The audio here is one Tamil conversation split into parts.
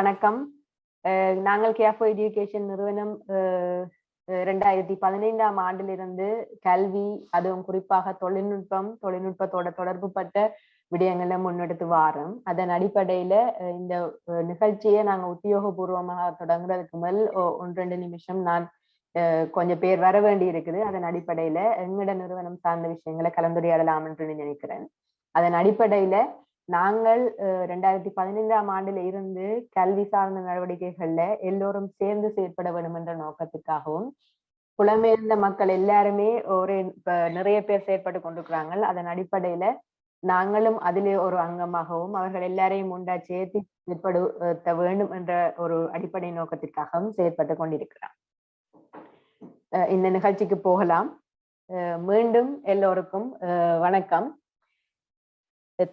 வணக்கம். நாங்கள் கேஃபோ எஜுகேஷன் நிறுவனம் 2015ஆம் ஆண்டிலிருந்து கல்வி, அதுவும் குறிப்பாக தொழில்நுட்பத்தோட தொடர்புபட்ட விடயங்களை முன்னெடுத்து வாரோம். அதன் அடிப்படையில இந்த நிகழ்ச்சியை நாங்க உத்தியோகபூர்வமாக தொடங்குறதுக்கு மேல் 1-2 நிமிஷம் நான் கொஞ்சம் பேர் வர வேண்டி இருக்குது. அதன் அடிப்படையில எங்கட நிறுவனம் சார்ந்த விஷயங்களை கலந்துரையாடலாம் என்று நினைக்கிறேன். அதன் அடிப்படையில நாங்கள் 2015ஆம் ஆண்டுல இருந்து கல்வி சார்ந்த நடவடிக்கைகள்ல எல்லோரும் சேர்ந்து செயற்பட வேண்டும் என்ற நோக்கத்துக்காகவும், புலம்பெயர்ந்த மக்கள் எல்லாருமே நிறைய பேர் செயற்பட்டு கொண்டிருக்கிறாங்க. அதன் அடிப்படையில நாங்களும் அதிலே ஒரு அங்கமாகவும் அவர்கள் எல்லாரையும் உண்டா சேர்த்து செயற்படுத்த வேண்டும் என்ற ஒரு அடிப்படை நோக்கத்திற்காகவும் செயற்பட்டு கொண்டிருக்கிறோம். இந்த நிகழ்ச்சிக்கு போகலாம். மீண்டும் எல்லோருக்கும் வணக்கம்.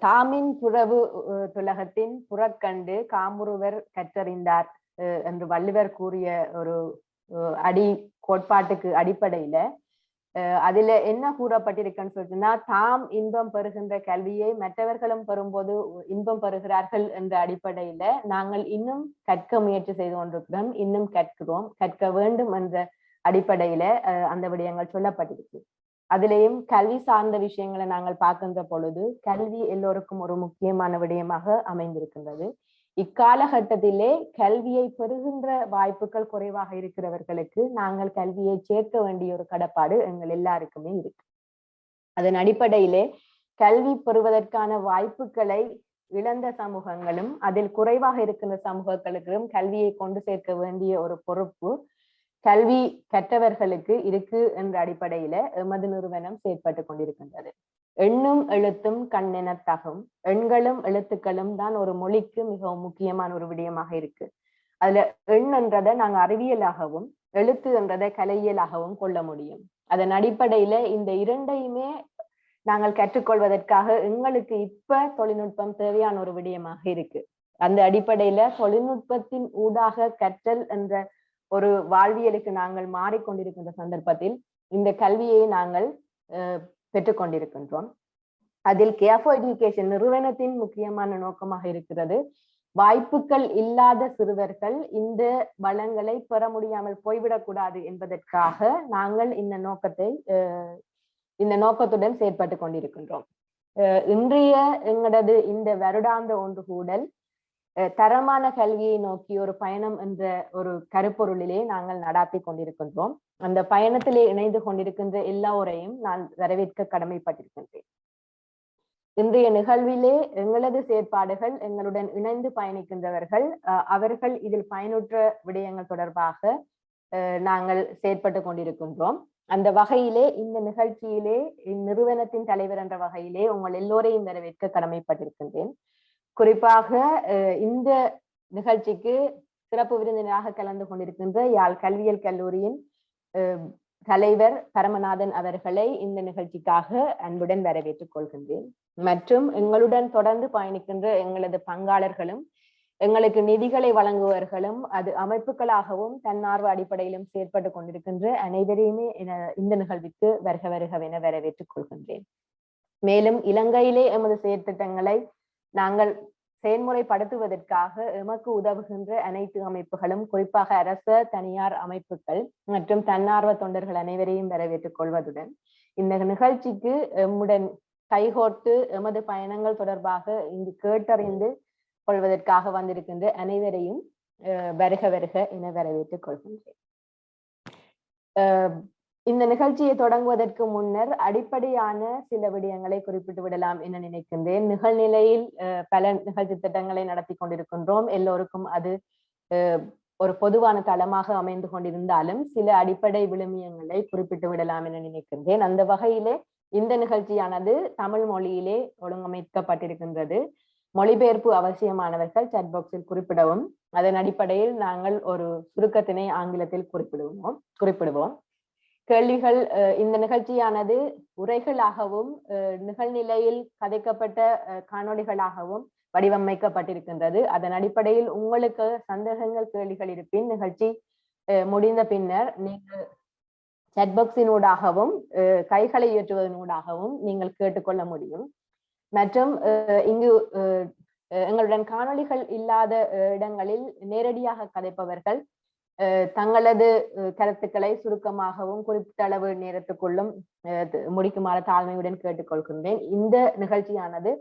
தாமின் புறவு துலகத்தின் புறக்கண்டு காமுறுவர் கற்றறிந்தார் என்று வள்ளுவர் கூறிய ஒரு கோட்பாட்டுக்கு அடிப்படையில அதுல என்ன கூறப்பட்டிருக்குன்னு சொல்லிட்டுன்னா, தாம் இன்பம் பெறுகின்ற கல்வியை மற்றவர்களும் பெறும்போது இன்பம் பெறுகிறார்கள் என்ற அடிப்படையில நாங்கள் இன்னும் கற்க முயற்சி செய்து கொண்டிருக்கிறோம், இன்னும் கற்க வேண்டும் என்ற அடிப்படையில அந்த விடயங்கள் சொல்லப்பட்டிருக்கு. அதிலேயும் கல்வி சார்ந்த விஷயங்களை நாங்கள் பார்க்கின்ற பொழுது கல்வி எல்லோருக்கும் ஒரு முக்கியமான விடயமாக அமைந்திருக்கின்றது. இக்காலகட்டத்திலே கல்வியை பெறுகின்ற வாய்ப்புகள் குறைவாக இருக்கிறவர்களுக்கு நாங்கள் கல்வியை சேர்க்க வேண்டிய ஒரு கடப்பாடு எங்கள் எல்லாருக்குமே இருக்கு. அதன் அடிப்படையிலே கல்வி பெறுவதற்கான வாய்ப்புகளை இழந்த சமூகங்களும் அதில் குறைவாக இருக்கின்ற சமூகங்களுக்கும் கல்வியை கொண்டு சேர்க்க வேண்டிய ஒரு பொறுப்பு கல்வி கற்றவர்களுக்கு இருக்கு என்ற அடிப்படையில எமது நிறுவனம் செயற்பட்டு கொண்டிருக்கின்றது. எண்ணும் எழுத்தும் கண்ணெனத்தகும். எண்களும் எழுத்துக்களும் தான் ஒரு மொழிக்கு மிகவும் முக்கியமான ஒரு விடயமாக இருக்கு. அதுல எண் என்றதை நாங்க அறிவியலாகவும் எழுத்து என்றதை கலையியலாகவும் கொள்ள முடியும். அதன் அடிப்படையில இந்த இரண்டையுமே நாங்கள் கற்றுக்கொள்வதற்காக எங்களுக்கு இப்ப தொழில்நுட்பம் தேவையான ஒரு விடயமாக இருக்கு. அந்த அடிப்படையில தொழில்நுட்பத்தின் ஊடாக கற்றல் என்ற ஒரு வாழ்வியலுக்கு நாங்கள் மாறிக்கொண்டிருக்கின்ற சந்தர்ப்பத்தில் இந்த கல்வியை நாங்கள் பெற்றுக்கொண்டிருக்கின்றோம். அதில் கேஃபோ எஜுகேஷன் நிறுவனத்தின் முக்கியமான நோக்கமாக இருக்கிறது, வாய்ப்புகள் இல்லாத சிறுவர்கள் இந்த வளங்களை பெற முடியாமல் போய்விடக்கூடாது என்பதற்காக நாங்கள் இந்த நோக்கத்துடன் செயற்பட்டு கொண்டிருக்கின்றோம். இன்றைய எங்களது இந்த வருடாந்த ஒன்றுகூடல் தரமான கல்வியை நோக்கி ஒரு பயணம் என்ற ஒரு கருப்பொருளிலே நாங்கள் நடாத்தி கொண்டிருக்கின்றோம். அந்த பயணத்திலே இணைந்து கொண்டிருக்கின்ற எல்லோரையும் நான் வரவேற்க கடமைப்பட்டிருக்கின்றேன். இன்றைய நிகழ்விலே எங்களது செயற்பாடுகள், எங்களுடன் இணைந்து பயணிக்கின்றவர்கள், அவர்கள் இதில் பயனுற்ற விடயங்கள் தொடர்பாக நாங்கள் செயற்பட்டு கொண்டிருக்கின்றோம். அந்த வகையிலே இந்த நிகழ்ச்சியிலே இந்நிறுவனத்தின் தலைவர் என்ற வகையிலே உங்கள் எல்லோரையும் வரவேற்க கடமைப்பட்டிருக்கின்றேன். குறிப்பாக இந்த நிகழ்ச்சிக்கு சிறப்பு விருந்தினராக கலந்து கொண்டிருக்கின்ற யாழ் கல்வியியல் கல்லூரியின் தலைவர் பரமநாதன் அவர்களை இந்த நிகழ்ச்சிக்காக அன்புடன் வரவேற்றுக் கொள்கின்றேன். மற்றும் எங்களுடன் தொடர்ந்து பயணிக்கின்ற எங்களது பங்காளர்களும் எங்களுக்கு நிதிகளை வழங்குவர்களும் அது அமைப்புகளாகவும் தன்னார்வ அடிப்படையிலும் செயற்பட்டு கொண்டிருக்கின்ற அனைவரையுமே இந்த நிகழ்விற்கு வருகவென வரவேற்றுக் கொள்கின்றேன். மேலும் இலங்கையிலே எமது செயற்திட்டங்களை நாங்கள் செயல்முறைப்படுத்துவதற்காக எமக்கு உதவுகின்ற அனைத்து அமைப்புகளும், குறிப்பாக அரச தனியார் அமைப்புகள் மற்றும் தன்னார்வ தொண்டர்கள் அனைவரையும் வரவேற்றுக் கொள்வதுடன் இந்த நிகழ்ச்சிக்கு எம்முடன் கைகோர்த்து எமது பயணங்கள் தொடர்பாக இங்கு கேட்டறிந்து கொள்வதற்காக வந்திருக்கின்ற அனைவரையும் வருக என வரவேற்றுக் கொள்கின்றேன். இந்த நிகழ்ச்சியை தொடங்குவதற்கு முன்னர் அடிப்படையான சில விடயங்களை குறிப்பிட்டு விடலாம் என நினைக்கின்றேன். நிகழ்நிலையில் பல நிகழ்ச்சி திட்டங்களை நடத்தி கொண்டிருக்கின்றோம். எல்லோருக்கும் அது ஒரு பொதுவான தளமாக அமைந்து கொண்டிருந்தாலும் சில அடிப்படை விழுமியங்களை குறிப்பிட்டு விடலாம் என நினைக்கின்றேன். அந்த வகையிலே இந்த நிகழ்ச்சியானது தமிழ் மொழியிலே ஒழுங்கமைக்கப்பட்டிருக்கின்றது. மொழிபெயர்ப்பு அவசியமானவர்கள் சாட் பாக்ஸில் குறிப்பிடவும், அதன் அடிப்படையில் நாங்கள் ஒரு சுருக்கத்தினை ஆங்கிலத்தில் குறிப்பிடுவோம். கேள்விகள், இந்த நிகழ்ச்சியானது உரைகளாகவும் நிகழ்நிலையில் கதைக்கப்பட்ட காணொளிகளாகவும் வடிவமைக்கப்பட்டிருக்கின்றது. அதன் அடிப்படையில் உங்களுக்கு சந்தேகங்கள், கேள்விகள் இருப்பின் நிகழ்ச்சி முடிந்த பின்னர் நீங்கள் சாட் பாக்ஸினூடாகவும் கைகளை ஏற்றுவதனூடாகவும் நீங்கள் கேட்டுக்கொள்ள முடியும். மற்றும் இங்கு எங்களுடன் காணொளிகள் இல்லாத இடங்களில் நேரடியாக கதைப்பவர்கள் தங்களது கருத்துக்களை சுருக்கமாகவும் குறிப்பிட்ட அளவு நேரத்துக்குள்ளும் முடிக்குமாறு தாழ்மையுடன் கேட்டுக்கொள்கின்றேன். இந்த நிகழ்ச்சியானது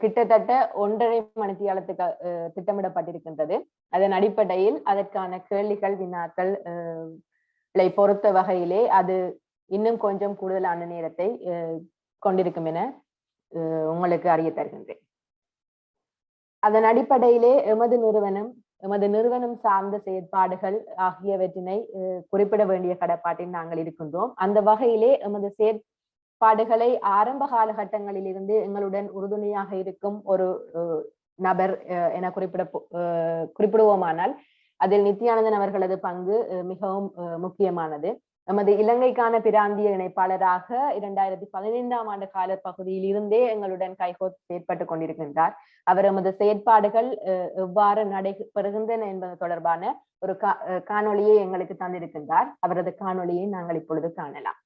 கிட்டத்தட்ட 1.5 மணித்தியாலத்துக்கு திட்டமிடப்பட்டிருக்கின்றது. அதன் அடிப்படையில் அதற்கான கேள்விகள் வினாக்கள் பொறுத்த வகையிலே அது இன்னும் கொஞ்சம் கூடுதலான நேரத்தை கொண்டிருக்கும் என உங்களுக்கு அறிய தருகின்றேன். அதன் அடிப்படையிலே எமது நிறுவனம் சார்ந்த செயற்பாடுகள் ஆகியவற்றினை குறிப்பிட வேண்டிய கடப்பாட்டில் நாங்கள் இருக்கின்றோம். அந்த வகையிலே எமது செயற்பாடுகளை ஆரம்ப காலகட்டங்களில் இருந்து எங்களுடன் உறுதுணையாக இருக்கும் ஒரு நபர் என குறிப்பிடுவோமானால் அதில் நித்யானந்தன் அவர்களது பங்கு மிகவும் முக்கியமானது. நமது இலங்கைக்கான பிராந்திய இணைப்பாளராக 2015ஆம் ஆண்டு கால பகுதியில் இருந்தே எங்களுடன் கைகோர்த்து செயற்பட்டு கொண்டிருக்கின்றார். அவர் எமது செயற்பாடுகள் எவ்வாறு நடைபெறுகின்றன என்பது தொடர்பான ஒரு காணொளியை எங்களுக்கு தந்திருக்கின்றார். அவரது காணொளியை நாங்கள் இப்பொழுது காணலாம்.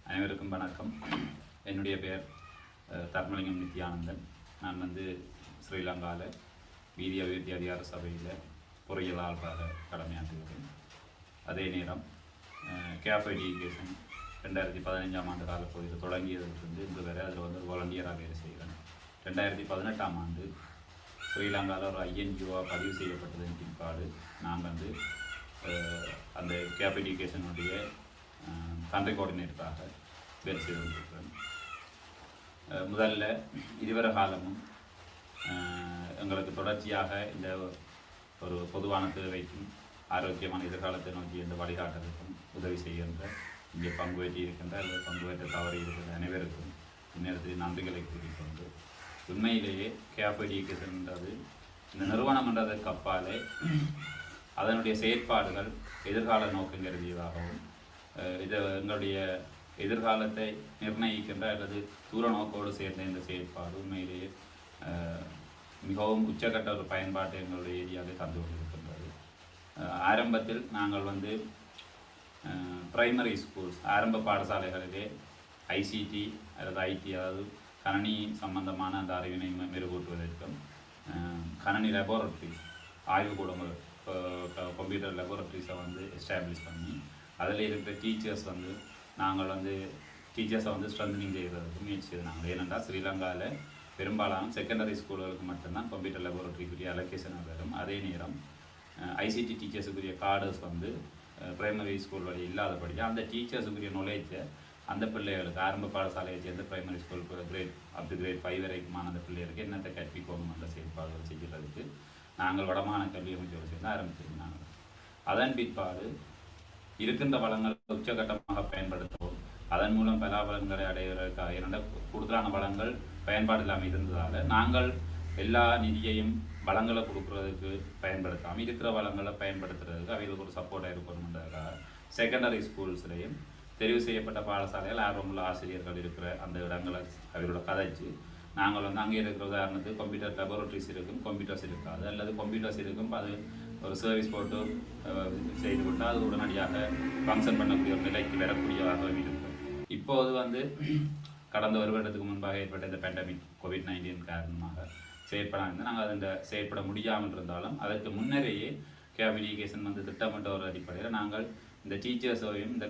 அனைவருக்கும் வணக்கம். என்னுடைய பெயர் தர்மலிங்கம் நித்யானந்தன். நான் ஸ்ரீலங்காவில் வீதி அபிவிருத்தி அதிகார சபையில் பொறியியலாளராக கடமையாற்றுகிறேன். அதே நேரம் கேஃப் எஜுகேஷன் 2015ஆம் ஆண்டு காலப்பகுதியில் தொடங்கியதிலிருந்து இன்று வரை அதில் ஒரு வாலண்டியராக வேலை செய்கிறேன். 2018ஆம் ஆண்டு ஸ்ரீலங்காவில் ஒரு INGO பதிவு செய்யப்பட்டதன் பிற்பாடு நான் அந்த கேஃப் எஜுகேஷனுடைய கண்ட்ரி கோஆர்டினேட்டராக வேலை செய்து கொண்டிருக்கிறேன். முதல்ல இதுவரை காலமும் எங்களுக்கு தொடர்ச்சியாக இந்த ஒரு பொதுவான தேவைக்கும் ஆரோக்கியமான எதிர்காலத்தை நோக்கி இந்த வழிகாட்டுறதுக்கும் உதவி செய்கின்ற இங்கே பங்கு பெற்றி இருக்கின்ற அல்லது பங்கு பெற்ற தவறி இருக்கின்ற அனைவருக்கும் இந்நேரத்தில் நன்றிகளை கூறிக்கொண்டு, உண்மையிலேயே கேஃப் எஜுகேஷன்ன்றது இந்த நிறுவனம் என்றதற்கு அப்பாலே அதனுடைய செயற்பாடுகள் எதிர்கால நோக்கம் கருதியதாகவும் இது எங்களுடைய எதிர்காலத்தை நிர்ணயிக்கின்ற அல்லது தூர நோக்கோடு சேர்ந்த இந்த செயற்பாடு உண்மையிலேயே மிகவும் உச்சக்கட்ட ஒரு பயன்பாட்டை எங்களுடைய ஏரியாவில் தந்து கொண்டிருக்கின்றது. ஆரம்பத்தில் நாங்கள் பிரைமரி ஸ்கூல்ஸ் ஆரம்ப பாடசாலைகளிலே ICT அல்லது IT அதாவது கணனி சம்பந்தமான அந்த அறிவினை மெருகூட்டுவதற்கும் கணனி லெபார்டரிஸ் ஆய்வுக்கூடங்கள் கம்ப்யூட்டர் லெபார்டரிஸை எஸ்டாப்ளிஷ் பண்ணி அதில் இருக்கிற டீச்சர்ஸ் நாங்கள் டீச்சர்ஸை ஸ்ட்ரென்தனிங் செய்கிறதுக்கு முயற்சி செய்தாங்க. ஏனென்றால் ஸ்ரீலங்காவில் பெரும்பாலான செகண்டரி ஸ்கூல்களுக்கு மட்டும்தான் கம்ப்யூட்டர் லெபார்டரிக்குரிய அலோகேஷன் வரும். அதே நேரம் ICT டீச்சர்ஸுக்குரிய கார்டர்ஸ் பிரைமரி ஸ்கூல் வழி இல்லாதபடியாக அந்த டீச்சர்ஸுக்குரிய நாலேஜை அந்த பிள்ளைகளுக்கு ஆரம்ப பாடசாலையை சேர்ந்த primary school grade up to grade 5 வரைக்குமான அந்த பிள்ளைகளுக்கு என்னத்தை கற்பிக்கணும் என்ற செயற்பாடுகள் செய்கிறதுக்கு நாங்கள் வடமான கல்வி அமைச்சோடு சேர்ந்து ஆரம்பிச்சிருந்தாங்க. அதன் பிற்பாடு இருக்கின்ற வளங்கள் உச்சகட்டமாக பயன்படுத்தவும் அதன் மூலம் பலாபலன்களை அடைவதற்காக இரண்ட கூடுதலான வளங்கள் பயன்பாடு இல்லாமல் இருந்ததால் நாங்கள் எல்லா நிதியையும் வளங்களை கொடுக்குறதுக்கு பயன்படுத்தாமல் இருக்கிற வளங்களை பயன்படுத்துறதுக்கு அவைகளுக்கு ஒரு சப்போர்ட்டாக இருக்கணுன்றதுக்காக செகண்டரி ஸ்கூல்ஸ்லேயும் தெரிவு செய்யப்பட்ட பாடசாலைகள் ஆர்வமுள்ள ஆசிரியர்கள் இருக்கிற அந்த இடங்களை அவர்களோட கதைச்சு நாங்கள் அங்கே இருக்கிற உதாரணத்துக்கு கம்ப்யூட்டர் லெபார்டரிஸ் இருக்கும், கம்ப்யூட்டர்ஸ் இருக்காது, அல்லது கம்ப்யூட்டர்ஸ் இருக்கும் அது ஒரு சர்வீஸ் போட்டு செய்து விட்டால் அது உடனடியாக ஃபங்க்ஷன் பண்ணக்கூடிய ஒரு நிலைக்கு வரக்கூடியதாக இருக்கும். இப்போது கடந்த ஒரு வருடத்துக்கு முன்பாக ஏற்பட்ட இந்த பேண்டமிக் COVID-19 காரணமாக செயற்படாமல் நாங்கள் அதில் செயற்பட முடியாமல் இருந்தாலும் அதற்கு முன்னரேயே கேஃப் எஜுகேஷன் திட்டமிட்ட ஒரு அடிப்படையில் நாங்கள் இந்த டீச்சர்ஸையும் இந்த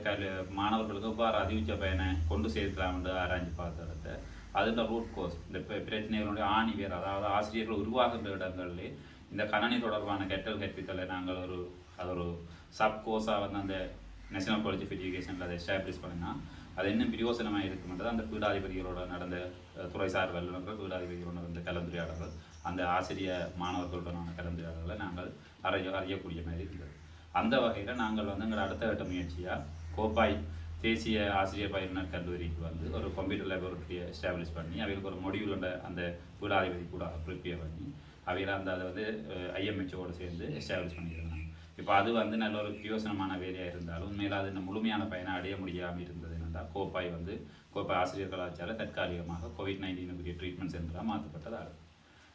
மாணவர்களுக்கு எவ்வாறு அதிவுச்ச பயனை கொண்டு சேர்க்கலாம் என்று ஆராய்ச்சி பார்த்த அதில் ரூட் கோஸ் இந்த பிரச்சனைகளுடைய ஆணி வேறு, அதாவது ஆசிரியர்கள் உருவாகின்ற இடங்களிலே இந்த கணனி தொடர்பான கற்பித்தலை நாங்கள் ஒரு சப் கோர்ஸாக அந்த நேஷனல் காலேஜ் ஆஃப் எஜுகேஷனில் அதை எஸ்டாப்ளிஷ் பண்ணினா அது இன்னும் பிரயோசனமாக இருக்குமென்றது அந்த பீடாதிபதிகளோட நடந்த துறைசார் வல்லுநர்கள் பீடாதிபதிகளோட நடந்த கலந்துரையாடல்கள் அந்த ஆசிரிய மாணவர்களுடனான கலந்துரையாடல்களை நாங்கள் அறியக்கூடிய மாதிரி இருந்தது. அந்த வகையில் நாங்கள் எங்கள் அடுத்த கட்ட முயற்சியாக கோப்பாய் தேசிய ஆசிரியர் பயிரினர் கல்லூரிக்கு ஒரு கம்ப்யூட்டர் லெபார்டரியை எஸ்டாப்ளிஷ் பண்ணி அவைகளுக்கு ஒரு மொடியூலோட அந்த பீடாதிபதி கூட ப்ரிப்பேர் பண்ணி அவையில் அதை IMHOடு சேர்ந்து எஸ்டாப்ளிஷ் பண்ணியிருந்தாங்க. இப்போ அது நல்ல ஒரு பிரயோசனமான வேலையாக இருந்தாலும் உண்மையில் அது முழுமையான பயனை அடைய முடியாமல் இருந்தது. என்னென்றால் கோப்பாய் கோப்பாய் ஆசிரியர் கலாச்சார தற்காலிகமாக COVID-19 ட்ரீட்மெண்ட் சென்டராக மாற்றப்பட்டதாகும்.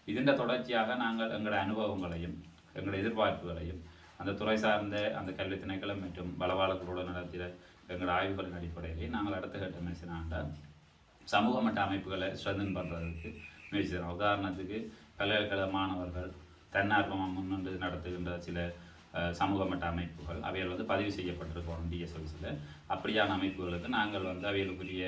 இதன் தொடர்ச்சியாக நாங்கள் எங்களோட அனுபவங்களையும் எங்களோட எதிர்பார்ப்புகளையும் அந்த துறை சார்ந்த அந்த கல்வி திணைக்களம் மற்றும் பலவாளர்களோடு நடத்திய எங்களோட ஆய்வுகளின் அடிப்படையிலே நாங்கள் அடுத்த கட்ட மெஷினாண்ட சமூக மட்ட அமைப்புகளை ஸ்ட்ரென்தன் பண்ணுறதுக்கு முயற்சி செய்கிறோம். உதாரணத்துக்கு பல்கலைக்கழக மாணவர்கள் தன்னார்வமாக முன்னின்று நடத்துகின்ற சில சமூக மட்ட அமைப்புகள் அவைகள் பதிவு செய்யப்பட்டிருக்கோம் டிஎஸ்ஓசியில். அப்படியான அமைப்புகளுக்கு நாங்கள் அவைகளுக்குரிய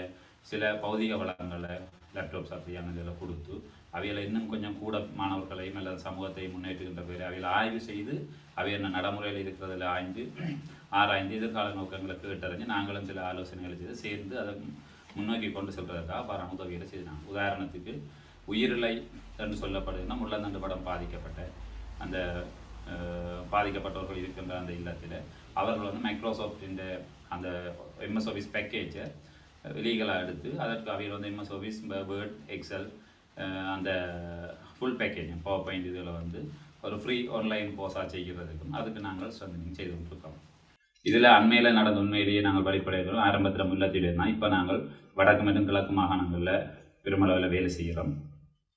சில பௌதிக வளங்களை லேப்டாப்ஸ் அப்படியான இதில் கொடுத்து அவைகளை இன்னும் கொஞ்சம் கூட மாணவர்களையும் அல்லது சமூகத்தை முன்னேற்றுகின்ற பேர் அவைகளை ஆய்வு செய்து அவை என்ன நடைமுறையில் இருக்கிறதில் ஆராய்ந்து எதிர்கால நோக்கங்களை கேட்டறிஞ்சு நாங்களும் சில ஆலோசனைகளை செய்து சேர்ந்து அதை முன்னோக்கி கொண்டு செல்வதற்காக பாராம உதவிகளை செய்தாங்க. உதாரணத்துக்கு உயிரிழை என்று சொல்லப்படுதுன்னா முள்ளந்தண்டு படம் பாதிக்கப்பட்ட அந்த பாதிக்கப்பட்டவர்கள் இருக்கின்ற அந்த இல்லத்தில் அவர்கள் மைக்ரோசாஃப்டின் அந்த எம்எஸ் ஆஃபீஸ் பேக்கேஜை லீகலாக எடுத்து அதற்கு அவையில் எம்எஸ் ஆஃபீஸ் வேர்ட் எக்ஸல் அந்த ஃபுல் பேக்கேஜ் பவர் பாயிண்ட் இதில் ஒரு ஃப்ரீ ஆன்லைன் கோர்ஸாக செய்கிறதுக்கும் அதுக்கு நாங்கள் ஸ்ட்ரென்தனிங் செய்து கொண்டிருக்கோம். இதில் அண்மையில் நடந்த உண்மையிலேயே நாங்கள் வழிபடைகிறோம். ஆரம்பத்தில் முல்லத்தில் இருந்தால் இப்போ நாங்கள் வடக்கு மற்றும் கிழக்கு மாகாணங்களில் பெருமளவில் வேலை செய்கிறோம்.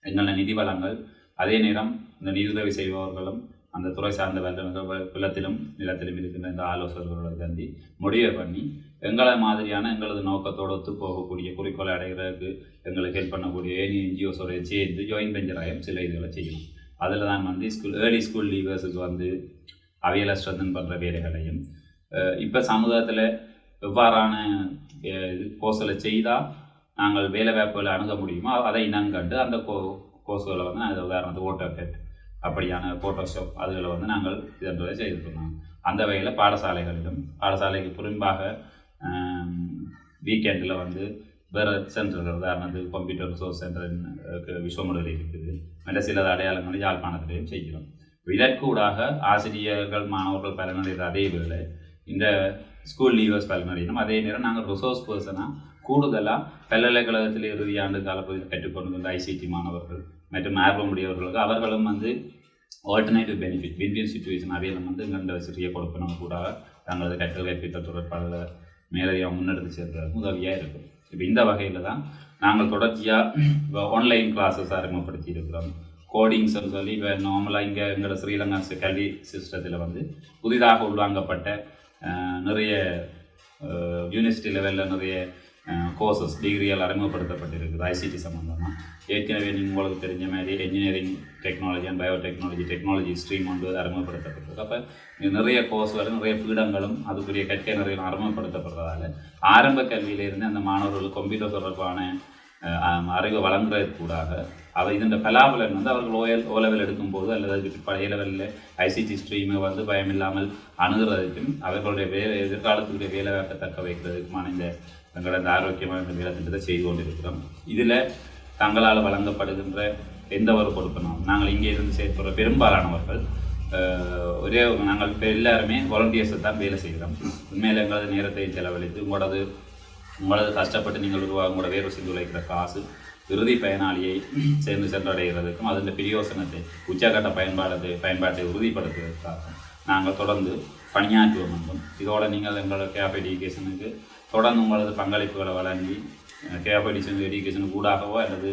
எங்களோட நிதி வளங்கள் அதே நேரம் இந்த நிதியுதவி செய்பவர்களும் அந்த துறை சார்ந்த குலத்திலும் நிலத்திலும் இருக்கின்ற இந்த ஆலோசகர்களோட தந்தி முடிவை பண்ணி எங்களை மாதிரியான எங்களது நோக்கத்தோடு ஒத்து போகக்கூடிய குறிக்கோளை அடைகிறதுக்கு எங்களுக்கு ஹெல்ப் பண்ணக்கூடிய என்ஜிஓஸோட சேர்ந்து ஜாயின் வெஞ்சராயம் சில இதுகளை செய்யணும். அதில் தான் ஏர்லி ஸ்கூல் லீவர்ஸுக்கு அவையில் ஸ்ட்ரென்தன் பண்ணுற வேலைகளையும் இப்போ சமூகத்தில் எவ்வாறான கோர்ஸ்களை செய்தால் நாங்கள் வேலை வாய்ப்புகளை அணுக முடியுமோ அதை இனம் கண்டு அந்த கோர்ஸ்களை நாங்கள் உதாரணத்துக்கு ஓட்டோகேட் அப்படியான ஃபோட்டோஷாப் அதுகளை நாங்கள் இதன்றதை செய்திருக்கோம். அந்த வகையில் பாடசாலைக்கு புறம்பாக வீக்கெண்டில் வேறு சென்டர்கள் உதாரணத்துக்கு கம்ப்யூட்டர் ரிசோர்ஸ் சென்டர் விஸ்வமுடியில் இருக்குது. மற்ற சில அடையாளங்களை யாழ்ப்பாணத்திலையும் செய்கிறோம். இதற்கூடாக ஆசிரியர்கள் மாணவர்கள் பலனடைகிற அதே வேளை இந்த ஸ்கூல் லீவர்ஸ் பலனடையணும். அதே நேரம் நாங்கள் ரிசோர்ஸ் பர்சனாக கூடுதலாக பல்கலைக்கழகத்தில் இறுதி ஆண்டு காலப்பகுதியில் கற்றுக்கொண்டு ஐசிடி மாணவர்கள் மற்றும் ஆர்வமுடையவர்களுக்கு அவர்களும் ஆல்டர்னேட்டிவ் பெனிஃபிட் வின்-வின் சுச்சுவேஷன் அவையில் கண்ட சிறிய கொடுப்பனம் கூட தங்களது கற்றல் கற்பித்தல் தொடர்பாளர் மேலதியாக முன்னெடுத்து சேர்க்கிறதுக்கு உதவியாக இருக்கும். இப்போ இந்த வகையில் தான் நாங்கள் தொடர்ச்சியாக ஆன்லைன் கிளாஸஸ் அறிமுகப்படுத்தி இருக்கிறோம். கோடிங்ஸ்ன்னு சொல்லி இப்போ நார்மலாக இங்கே எங்களோட ஸ்ரீலங்கா கல்வி சிஸ்டத்தில் புதிதாக உள்வாங்கப்பட்ட நிறைய யூனிவர்சிட்டி லெவலில் நிறைய கோர்சஸ் டிகிரியால் அறிமுகப்படுத்தப்பட்டிருக்குது ஐசிடி சம்மந்தமாக. ஏற்கனவே உங்களுக்கு தெரிஞ்ச மாதிரி engineering technology and biotechnology stream அறிமுகப்படுத்தப்பட்டிருக்கு. அப்போ நிறைய கோர்ஸ்களும் நிறைய பீடங்களும் அதுக்குரிய கற்கை நிறைய அறிமுகப்படுத்தப்படுறதால ஆரம்ப கல்வியிலிருந்து அந்த மாணவர்களுக்கு கம்ப்யூட்டர் தொடர்பான அறிவை வழங்குறதுக்கூடாக இதன் பலாபலன் அவர்கள் ஓ லெவல் எடுக்கும்போது அல்லது அதுக்கு பழைய லெவலில் ஐசிடி ஸ்ட்ரீமை பயமில்லாமல் அணுகிறதுக்கும் அவர்களுடைய எதிர்காலத்துடைய வேலை வாய்ப்பை தக்க வைக்கிறதுக்குமான இந்த எங்களது ஆரோக்கியமான வேலை திட்டத்தை செய்து கொண்டிருக்கிறோம். இதில் தங்களால் வழங்கப்படுகின்ற எந்த ஒரு கொடுப்பனும் நாங்கள் இங்கே இருந்து சேர்க்கிற பெரும்பாலானவர்கள் நாங்கள் இப்போ எல்லாருமே வாலண்டியர்ஸை தான் வேலை செய்கிறோம். உண்மையில் எங்களது நேரத்தை செலவழித்து உங்களது கஷ்டப்பட்டு நீங்கள் உங்களோட வேறு செய்து உழைக்கிற காசு இறுதி பயனாளியை சென்றடைகிறதுக்கும் அதன் பிரயோசனத்தை உச்சகட்ட பயன்பாட்டை உறுதிப்படுத்துவதற்காக நாங்கள் தொடர்ந்து பணியாற்றுவோம் என்றும் இதோடு நீங்கள் எங்களோட கேப் எஜுகேஷனுக்கு தொடர்ந்து உங்களது பங்களிப்புகளை வழங்கி கேப் எஜுகேஷனுக்கு ஊடாகவோ அல்லது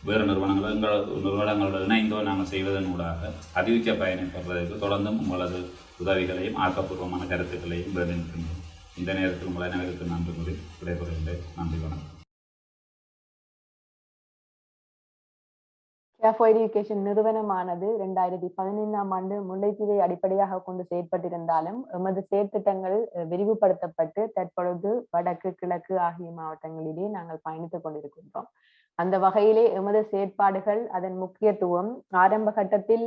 வேறு நிறுவனங்களோட இணைந்தோ நாங்கள் செய்வதன் ஊடாக அறிவிக்க பயணப்படுறதுக்கு தொடர்ந்தும் உங்களது உதவிகளையும் ஆக்கப்பூர்வமான கருத்துக்களையும் வேண்டியிருக்கின்றோம். இந்த நேரத்தில் உங்கள் அனைவருக்கு நன்றி கூறி விடைபெறுகின்றேன். நன்றி, வணக்கம். கேப் எஜுகேஷன் நிறுவனமானது 2015ஆம் ஆண்டு முல்லைத்தீவை அடிப்படையாக கொண்டு செயற்பட்டிருந்தாலும் எமது செயற்திட்டங்கள் விரிவுபடுத்தப்பட்டு தற்பொழுது வடக்கு கிழக்கு ஆகிய மாவட்டங்களிலே நாங்கள் பயணித்துக் கொண்டிருக்கின்றோம். அந்த வகையிலே எமது செயற்பாடுகள் அதன் முக்கியத்துவம் ஆரம்ப கட்டத்தில்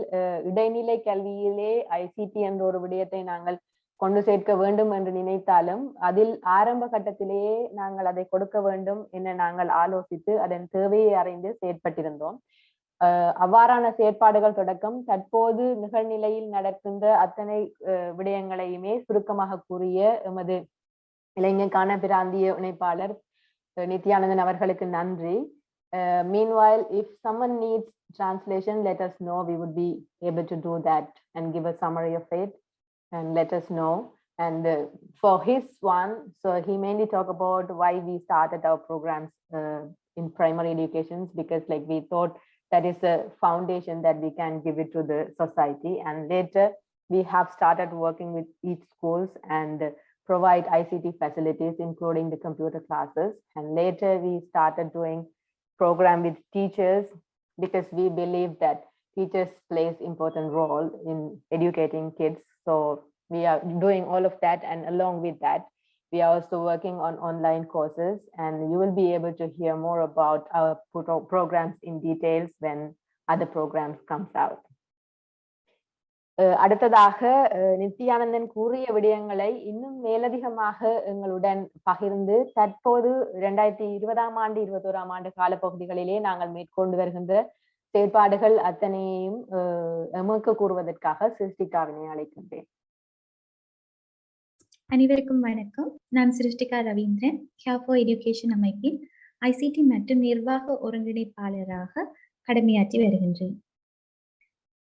இடைநிலை கல்வியிலே ஐசிடி என்ற ஒரு விடயத்தை நாங்கள் கொண்டு சேர்க்க வேண்டும் என்று நினைத்தாலும் அதில் ஆரம்ப கட்டத்திலேயே நாங்கள் அதை கொடுக்க வேண்டும் என நாங்கள் ஆலோசித்து அதன் தேவையை அறிந்து செயற்பட்டிருந்தோம். அவ்வாறான செயற்பாடுகள் தொடக்கம் தற்போது நிகழ்நிலையில் நடக்கின்ற அத்தனை விடயங்களையுமே சுருக்கமாக கூறிய எமது இளைஞருக்கான பிராந்திய இணைப்பாளர் நித்யானந்தன் அவர்களுக்கு நன்றி. Meanwhile, if someone needs translation, let us know. We would be able to do that and give a summary of it and let us know. And for his one, so he mainly talk about why we started our programs in primary education, because we thought that is a foundation that we can give it to the society. And later we have started working with each schools and provide ICT facilities, including the computer classes. And later we started doing program with teachers because we believe that teachers plays important role in educating kids. So we are doing all of that, and along with that, we are also working on online courses, and you will be able to hear more about our programs in details when other programs comes out. அடுத்ததாக நித்யானந்தன் கூறிய விடயங்களை இன்னும் மேலதிகமாக எங்களுடன் பகிர்ந்து தற்போது 2020ஆம் ஆண்டு 21ஆம் ஆண்டு காலப்பகுதிகளிலே நாங்கள் மேற்கொண்டு வருகின்ற செயற்பாடுகள் அத்தனையும் எமக்கு கூறுவதற்காக சிருஷ்டிகாவினை அழைக்கின்றேன். அனைவருக்கும் வணக்கம். நான் சிருஷ்டிகா ரவீந்திரன், கேர் ஃபார் எஜுகேஷன் அமைப்பின் ஐசிடி மற்றும் நிர்வாக ஒருங்கிணைப்பாளராக கடமையாற்றி வருகின்றேன்.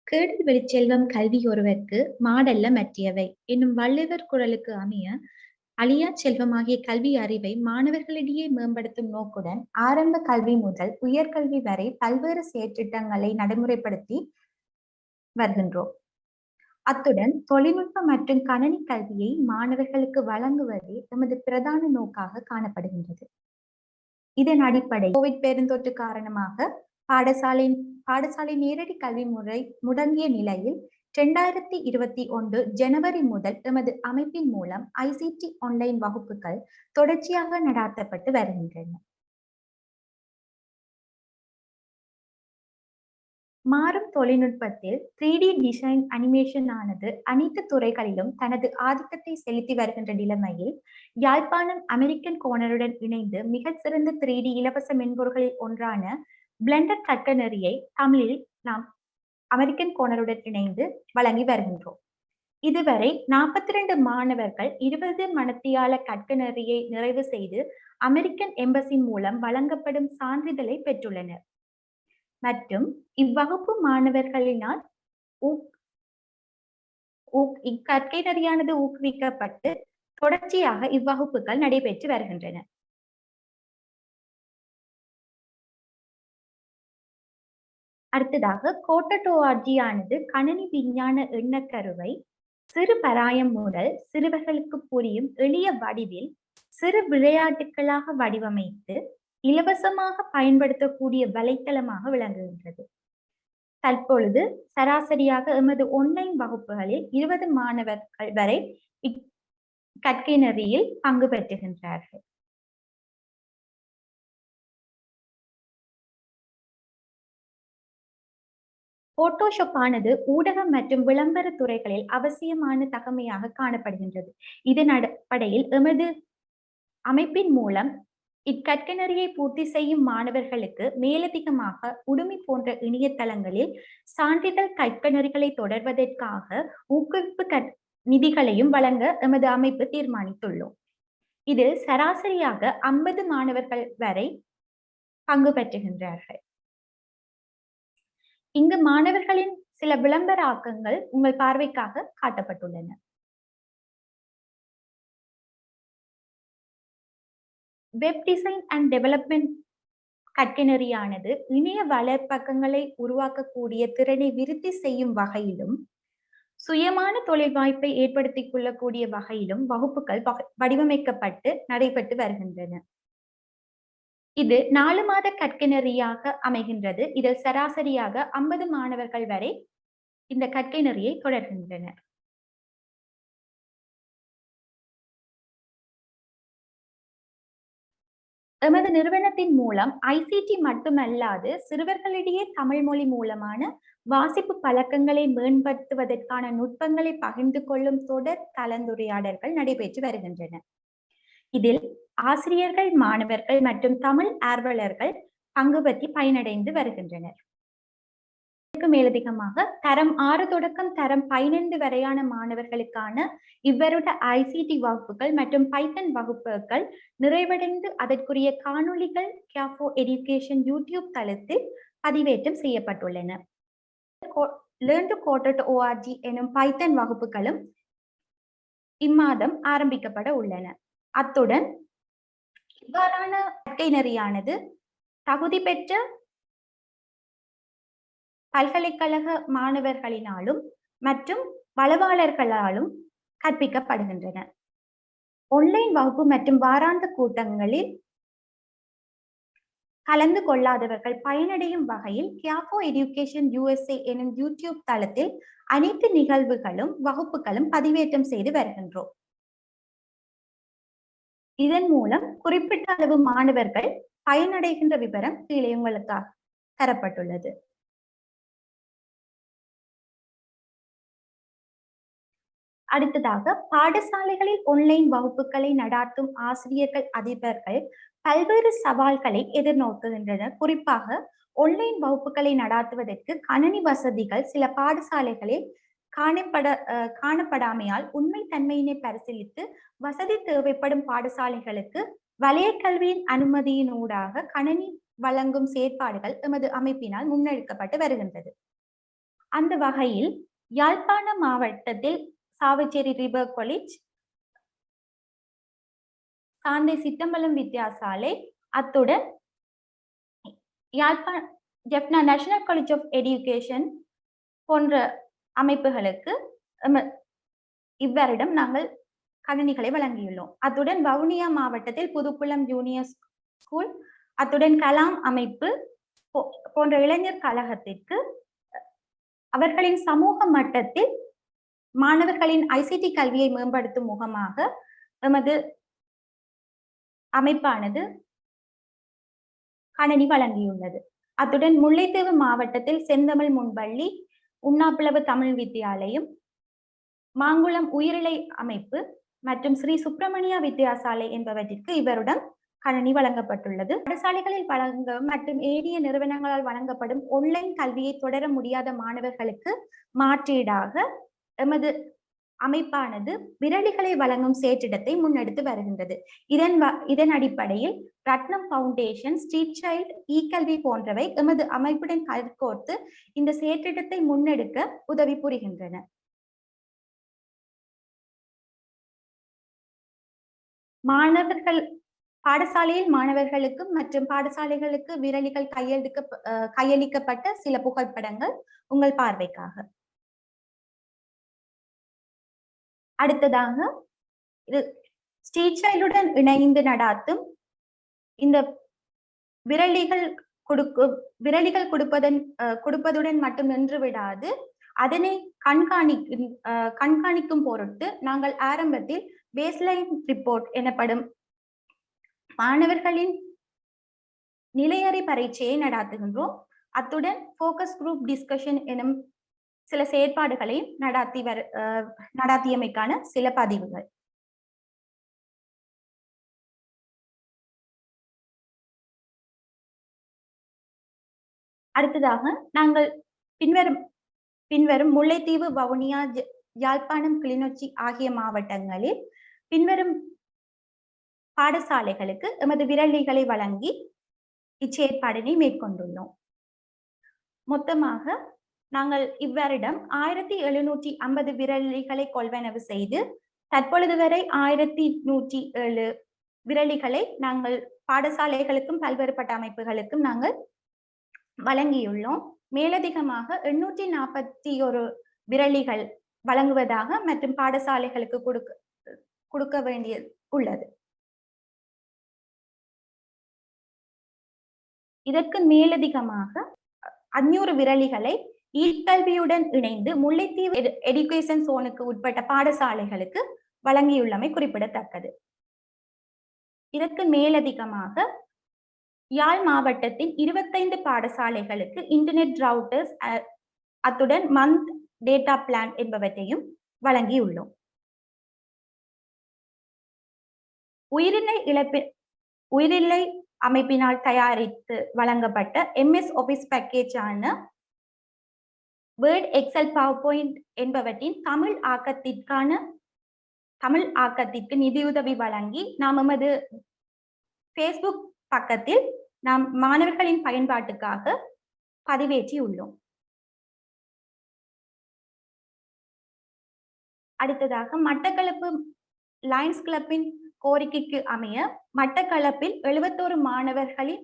கேடல் வெளிச்செல்வம் கல்வி ஒருவருக்கு மாடல்ல மற்றியவை என்னும் வள்ளுவர் குறளுக்கு அமைய அழியா செல்வமாகிய கல்வி அறிவை மாணவர்களிடையே மேம்படுத்தும் நோக்குடன் ஆரம்ப கல்வி முதல் உயர்கல்வி வரை பல்வேறு செயற்றிட்டங்களை நடைமுறைப்படுத்தி வருகின்றோம். அத்துடன் தொழில்நுட்ப மற்றும் கணனி கல்வியை மாணவர்களுக்கு வழங்குவதே எமது பிரதான நோக்காக காணப்படுகின்றது. இதன் அடிப்படை கோவிட் பெருந்தொற்று காரணமாக பாடசாலை நேரடி கல்வி முறை முடங்கிய நிலையில் 2021 ஜனவரி முதல் எமது அமைப்பின் மூலம் ஐசிடி ஆன்லைன் வகுப்புகள் தொடர்ச்சியாக நடாத்தப்பட்டு வருகின்றன. மாறும் தொழில்நுட்பத்தில் 3D டிசைன் அனிமேஷன் ஆனது அனைத்து துறைகளிலும் தனது ஆதிக்கத்தை செலுத்தி வருகின்ற நிலைமையில் யாழ்ப்பாணம் அமெரிக்கன் கோணருடன் இணைந்து மிக சிறந்த 3D இலவச மென்பொருள்களில் ஒன்றான பிளெண்டர் கற்க நெறியை தமிழில் நாம் அமெரிக்கன் கோணருடன் இணைந்து வழங்கி வருகின்றோம். இதுவரை 42 மாணவர்கள் 20 மணித்தியால கற்க நெறியை நிறைவு செய்து அமெரிக்கன் எம்பசி மூலம் வழங்கப்படும் சான்றிதழை பெற்றுள்ளனர். மற்றும் இவ்வகுப்பு மாணவர்களினால் இக்கற்கை நெறியானது ஊக்குவிக்கப்பட்டு தொடர்ச்சியாக இவ்வகுப்புகள் நடைபெற்று வருகின்றன. அடுத்ததாக கோட்ட.org ஆனது கணினி விஞ்ஞான எண்ணக்கருவை சிறு பராயம் முதல் சிறுவர்களுக்கு புரியும் எளிய வடிவில் சிறு விளையாட்டுகளாக வடிவமைத்து இலவசமாக பயன்படுத்தக்கூடிய வலைத்தளமாக விளங்குகின்றது. தற்பொழுது சராசரியாக எமது ஆன்லைன் வகுப்புகளில் 20 மாணவர்கள் வரை இக்கற்கை நெறியில் பங்கு பெற்றுகின்றார்கள். போட்டோஷாப் ஆனது ஊடகம் மற்றும் விளம்பர துறைகளில் அவசியமான தகமையாக காணப்படுகின்றது. இதன் அடிப்படையில் எமது அமைப்பின் மூலம் இக்கற்கை நெறியை பூர்த்தி செய்யும் மாணவர்களுக்கு மேலதிகமாக உடுமி போன்ற இணையதளங்களில் சான்றிதழ் கற்கை நெறிகளை தொடர்வதற்காக ஊக்குவிப்பு நிதிகளையும் வழங்க எமது அமைப்பு தீர்மானித்துள்ளோம். இதில் சராசரியாக 50 மாணவர்கள் வரை பங்கு பெற்றுகின்றார்கள். இங்கு மாணவர்களின் சில விளம்பர ஆக்கங்கள் உங்கள் பார்வைக்காக காட்டப்பட்டுள்ளன. வெப் டிசைன் அண்ட் டெவலப்மெண்ட் கற்கை நெறியானது இணைய வலைப்பக்கங்களை உருவாக்கக்கூடிய திறனை விருத்தி செய்யும் வகையிலும் சுயமான தொழில் வாய்ப்பை ஏற்படுத்திக் கொள்ளக்கூடிய வகையிலும் வகுப்புகள் வடிவமைக்கப்பட்டு நடைபெற்று வருகின்றன. இது 4 மாத கற்கை நெறியாக அமைகின்றது. இதில் சராசரியாக 50 மாணவர்கள் வரை இந்த கற்கை நெறியை தொடர்கின்றனர். எமது நிறுவனத்தின் மூலம் ஐசிடி மட்டுமல்லாது சிறுவர்களிடையே தமிழ் மொழி மூலமான வாசிப்பு பழக்கங்களை மேம்படுத்துவதற்கான நுட்பங்களை பகிர்ந்து கொள்ளும் தொடர் கலந்துரையாடல்கள் நடைபெற்று வருகின்றன. இதில் ஆசிரியர்கள், மாணவர்கள் மற்றும் தமிழ் ஆர்வலர்கள் பங்கு பற்றி பயனடைந்து வருகின்றனர். மேலதிகமாக தரம் 6 தொடக்கம் தரம் 15 வரையான மாணவர்களுக்கான இவ்வருட ஐசிடி வகுப்புகள் மற்றும் பைத்தன் வகுப்புகள் நிறைவடைந்து அதற்குரிய காணொளிகள் கேர் ஃபார் எஜுகேஷன் யூடியூப் தளத்தில் பதிவேற்றம் செய்யப்பட்டுள்ளன. learn2quota.org எனும் பைத்தன் வகுப்புகளும் இம்மாதம் ஆரம்பிக்கப்பட உள்ளன. அத்துடன் இவ்வாறான கற்கை நெறியானது தகுதி பெற்ற பல்கலைக்கழக மாணவர்களினாலும் மற்றும் வளவாளர்களாலும் கற்பிக்கப்படுகின்றன. ஆன்லைன் வகுப்பு மற்றும் வாராந்த கூட்டங்களில் கலந்து கொள்ளாதவர்கள் பயனடையும் வகையில் கியாஃபோ எடியூகேஷன் USA எனும் யூடியூப் தளத்தில் அனைத்து நிகழ்வுகளும் வகுப்புகளும் பதிவேற்றம் செய்து வருகின்றோம். இதன் மூலம் குறிப்பிட்ட அளவு மாணவர்கள் பயனடைகின்ற விவரம் கீழே உங்களுக்காக தரப்பட்டுள்ளது. அடுத்ததாக, பாடசாலைகளில் ஆன்லைன் வகுப்புகளை நடாத்தும் ஆசிரியர்கள் அதிபர்கள் பல்வேறு சவால்களை எதிர்நோக்குகின்றனர். குறிப்பாக ஆன்லைன் வகுப்புகளை நடாத்துவதற்கு கணினி வசதிகள் சில பாடசாலைகளில் காணப்படாமையால் உண்மை தன்மையினை பரிசீலித்து வசதி தேவைப்படும் பாடசாலைகளுக்கு வலய கல்வியின் அனுமதியினூடாக கணினி வழங்கும் செயற்பாடுகள் எமது அமைப்பினால் முன்னெடுக்கப்பட்டு வருகின்றது. அந்த வகையில் யாழ்ப்பாண மாவட்டத்தில் சாவச்சேரி ரிவர் காலேஜ், சாந்தை சித்தம்பலம் வித்தியாசாலை, அத்துடன் யாழ்ப்பாண Jaffna national college of education போன்ற அமைப்புகளுக்கு இவ்வரிடம் நாங்கள் கணினிகளை வழங்கியுள்ளோம். அத்துடன் வவுனியா மாவட்டத்தில் புதுக்குளம் ஜூனியர் ஸ்கூல், அத்துடன் கலாம் அமைப்பு போன்ற இளைஞர் கழகத்திற்கு அவர்களின் சமூக மட்டத்தில் மாணவர்களின் ICT கல்வியை மேம்படுத்தும் முகமாக எமது அமைப்பானது கணினி வழங்கியுள்ளது. அத்துடன் முல்லைத்தீவு மாவட்டத்தில் செந்தமிழ் முன்பள்ளி, உண்ணாப்பிளவு தமிழ் வித்தியாலயம், மாங்குளம் உயிரிழை அமைப்பு மற்றும் ஸ்ரீ சுப்பிரமணியா வித்தியாசாலை என்பவற்றிற்கு இவருடன் கணினி வழங்கப்பட்டுள்ளது. பாடசாலைகளில் மற்றும் ஏனைய நிறுவனங்களால் வழங்கப்படும் ஆன்லைன் கல்வியை தொடர முடியாத மாணவர்களுக்கு மாற்றீடாக எமது அமைப்பானது விரலிகளை வழங்கும் செயற்றிடத்தை முன்னெடுத்து வருகின்றது. இதன் அடிப்படையில் ரத்னம் பவுண்டேஷன், ஸ்ட்ரீட் சைல்ட், கல்வி போன்றவை எமது அமைப்புடன் கைகோர்த்து இந்த செயற்றிடத்தை முன்னெடுக்க உதவி புரிகின்றன. பாடசாலையில் மாணவர்களுக்கு மற்றும் பாடசாலைகளுக்கு விரலிகள் கையளிக்கப்பட்ட சில புகைப்படங்கள் உங்கள் பார்வைக்காக. அடுத்ததாக, இது ஸ்ட்ரீட் சைல்டுடன் இணைந்து நடாத்தும் இந்த விரலிகள் கொடுப்பதுடன் மட்டும் நின்று விடாது, அதனை கண்காணிக்கும் பொருட்டு நாங்கள் ஆரம்பத்தில் பேஸ்லைன் ரிப்போர்ட் எனப்படும் மாணவர்களின் நிலையறி பரீட்சையை நடாத்துகின்றோம். அத்துடன் போக்கஸ் குரூப் டிஸ்கஷன் எனும் சில செயற்பாடுகளையும் நடாத்தியமைக்கான சில பதிவுகள். அடுத்ததாக, நாங்கள் பின்வரும் முல்லைத்தீவு, வவுனியா, யாழ்ப்பாணம், கிளிநொச்சி ஆகிய மாவட்டங்களில் பின்வரும் பாடசாலைகளுக்கு எமது விரலிகளை வழங்கி இச்செயற்பாடினை மேற்கொண்டுள்ளோம். மொத்தமாக நாங்கள் இவ்வரிடம் 1750 விரலிகளை கொள்வனவு செய்து தற்பொழுது வரை 1107 விரலிகளை நாங்கள் பாடசாலைகளுக்கும் பல்வேறுபட்ட அமைப்புகளுக்கும் நாங்கள் வழங்கியுள்ளோம். மேலதிகமாக 841 விரலிகள் வழங்குவதாக மற்றும் பாடசாலைகளுக்கு கொடுக்க வேண்டியது உள்ளது. இதற்கு மேலதிகமாக 500 விரலிகளை கல்வியுடன் இணைந்து முல்லைத்தீவு எஜுகேஷன் சோனுக்கு உட்பட்ட பாடசாலைகளுக்கு வழங்கியுள்ளமை குறிப்பிடத்தக்கது. இதற்கு மேலதிகமாக யாழ் மாவட்டத்தின் 25 பாடசாலைகளுக்கு இன்டர்நெட் ரவுட்டர்ஸ் அத்துடன் மந்த் டேட்டா பிளான் என்பவற்றையும் வழங்கியுள்ளோம். உயிரிழை அமைப்பினால் தயாரித்து வழங்கப்பட்ட MS ஆபீஸ் பேக்கேஜ் ஆன வேர்ட், எக்ஸல், பவர் பாயிண்ட் என்பவற்றின் தமிழ் ஆக்கத்திற்கு நிதியுதவி வழங்கி நாம் எமது Facebook பக்கத்தில் நாம் மாணவர்களின் பயன்பாட்டுக்காக பதிவேற்றியுள்ளோம். அடுத்ததாக, மட்டக்களப்பு லயன்ஸ் கிளப்பின் கோரிக்கைக்கு அமைய மட்டக்களப்பில் 71 மாணவர்களின்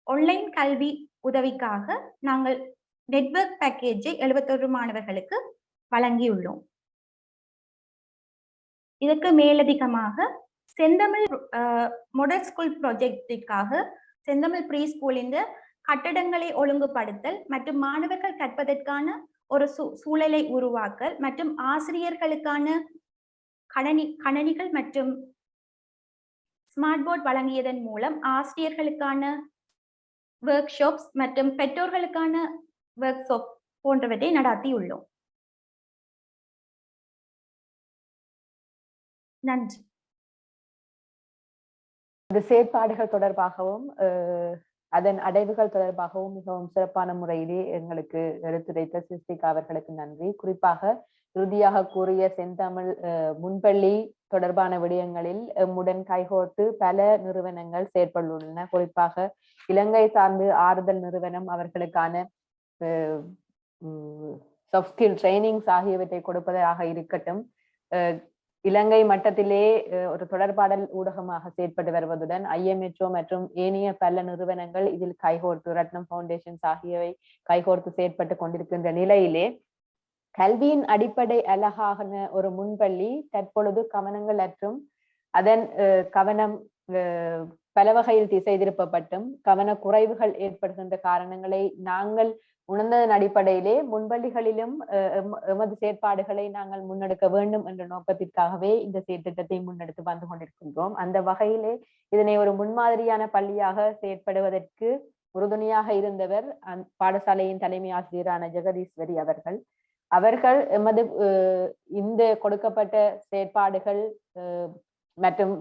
ஆன்லைன் கல்வி உதவிக்காக நாங்கள் நெட்வொர்க் பேக்கேஜை 71 மாணவர்களுக்கு வழங்கியுள்ளோம். இதற்கு மேலதிகமாக செந்தமிழ் மாடல் ஸ்கூல் ப்ராஜெக்டிற்காக செந்தமிழ் ப்ரீ ஸ்கூலின் கட்டடங்களை ஒழுங்குபடுத்தல் மற்றும் மாணவர்கள் கற்பதற்கான ஒரு சூழலை உருவாக்கல் மற்றும் ஆசிரியர்களுக்கான கணனிகள் மற்றும் ஸ்மார்ட் போர்ட் வழங்கியதன் மூலம் ஆசிரியர்களுக்கான ஒர்க் ஷாப்ஸ் மற்றும் பெற்றோர்களுக்கான ஒர்க் ஷாப் போன்றவற்றை நடாத்தியுள்ளோம். நன்றி. இந்த செயற்பாடுகள் தொடர்பாகவும் அதன் அடைவுகள் தொடர்பாகவும் மிகவும் சிறப்பான முறையிலே எங்களுக்கு எடுத்துரைத்த சிருஷ்டிகா அவர்களுக்கு நன்றி. குறிப்பாக இறுதியாக கூறிய செந்தமிழ் முன்பள்ளி தொடர்பான விடயங்களில் எம்முடன் கைகோர்த்து பல நிறுவனங்கள் செயற்பட்டுள்ளன. குறிப்பாக இலங்கை சார்ந்து ஆறுதல் நிறுவனம் அவர்களுக்கான சாஃப்ட் ஸ்கில் ட்ரைனிங்ஸ் ஆகியவற்றை கொடுப்பதாக இருக்கட்டும், இலங்கை மட்டத்திலே ஒரு தொடர்பாடல் ஊடகமாக செயற்பட்டு வருவதுடன் IMHO மற்றும் ஏனைய பல நிறுவனங்கள் இதில் கைகோர்த்து ரத்னம் ஃபவுண்டேஷன்ஸ் ஆகியவை கைகோர்த்து செயற்பட்டு கொண்டிருக்கின்ற நிலையிலே கல்வியின் அடிப்படை அழகான ஒரு முன்பள்ளி தற்பொழுது கவனங்கள் அற்றும் அதன் கவனம் பல வகையில் திசை திருப்பப்பட்டும் கவன குறைவுகள் ஏற்படுகின்ற காரணங்களை நாங்கள் உணர்ந்ததன் அடிப்படையிலே முன்பள்ளிகளிலும் எமது செயற்பாடுகளை நாங்கள் முன்னெடுக்க வேண்டும் என்ற நோக்கத்திற்காகவே இந்த செயற்திட்டத்தை முன்னெடுத்து வந்து கொண்டிருக்கின்றோம். அந்த வகையிலே இதனை ஒரு முன்மாதிரியான பள்ளியாக செயற்படுவதற்கு உறுதுணையாக இருந்தவர் பாடசாலையின் தலைமை ஆசிரியரான ஜெகதீஸ்வரி அவர்கள் எமது இந்த கொடுக்கப்பட்ட செயற்பாடுகள் மற்றும்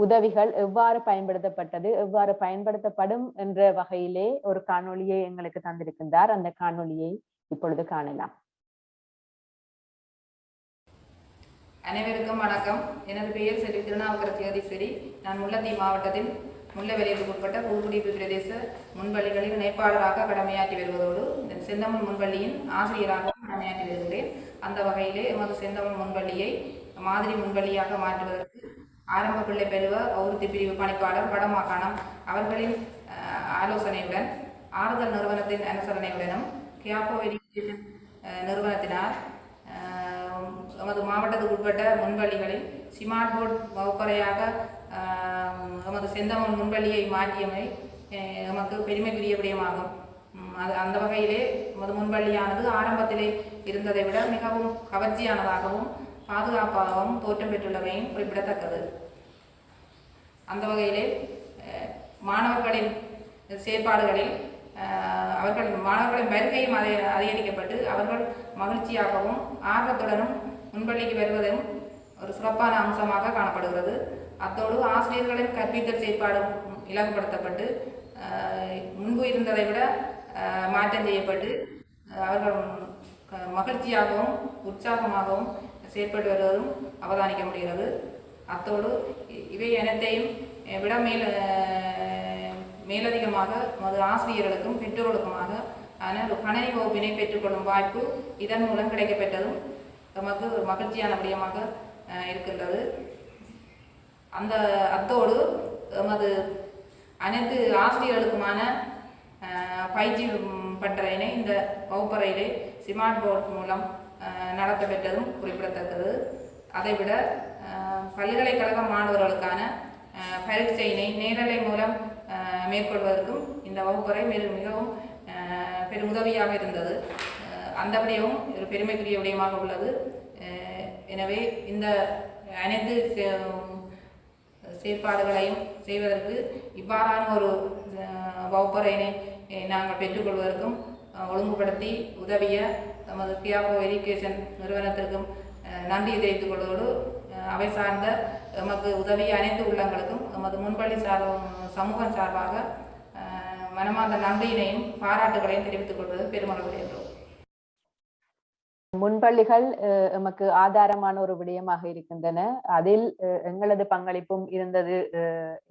உதவிகள் எவ்வாறு பயன்படுத்தப்பட்டது, எவ்வாறு பயன்படுத்தப்படும் என்ற வகையிலே ஒரு காணொளியை எங்களுக்கு தந்திருக்கின்றார். அந்த காணொளியை இப்பொழுது காணலாம். அனைவருக்கும் வணக்கம். எனது பெயர் செல்வி திருநாவுக்கரசி ஜெகதீஸ்வரி. நான் முல்லைத்தீவு மாவட்டத்தில் முல்லைவேலிக்கு உட்பட்ட புதுக்குடியிருப்பு பிரதேச முன்பள்ளிகளில் இணைப்பாளராக கடமையாற்றி வருவதோடு செந்தமிழ் முன்பள்ளியின் ஆசிரியராக கடமையாற்றி வருகிறேன். அந்த வகையிலே எமது செந்தமிழ் முன்பள்ளியை மாதிரி முன்பள்ளியாக மாற்றுவதற்கு ஆரம்ப பிள்ளை பெறுவ அவுறுத்தி பிரிவு பணிப்பாளர் வடமாகாணம் அவர்களின் ஆலோசனையுடன் ஆறுதல் நிறுவனத்தின் அனுசரணையுடனும் கியாபோ எஜுகேஷன் நிறுவனத்தினால் எமது மாவட்டத்துக்கு உட்பட்ட முன்பள்ளிகளில் ஸ்மார்ட் போர்ட் வகுப்பறையாக எமது செந்தமிழ் முன்பள்ளியை மாற்றியமை எமக்கு பெருமைக்குரிய விடயமாகும். அந்த வகையிலே எமது முன்பள்ளியானது ஆரம்பத்திலே இருந்ததை விட மிகவும் கவர்ச்சியானதாகவும் பாதுகாப்பாகவும் தோற்றம் பெற்றுள்ளவையும் குறிப்பிடத்தக்கது. அந்த வகையிலே மாணவர்களின் செயற்பாடுகளில் மாணவர்களின் வருகையும் அதிகரிக்கப்பட்டு அவர்கள் மகிழ்ச்சியாகவும் ஆர்வத்துடனும் முன்பள்ளிக்கு வருவதும் ஒரு சிறப்பான அம்சமாக காணப்படுகிறது. அத்தோடு ஆசிரியர்களின் கற்பித்தல் செயற்பாடும் இலகுபடுத்தப்பட்டு முன்பு இருந்ததை விட மாற்றம் செய்யப்பட்டு அவர்கள் மகிழ்ச்சியாகவும் உற்சாகமாகவும் செயற்பட்டு வருவதும் அவதானிக்க முடிகிறது. அத்தோடு இவை அனைத்தையும் விட மேலதிகமாக மது ஆசிரியர்களுக்கும் பெற்றோர்களுக்குமாக ஒரு கணனி வகுப்பினை பெற்றுக்கொள்ளும் வாய்ப்பு இதன் மூலம் கிடைக்கப்பெற்றதும் நமக்கு ஒரு மகிழ்ச்சியான விடயமாக இருக்கின்றது. அத்தோடு எமது அனைத்து ஆசிரியர்களுக்குமான பயிற்சி பட்டறையினை இந்த வகுப்பறையிலே ஸ்மார்ட் போர்ட் மூலம் நடத்தப்பெற்றதும் குறிப்பிடத்தக்கது. அதைவிட பல்கலைக்கழக மாணவர்களுக்கான பரீட்சையினை நேரலை மூலம் மேற்கொள்வதற்கும் இந்த வகுப்பறை மிகவும் பெரும் உதவியாக இருந்தது. அந்த விடயமும் ஒரு பெருமைக்குரிய விடயமாக உள்ளது. எனவே இந்த அனைத்து செயற்பாடுகளையும் செய்வதற்கு இவ்வாறான ஒரு வகுப்பறையினை நாங்கள் பெற்றுக்கொள்வதற்கும் ஒழுங்குபடுத்தி உதவிய நமது கியாபோ எஜுகேஷன் நிறுவனத்திற்கும் நன்றி தெரிவித்துக் கொள்வதோடு அவை சார்ந்த எமக்கு உதவிய அனைத்து உள்ளங்களுக்கும் எமது முன்பள்ளி சமூகம் சார்பாக மனமார்ந்த நன்றியினையும் பாராட்டுகளையும் தெரிவித்துக் கொள்வது பெருமளவுடையதோம். முன்பள்ளிகள் எமக்கு ஆதாரமான ஒரு விடயமாக இருக்கின்றன. அதில் எங்களது பங்களிப்பும் இருந்தது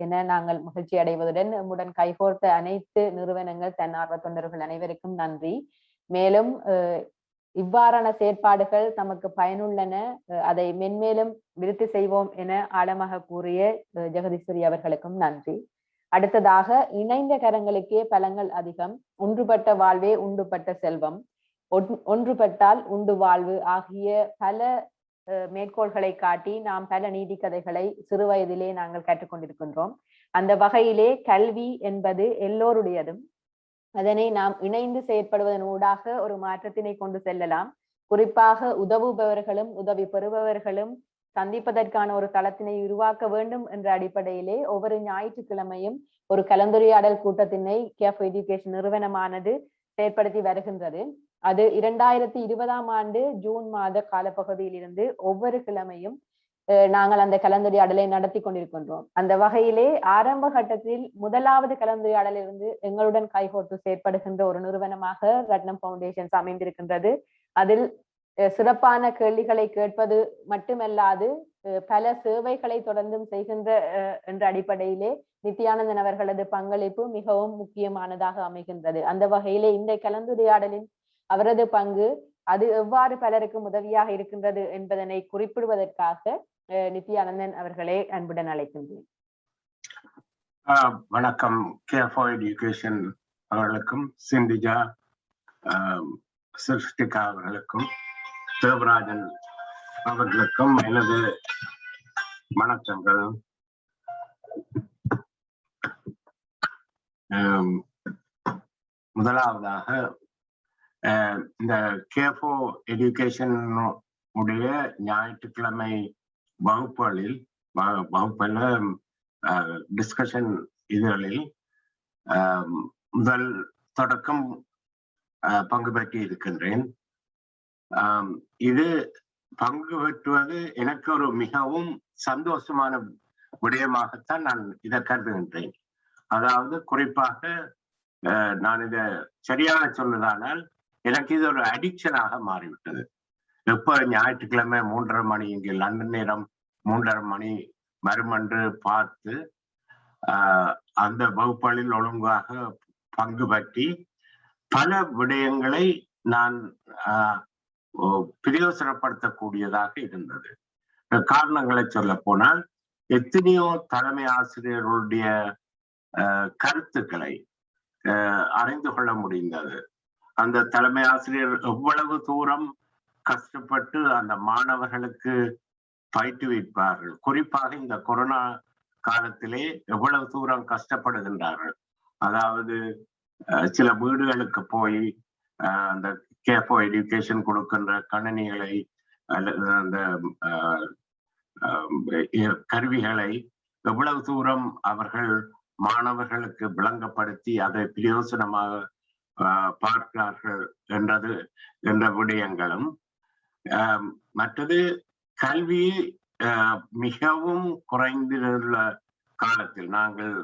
என நாங்கள் மகிழ்ச்சி அடைவதுடன் நம்முடன் கைகோர்த்த அனைத்து நிறுவனங்கள் தன்னார்வ தொண்டர்கள் அனைவருக்கும் நன்றி. மேலும் இவ்வாறான செயற்பாடுகள் தமக்கு பயனுள்ளன, அதை மென்மேலும் விருத்தி செய்வோம் என ஆழமாக கூறிய ஜெகதீஸ்வரி அவர்களுக்கும் நன்றி. அடுத்ததாக இணைந்த கரங்களுக்கே பலங்கள் அதிகம், ஒன்றுபட்ட வாழ்வே உண்டுபட்ட செல்வம், ஒன்றுபட்டால் உண்டு வாழ்வு ஆகிய பல மேற்கோள்களை காட்டி நாம் பல நீதி கதைகளை சிறு வயதிலே நாங்கள் கற்றுக்கொண்டிருக்கின்றோம். அந்த வகையிலே கல்வி என்பது எல்லோருடையதும். அதனை நாம் இணைந்து செயற்படுவதன் ஊடாக ஒரு மாற்றத்தினை கொண்டு செல்லலாம். குறிப்பாக உதவுபவர்களும் உதவி பெறுபவர்களும் சந்திப்பதற்கான ஒரு தளத்தினை உருவாக்க வேண்டும் என்ற அடிப்படையிலே ஒவ்வொரு ஞாயிற்றுக்கிழமையும் ஒரு கலந்துரையாடல் கூட்டத்தினை கேஃப் எஜுகேஷன் நிறுவனமானது செயற்படுத்தி வருகின்றது. அது 2020 ஜூன் மாத காலப்பகுதியில் இருந்து ஒவ்வொரு கிழமையும் நாங்கள் அந்த கலந்துரையாடலை நடத்தி கொண்டிருக்கின்றோம். அந்த வகையிலே ஆரம்ப கட்டத்தில் முதலாவது கலந்துரையாடலிருந்து எங்களுடன் கைகோர்த்து செயற்படுகின்ற ஒரு நிறுவனமாக ரத்னம் பவுண்டேஷன்ஸ் அமைந்திருக்கின்றது. அதில் சிறப்பான கேள்விகளை கேட்பது மட்டுமல்லாது பல சேவைகளை தொடர்ந்தும் செய்கின்ற என்ற அடிப்படையிலே நித்யானந்தன் அவர்களது பங்களிப்பு மிகவும் முக்கியமானதாக அமைகின்றது. அந்த வகையிலே இந்த கலந்துரையாடலின் அவரது பங்கு அது எவ்வாறு பலருக்கும் உதவியாக இருக்கின்றது என்பதனை குறிப்பிடுவதற்காக நித்யானந்தன் அவர்களே அன்புடன் அழைக்கின்றேன். வணக்கம். கேஃப் எஜுகேஷன் அவர்களுக்கும், சிந்திஜா, சிருஷ்டிகா அவர்களுக்கும், தேவராஜன் அவர்களுக்கும் எனது வணக்கங்கள். முதலாவதாக இந்த கேஃப் எஜுகேஷன் உடைய ஞாயிற்றுக்கிழமை வகுப்புகளில் டிஸ்கஷன் இதுகளில் முதல் தொடக்கம் பங்கு பெற்று இருக்கின்றேன். இது பங்கு பெற்றுவது எனக்கு ஒரு மிகவும் சந்தோஷமான விடயமாகத்தான் நான் இதை கருதுகின்றேன். அதாவது குறிப்பாக நான் இதை சரியாக சொல்வதானால் எனக்கு இது ஒரு அடிக்ஷனாக மாறிவிட்டது. எப்ப ஞாயிற்றுக்கிழமை 3:30 மணி, இங்கே லண்டன் நேரம் 3:30 மணி மறுமன்று பார்த்து அந்த வகுப்புகளில் ஒழுங்காக பங்கு பற்றி பல விடயங்களை நான் பிரயோசனப்படுத்தக்கூடியதாக இருந்தது. காரணங்களை சொல்ல போனால் எத்தனையோ தலைமை ஆசிரியர்களுடைய கருத்துக்களை அறிந்து கொள்ள முடிந்தது. அந்த தலைமை ஆசிரியர் எவ்வளவு தூரம் கஷ்டப்பட்டு அந்த மாணவர்களுக்கு பயிற்றுவிப்பார்கள். குறிப்பாக இந்த கொரோனா காலத்திலே எவ்வளவு தூரம் கஷ்டப்படுகின்றார்கள். அதாவது சில வீடுகளுக்கு போய் அந்த கேஃப் எஜுகேஷன் கொடுக்கின்ற கணினிகளை அந்த கருவிகளை எவ்வளவு தூரம் அவர்கள் மாணவர்களுக்கு விளங்கப்படுத்தி அதை பிரயோசனமாக பார்க்கிறார்கள் என்ற விடயங்களும், மற்றது கல்வி மிகவும் குறைந்துள்ள காலத்தில் நாங்கள்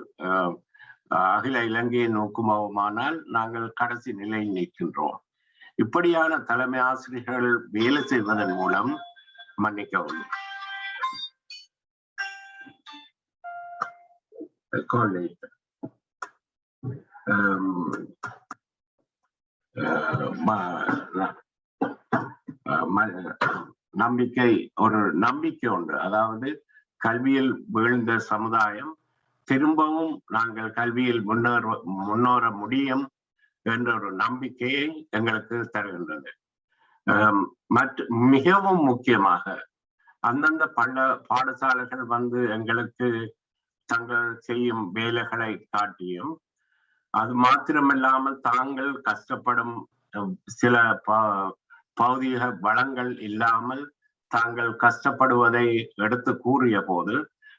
அகில இலங்கையை நோக்குமானால் நாங்கள் கடைசி நிலையில் நிற்கின்றோம். இப்படியான தலைமை ஆசிரியர்கள் வேலை செய்வதன் மூலம் மன்னிக்கவும் நம்பிக்கை ஒன்று. அதாவது கல்வியில் வீழ்ந்த சமுதாயம் திரும்பவும் நாங்கள் கல்வியில் முன்னேற முடியும் என்ற ஒரு நம்பிக்கையை எங்களுக்கு தருகின்றது. மிகவும் முக்கியமாக அந்தந்த பாடசாலைகள் வந்து எங்களுக்கு தங்கள் செய்யும் வேலைகளை காட்டியும், அது மாத்திரமில்லாமல் தாங்கள் கஷ்டப்படும் சில பௌதிக வளங்கள் இல்லாமல் தாங்கள் கஷ்டப்படுவதை எடுத்து கூறிய போது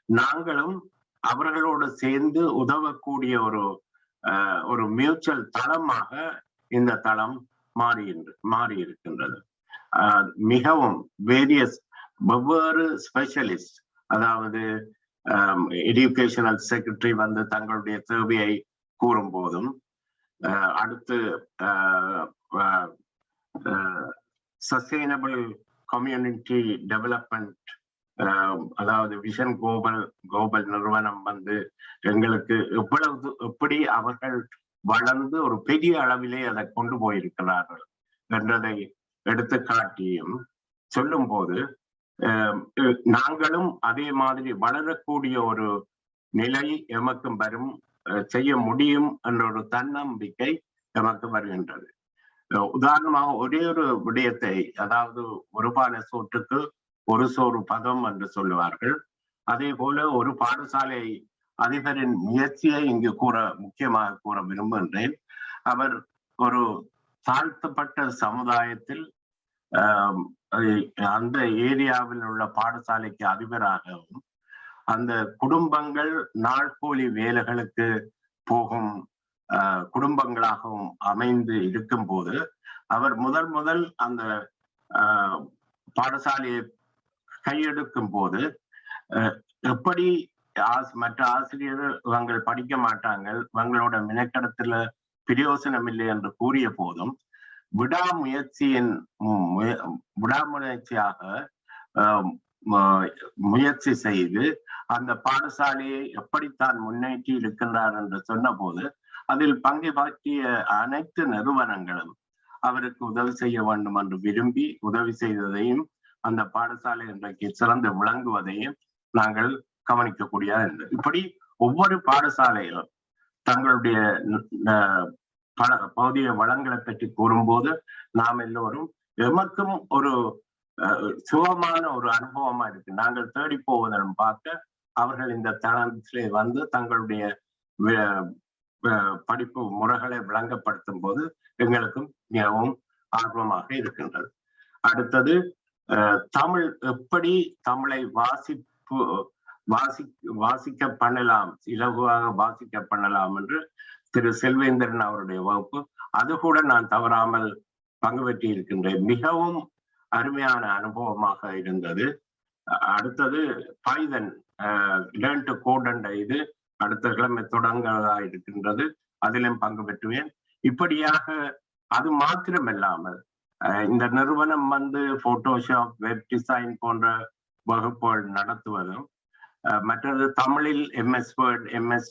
நாங்களும் அவர்களோடு சேர்ந்து உதவக்கூடிய ஒரு மியூச்சுவல் தளமாக இந்த தளம் மாறி இருக்கின்றது. மிகவும் வெவ்வேறு ஸ்பெஷலிஸ்ட், அதாவது எஜுகேஷனல் செக்ரட்டரி வந்து தங்களுடைய தேவையை கூறும் போதும், அடுத்து சஸ்டைனபிள் கம்யூனிட்டி டெவலப்மெண்ட், அதாவது விஷன் குளோபல் நிறுவனம் வந்து எங்களுக்கு எப்படி அவர்கள் வளர்ந்து ஒரு பெரிய அளவிலே அதை கொண்டு போயிருக்கிறார்கள் என்றதை எடுத்து காட்டியும் சொல்லும் போது நாங்களும் அதே மாதிரி வளரக்கூடிய ஒரு நிலை எமக்கும் வரும், செய்ய முடியும் என்ற ஒரு தன்னம்பிக்கை எமக்கு வருகின்றது. உதாரணமாக ஒரே ஒரு விடயத்தை, அதாவது ஒரு பானை சோற்றுக்கு ஒரு சோறு பதம் என்று சொல்லுவார்கள். அதே போல ஒரு பாடசாலை அதிபரின் முயற்சியை இங்கு முக்கியமாக கூற விரும்புகின்றேன். அவர் ஒரு தாழ்த்தப்பட்ட சமுதாயத்தில் அந்த ஏரியாவில் உள்ள பாடசாலைக்கு அதிபராகவும் அந்த குடும்பங்கள் நாள்கூலி வேலைகளுக்கு போகும் குடும்பங்களாகவும் அமைந்து இருக்கும் போது அவர் முதல் அந்த பாடசாலையை கையெடுக்கும் போது எப்படி மற்ற ஆசிரியர்கள் இவங்கள் படிக்க மாட்டாங்க, இவங்களோட மினக்கடத்துல பிரயோசனம் இல்லை என்று கூறிய போதும் விடாமுயற்சியாக முயற்சி செய்து அந்த பாடசாலையை எப்படித்தான் முன்னேற்றி இருக்கின்றார் என்று சொன்ன போது அதில் பங்கு பற்றிய அனைத்து நிறுவனங்களும் அவருக்கு உதவி செய்ய வேண்டும் என்று விரும்பி உதவி செய்ததையும் அந்த பாடசாலை இன்றைக்கு சிறந்து விளங்குவதையும் நாங்கள் கவனிக்கக்கூடியதா இருந்தது. இப்படி ஒவ்வொரு பாடசாலையிலும் தங்களுடைய பல பகுதிய வளங்களை பற்றி கூறும்போது நாம் எல்லோரும் எமக்கும் ஒரு சுகமான ஒரு அனுபவமா இருக்கு. நாங்கள் தேடி போவதன் பார்க்க அவர்கள் இந்த தளத்திலே வந்து தங்களுடைய படிப்பு முறைகளை விளங்கப்படுத்தும் போது எங்களுக்கும் மிகவும் ஆர்வமாக இருக்கின்றது. அடுத்தது தமிழ் எப்படி தமிழை வாசிக்க பண்ணலாம், இலகுவாக வாசிக்க பண்ணலாம் என்று திரு செல்வேந்திரன் அவருடைய வகுப்பு, அது கூட நான் தவறாமல் பங்கு பெற்றி இருக்கின்றேன். மிகவும் அருமையான அனுபவமாக இருந்தது. அடுத்தது பைதன் லேர்ன் டு கோட் என்ற இது அடுத்த கிழமை தொடங்கதா இருக்கின்றது, அதிலும் பங்கு பெற்றுவேன். இப்படியாக அது மாத்திரமில்லாமல் இந்த நிறுவனம் வந்து போட்டோஷாப், வெப் டிசைன் போன்ற வகுப்புகள் நடத்துவதும், மற்றது தமிழில் MS word, MS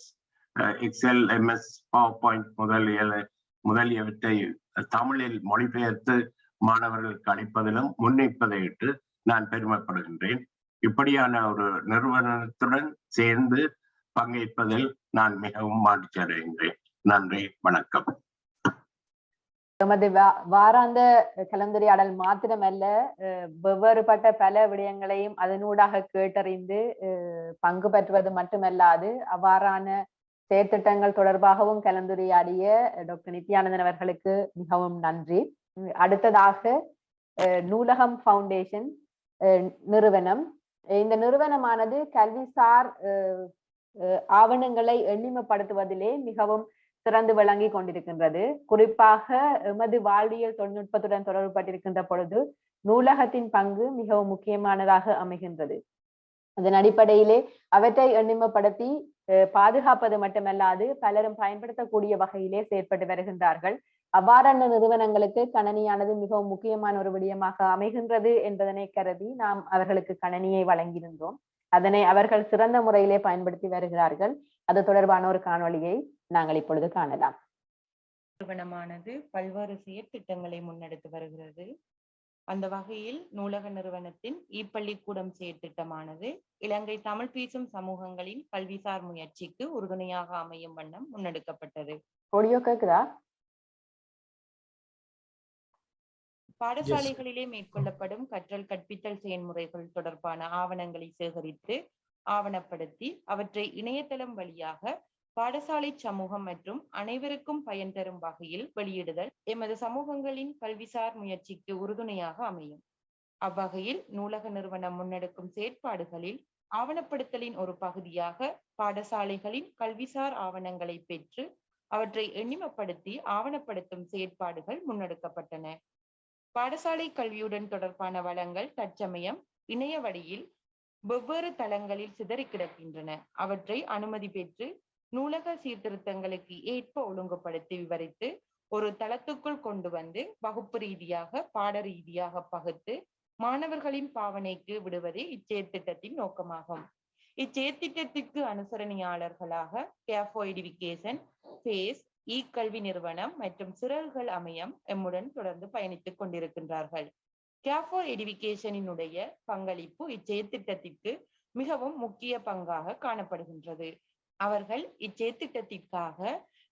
excel, MS power point முதலியவற்றை தமிழில் மொழிபெயர்த்து மாணவர்களுக்கு அளிப்பதிலும் முன்னிப்பதையிட்டு நான் பெருமைப்படுகின்றேன். இப்படியான ஒரு நிறுவனத்துடன் சேர்ந்து பங்கேற்பதில் நான் மிகவும் மகிழ்ச்சி அடைகின்றேன். நன்றி, வணக்கம். எமது வாராந்த கலந்துரையாடல் மாத்திரமல்ல, வெவ்வேறுபட்ட பல விடயங்களையும் அதனூடாக கேட்டறிந்து பங்கு பெற்றுவது மட்டுமல்லாது அவ்வாறான செயற்திட்டங்கள் தொடர்பாகவும் கலந்துரையாடிய டாக்டர் நித்யானந்தன் அவர்களுக்கு மிகவும் நன்றி. அடுத்ததாக நூலகம் ஃபவுண்டேஷன் நிறுவனம். இந்த நிறுவனமானது கல்விசார் ஆவணங்களை எண்ணிமப்படுத்துவதிலே மிகவும் சிறந்து விளங்கி கொண்டிருக்கின்றது. குறிப்பாக எமது வாழ்வியல் தொழில்நுட்பத்துடன் தொடர்புபட்டிருக்கின்ற பொழுது நூலகத்தின் பங்கு மிகவும் முக்கியமானதாக அமைகின்றது. அதன் அடிப்படையிலே அவற்றை எண்ணிமப்படுத்தி பாதுகாப்பது மட்டுமல்லாது பலரும் பயன்படுத்தக்கூடிய வகையிலே செயற்பட்டு வருகின்றார்கள். அவ்வாறான நிறுவனங்களுக்கு கணனியானது மிகவும் முக்கியமான ஒரு விடயமாக அமைகின்றது என்பதனை கருதி நாம் அவர்களுக்கு கணனியை வழங்கியிருந்தோம். அதனை அவர்கள் சிறந்த முறையிலே பயன்படுத்தி வருகிறார்கள். அது தொடர்பான ஒரு காணொளியை நாங்கள் இப்பொழுது காணலாம். நிறுவனமானது பல்வேறு செயற்திட்டங்களை முன்னெடுத்து வருகிறது. அந்த வகையில் நூலக நிறுவனத்தின் பள்ளிக்கூடம் செயற்திட்டமானது இலங்கை தமிழ் பேசும் சமூகங்களின் கல்விசார் முயற்சிக்கு உறுதுணையாக அமையும் வண்ணம் முன்னெடுக்கப்பட்டது. பாடசாலைகளிலே மேற்கொள்ளப்படும் கற்றல் கற்பித்தல் செயல்முறைகள் தொடர்பான ஆவணங்களை சேகரித்து ஆவணப்படுத்தி அவற்றை இணையதளம் வழியாக பாடசாலை சமூகம் மற்றும் அனைவருக்கும் பயன் தரும் வகையில் வெளியிடுதல் எமது சமூகங்களின் கல்விசார் முயற்சிக்கு உறுதுணையாக அமையும். அவ்வகையில் நூலக நிறுவனம் முன்னெடுக்கும் செயற்பாடுகளில் ஆவணப்படுத்தலின் ஒரு பகுதியாக பாடசாலைகளின் கல்விசார் ஆவணங்களை பெற்று அவற்றை எண்ணிமப்படுத்தி ஆவணப்படுத்தும் செயற்பாடுகள் முன்னெடுக்கப்பட்டன. பாடசாலை கல்வியுடன் தொடர்பான வளங்கள் தற்சமயம் இணைய வழியில் வெவ்வேறு தளங்களில் சிதறி கிடக்கின்றன. அவற்றை அனுமதி பெற்று நூலக சீர்திருத்தங்களுக்கு ஏற்ப ஒழுங்குபடுத்தி விவரித்து ஒரு தளத்துக்குள் கொண்டு வந்து வகுப்பு ரீதியாக பாட ரீதியாக பகுத்து மாணவர்களின் பாவனைக்கு விடுவதே இச்செயற்திட்டத்தின் நோக்கமாகும். இச்செயற்திட்டத்திற்கு அனுசரணையாளர்களாக கேர் ஃபார் எடுகேஷன், பேஸ், கல்வி நிறுவனம் மற்றும் சிறல்கள் அமையம் எம்முடன் தொடர்ந்து பயணித்துக் கொண்டிருக்கின்றார்கள். கேர் ஃபார் எடுகேஷனினுடைய பங்களிப்பு இச்செயற்திட்டத்திற்கு மிகவும் முக்கிய பங்காக காணப்படுகின்றது. அவர்கள் இச்செயற்திட்டத்திற்காக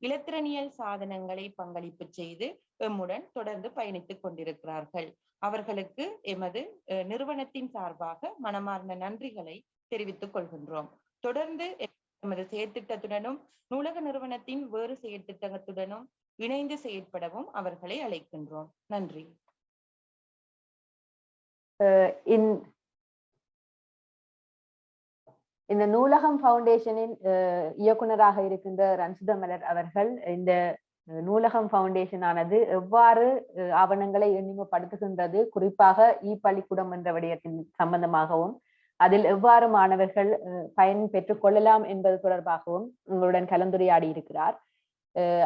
இலத்திரனியல் சாதனங்களை பங்களிப்பு செய்து எம்முடன் தொடர்ந்து பயணித்துக் கொண்டிருக்கிறார்கள். அவர்களுக்கு எமது நிறுவனத்தின் சார்பாக மனமார்ந்த நன்றிகளை தெரிவித்துக் கொள்கின்றோம். தொடர்ந்து எமது செயற்திட்டத்துடனும் நூலக நிறுவனத்தின் வேறு செயற்திட்டத்துடனும் இணைந்து செயற்படவும் அவர்களை அழைக்கின்றோம். நன்றி. இந்த நூலகம் ஃபவுண்டேஷனின் இயக்குனராக இருக்கின்ற ரன்சுதமலர் அவர்கள் இந்த நூலகம் ஃபவுண்டேஷன் ஆனது எவ்வாறு ஆவணங்களை எண்ணிமப்படுத்துகின்றது, குறிப்பாக பள்ளிக்கூடம் என்ற விடயத்தின் சம்பந்தமாகவும் அதில் எவ்வாறு மாணவர்கள் பயன் பெற்றுக் கொள்ளலாம் என்பது தொடர்பாகவும் உங்களுடன் கலந்துரையாடி இருக்கிறார்.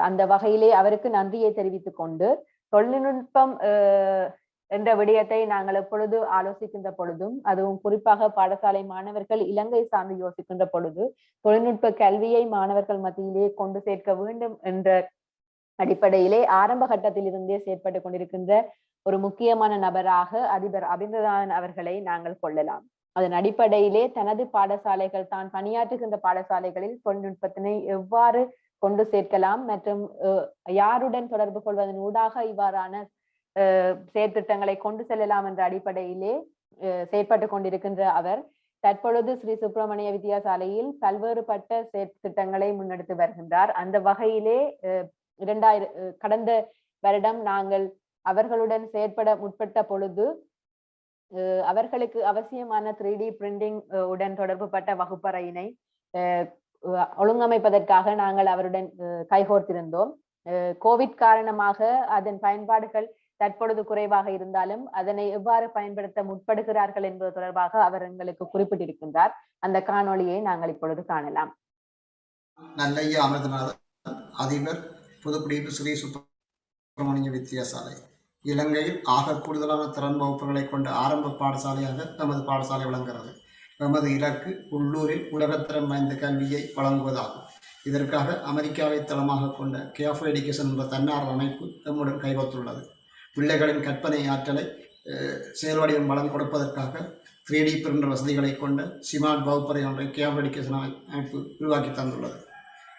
அந்த வகையிலே அவருக்கு நன்றியை தெரிவித்துக் கொண்டு, தொழில்நுட்பம் என்ற விடயத்தை நாங்கள் எப்பொழுது ஆலோசிக்கின்ற பொழுதும், அதுவும் குறிப்பாக பாடசாலை மாணவர்கள் இலங்கை சார்ந்து யோசிக்கின்ற பொழுது தொழில்நுட்ப கல்வியை மாணவர்கள் மத்தியிலே கொண்டு சேர்க்க வேண்டும் என்ற அடிப்படையிலே ஆரம்ப கட்டத்தில் இருந்தே செயற்பட்டு கொண்டிருக்கின்ற ஒரு முக்கியமான நபராக அதிபர் அபிந்ததானன் அவர்களை நாங்கள் கொள்ளலாம். அதன் அடிப்படையிலே தனது பாடசாலைகள், தான் பணியாற்றுகின்ற பாடசாலைகளில் தொழில்நுட்பத்தினை எவ்வாறு கொண்டு சேர்க்கலாம் மற்றும் யாருடன் தொடர்பு கொள்வதன் ஊடாக இவ்வாறான செயற்திட்டங்களை கொண்டு செல்லலாம் என்ற அடிப்படையிலே செயற்பட்டு கொண்டிருக்கின்ற அவர் தற்பொழுது ஸ்ரீ சுப்பிரமணிய வித்தியாசாலையில் பல்வேறுபட்ட செயற்திட்டங்களை முன்னெடுத்து வருகின்றார். அந்த வகையிலே கடந்த வருடம் நாங்கள் அவர்களுடன் செயற்பட முற்பட்ட பொழுது அவர்களுக்கு அவசியமான 3D பிரிண்டிங் உடன் தொடர்புபட்ட வகுப்பறையினை ஒழுங்கமைப்பதற்காக நாங்கள் அவருடன் கைகோர்த்திருந்தோம். கோவிட் காரணமாக அதன் பயன்பாடுகள் தற்பொழுது குறைவாக இருந்தாலும் அதனை எவ்வாறு பயன்படுத்த முற்படுகிறார்கள் என்பது தொடர்பாக அவர் எங்களுக்கு குறிப்பிட்டிருக்கின்றார். அந்த காணொளியை நாங்கள் இப்பொழுது காணலாம். நல்லையா அமிர்தநாதன், அதிபர், புதுக்குடியிருப்பு ஸ்ரீ சுப்பிரமணிய வித்தியாசாலை. இலங்கையில் ஆக கூடுதலான திறன் வகுப்புகளை கொண்ட ஆரம்ப பாடசாலையாக நமது பாடசாலை விளங்குகிறது. நமது இலக்கு உள்ளூரில் உலகத்திறன் வாய்ந்த கல்வியை வழங்குவதாகும். இதற்காக அமெரிக்காவை தளமாக கொண்ட கேர் ஃபார் எஜுகேஷன் என்ற தன்னார்வ அமைப்பு நம்முடன் கைகோர்த்துள்ளது. பிள்ளைகளின் கற்பனை ஆற்றலை செயல்வடிவம் வளம் கொடுப்பதற்காக 3D பிரிண்டர் வசதிகளை கொண்ட ஸ்மார்ட் வகுப்பறை ஒன்றை கேர் ஃபார் எஜுகேஷன் அமைப்பு உருவாக்கி தந்துள்ளது.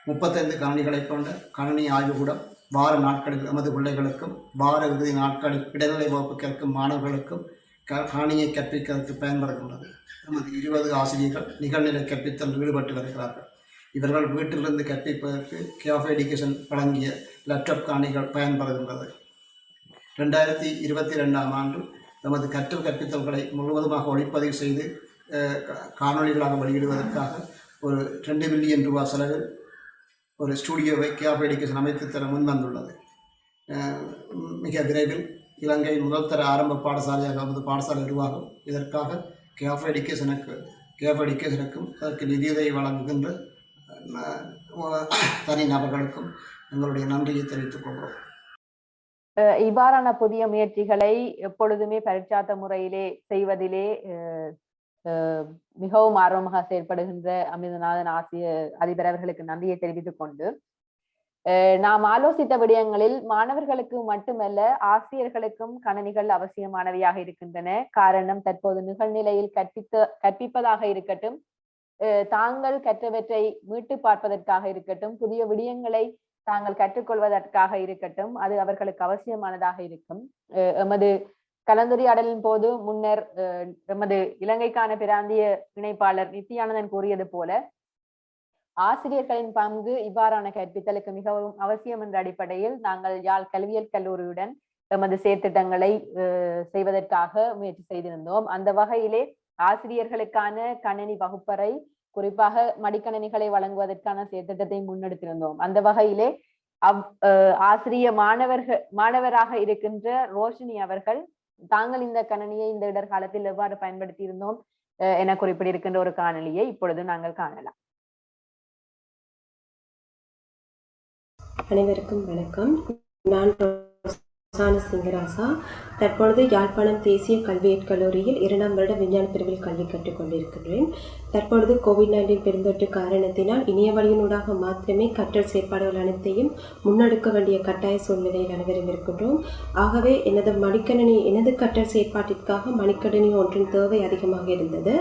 35 கணினிகளை கொண்ட கணினி ஆய்வுக்கூடம் வார நாட்களில் எமது பிள்ளைகளுக்கும் வார இறுதி நாட்களில் இடைநிலை வகுப்பு கேட்கும் மாணவர்களுக்கும் கணினியை கற்பிப்பதற்கு பயன்படுகின்றது. நமது 20 ஆசிரியர்கள் நிகழ்நிலை கற்பித்தல் ஈடுபட்டு வருகிறார்கள். இவர்கள் வீட்டிலிருந்து கற்பிப்பதற்கு கேர் ஃபார் எஜுகேஷன் வழங்கிய லேப்டாப் கணினிகள் பயன்படுகின்றது. 2022ஆம் ஆண்டு நமது கற்றல் கற்பித்தல்களை முழுவதுமாக ஒளிப்பதிவு செய்து காணொலிகளாக வெளியிடுவதற்காக ஒரு 2 மில்லியன் ரூபாய் செலவில் ஒரு ஸ்டூடியோவை கேர் ஃபார் எஜுகேஷன் அமைத்து தர முன்வந்துள்ளது. மிக விரைவில் இலங்கையின் முதல் தர ஆரம்ப பாடசாலையாக நமது பாடசாலை உருவாகும். இதற்காக கேர் ஃபார் எஜுகேஷனுக்கும் அதற்கு நிதியுதவி வழங்குகின்ற தனி நபர்களுக்கும் எங்களுடைய நன்றியை தெரிவித்துக் கொள்கிறோம். இவ்வாறான புதிய முயற்சிகளை எப்பொழுதுமே பரிட்சார்த்த முறையிலே செய்வதிலே மிகவும் ஆர்வமாக செயல்படுகின்ற அமிர்தநாதன் அதிபர் அவர்களுக்கு நன்றியை தெரிவித்துக் கொண்டு, நாம் ஆலோசித்த விடயங்களில் மாணவர்களுக்கு மட்டுமல்ல ஆசிரியர்களுக்கும் கணனிகள் அவசியமானவையாக இருக்கின்றன. காரணம், தற்போது நிகழ்நிலையில் கற்பிப்பதாக இருக்கட்டும், தாங்கள் கற்றவற்றை மீட்டு பார்ப்பதற்காக இருக்கட்டும், புதிய விடயங்களை தாங்கள் கற்றுக்கொள்வதற்காக இருக்கட்டும், அது அவர்களுக்கு அவசியமானதாக இருக்கும். எமது கலந்துரையாடலின் போது முன்னர் எமது இலங்கைக்கான பிராந்திய இணைப்பாளர் நித்யானந்தன் கூறியது போல, ஆசிரியர்களின் பங்கு இவ்வாறான கற்பித்தலுக்கு மிகவும் அவசியம் என்ற அடிப்படையில் நாங்கள் யாழ் கல்வியியல் கல்லூரியுடன் எமது செயற்திட்டங்களை செய்வதற்காக முயற்சி செய்திருந்தோம். அந்த வகையிலே ஆசிரியர்களுக்கான கணினி வகுப்பறை, குறிப்பாக மடிக்கணினிகளை வழங்குவதற்கான செயற்திட்டத்தை முன்னெடுத்திருந்தோம். அந்த வகையிலே ஆசிரிய மாணவராக இருக்கின்ற ரோஷினி அவர்கள் தாங்கள் இந்த கணினியை இந்த இடர்காலத்தில் எவ்வாறு பயன்படுத்தி இருந்தோம் என குறிப்பிட்டிருக்கின்ற ஒரு காணொலியை இப்பொழுது நாங்கள் காணலாம். அனைவருக்கும் வணக்கம். நான் சிங்கராசா. தற்பொழுது யாழ்ப்பாணம் தேசிய கல்வியியற் கல்லூரியில் 2ஆம் வருட விஞ்ஞான பிரிவில் கல்வி கற்றுக் கொண்டிருக்கின்றேன். தற்பொழுது கோவிட்-19 பெருந்தொற்று காரணத்தினால் இணைய வழியினூடாக மாத்திரமே கற்றல் செயற்பாடுகள் அனைத்தையும் முன்னெடுக்க வேண்டிய கட்டாய சூழ்நிலையில் அனைவரும் இருக்கின்றோம். ஆகவே எனது கற்றல் செயற்பாட்டிற்காக மடிக்கணினி ஒன்றின் தேவை அதிகமாக இருந்தது.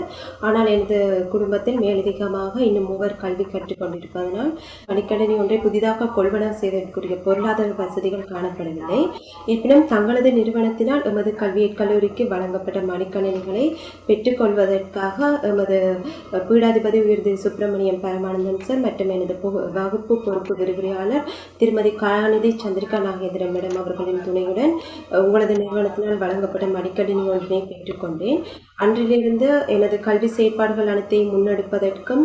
ஆனால் எனது குடும்பத்தில் மேலதிகமாக இன்னும் 3 கல்வி கற்றுக் கொண்டிருப்பதனால் மடிக்கணினி ஒன்றை புதிதாக கொள்வனவு செய்வதற்குரிய பொருளாதார வசதிகள் காணப்படவில்லை. இருப்பினும் தங்களது நிறுவனத்தினால் எமது கல்வியற் கல்லூரிக்கு வழங்கப்பட்ட மடிக்கணினிகளை பெற்றுக்கொள்வதற்காக எமது பீடாதிபதி உயர் திரு சுப்பிரமணியம் பரமானந்தன் சார் மற்றும் எனது வகுப்பு பொறுப்பு விரிவுரையாளர் திருமதி கலாநிதி சந்திரிகா நாகேந்திரன் மேடம் அவர்களின் துணையுடன் உங்களது நிறுவனத்தினால் வழங்கப்பட்ட மடிக்கணினி ஒன்றினை பெற்றுக்கொண்டேன். அன்றிலிருந்து எனது கல்வி செயற்பாடுகள் அனைத்தையும் முன்னெடுப்பதற்கும்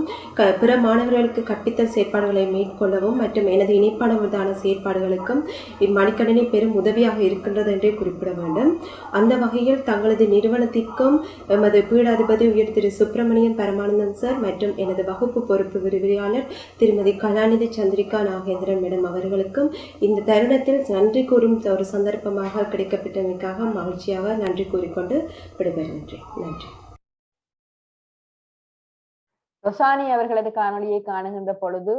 பிற மாணவர்களுக்கு கற்பித்தல் செயற்பாடுகளை மேற்கொள்ளவும் மற்றும் எனது இணைப்பானதான செயற்பாடுகளுக்கும் இம்மடிக்கணினி பெரும் உதவியாக இருக்கின்றது என்றே குறிப்பிட வேண்டும். அந்த வகையில் தங்களது நிறுவனத்திற்கும் எமது பீடாதிபதி உயர் திரு சுப்பிரமணியம் பரமானந்தன் சார் மற்றும் எனது வகுப்பு பொறுப்பு விரிவுரையாளர் திருமதி கலாநிதி சந்திரிகா நாகேந்திரன் மேடம் அவர்களுக்கும் இந்த தருணத்தில் நன்றி கூறும் ஒரு சந்தர்ப்பமாக கிடைக்கப்பட்டமைக்காக மகிழ்ச்சியாக நன்றி கூறிக்கொண்டு விடைபெறுகின்றேன். நன்றி. ரொசானி அவர்களது காணொலியை காணுகின்ற பொழுது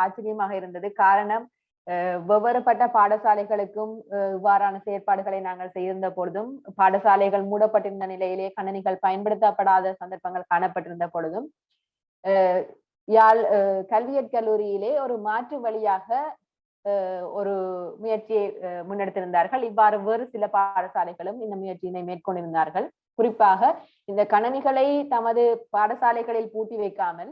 ஆச்சரியமாக இருந்தது. காரணம், வெவ்வேறுபட்ட பாடசாலைகளுக்கும் இவ்வாறான செயற்பாடுகளை நாங்கள் செய்திருந்த பொழுதும், பாடசாலைகள் மூடப்பட்டிருந்த நிலையிலே கணினிகள் பயன்படுத்தப்படாத சந்தர்ப்பங்கள் காணப்பட்டிருந்த பொழுதும் யாழ் கல்வியற் கல்லூரியிலே ஒரு மாற்று வழியாக ஒரு முயற்சியை முன்னெடுத்திருந்தார்கள். இவ்வாறு வேறு சில பாடசாலைகளும் இந்த முயற்சியினை மேற்கொண்டிருந்தார்கள். குறிப்பாக இந்த கணனிகளை தமது பாடசாலைகளில் பூட்டி வைக்காமல்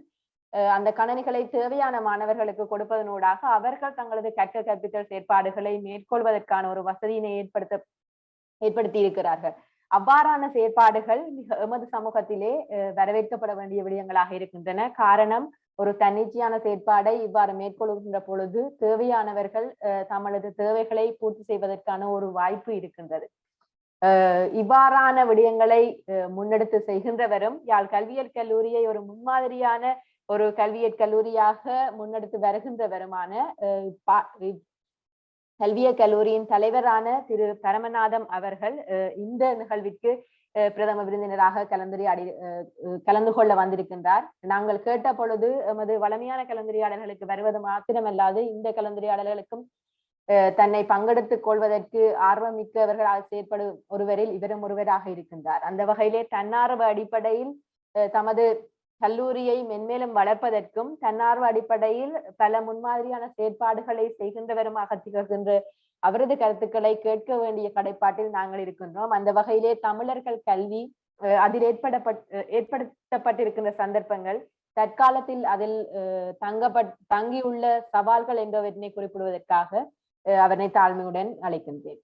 அந்த கணனிகளை தேவையான மாணவர்களுக்கு கொடுப்பதனூடாக அவர்கள் தங்களது கற்பித்தல் செயற்பாடுகளை மேற்கொள்வதற்கான ஒரு வசதியினை ஏற்படுத்தி இருக்கிறார்கள். அவ்வாறான செயற்பாடுகள் எமது சமூகத்திலே வரவேற்கப்பட வேண்டிய விடயங்களாக இருக்கின்றன. காரணம், ஒரு தன்னிச்சையான செயற்பாடை இவ்வாறு மேற்கொள்கின்ற பொழுது தேவையானவர்கள் தங்களது தேவைகளை பூர்த்தி செய்வதற்கான ஒரு வாய்ப்பு இருக்கின்றது. இவ்வாறான விடயங்களை முன்னெடுத்து செய்கின்றவரும் யாழ் கல்வியற் கல்லூரியை ஒரு முன்மாதிரியான ஒரு கல்வியற் கல்லூரியாக முன்னெடுத்து வருகின்றவருமான கல்வியற் கல்லூரியின் தலைவரான திரு பரமநாதம் அவர்கள் இந்த நிகழ்விற்கு பிரதம விருந்தினராக கலந்து கொள்ள வந்திருக்கின்றார். நாங்கள் கேட்ட பொழுது எமது வளமையான கலந்துரையாடல்களுக்கு வருவது மாத்திரமல்லாது இந்த கலந்துரையாடல்களுக்கும் தன்னை பங்கெடுத்துக் கொள்வதற்கு ஆர்வம் மிக்கவர்களாக செயற்படும் ஒருவரில் இவரும் ஒருவராக இருக்கின்றார். அந்த வகையிலே தன்னார்வ அடிப்படையில் தமது கல்லூரியை மென்மேலும் வளர்ப்பதற்கும் தன்னார்வ அடிப்படையில் பல முன்மாதிரியான செயற்பாடுகளை செய்கின்றவருமாக திகழ்கின்ற அவரது கருத்துக்களை கேட்க வேண்டிய கடைப்பாட்டில் நாங்கள் இருக்கின்றோம். அந்த வகையிலே தமிழர்கள் கல்வி அதில் ஏற்படுத்தப்பட்டிருக்கின்ற சந்தர்ப்பங்கள், தற்காலத்தில் அதில் தங்கியுள்ள சவால்கள் என்பவற்றினை குறிப்பிடுவதற்காக அவரை தாழ்மையுடன் அழைக்கின்றேன்.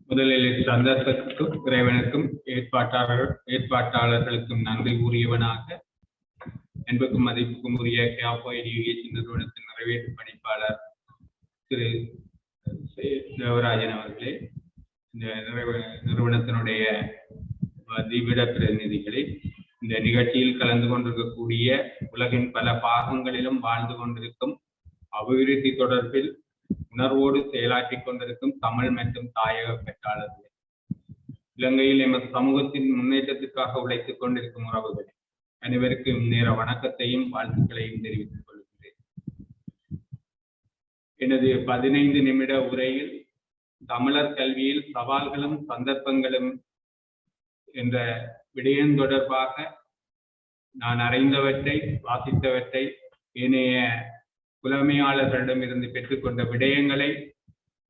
முதலில் சந்தர்ப்பத்துக்கும் இறைவனுக்கும் ஏற்பாட்டாளர்களுக்கும் நன்றி கூறியவனாக என்புக்கும் மதிப்புக்கும் உரிய கியாபோ எஜுகேஷன் நிறுவனத்தின் நிறைவேற்று பணிப்பாளர் திரு தேவராஜன் அவர்களே, இந்த நிறுவனத்தினுடைய திவிட பிரதிநிதிகளை, இந்த நிகழ்ச்சியில் கலந்து கொண்டிருக்கக்கூடிய உலகின் பல பாகங்களிலும் வாழ்ந்து கொண்டிருக்கும் அபிவிருத்தி தொடர்பில் உணர்வோடு செயலாற்றிக் கொண்டிருக்கும் தமிழ் மற்றும் தாயக பெற்றாளர்களே, இலங்கையில் எமது சமூகத்தின் முன்னேற்றத்திற்காக உழைத்துக் கொண்டிருக்கும் உறவுகளே, அனைவருக்கும் நேர வணக்கத்தையும் வாழ்த்துக்களையும் தெரிவித்துக் கொள்கிறேன். எனது 15 நிமிட உரையில் தமிழர் கல்வியில் சவால்களும் சந்தர்ப்பங்களும் என்ற விடயம் தொடர்பாக நான் அறிந்தவற்றை, வாசித்தவற்றை, ஏனைய புலமையாளர்களிடமிருந்து பெற்றுக்கொண்ட விடயங்களை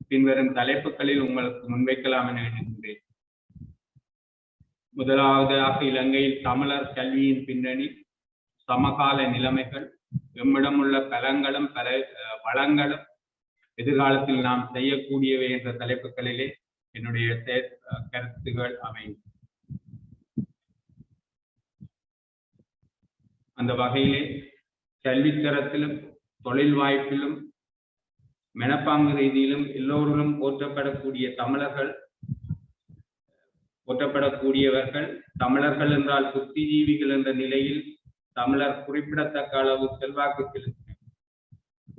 பின்வரும் தலைப்புகளில் உங்களுக்கு முன்வைக்கலாம் என எண்ணுகின்றேன். முதலாவதாக இலங்கையில் தமிழர் கல்வியின் பின்னணி, சமகால நிலைமைகள், எம்மிடமுள்ள பலங்களும் வளங்களும் எதிர்காலத்தில் நாம் செய்யக்கூடியவை என்ற தலைப்புகளிலே என்னுடைய கருத்துகள் அமையும். அந்த வகையிலே கல்வித்தரத்திலும் தொழில் வாய்ப்பிலும் மனப்பாங்கு ரீதியிலும் எல்லோரிலும் போற்றப்படக்கூடிய போற்றப்படக்கூடியவர்கள் தமிழர்கள் என்றால் புத்திஜீவிகள் என்ற நிலையில் தமிழர் குறிப்பிடத்தக்க அளவு செல்வாக்கு செலுத்தினர்.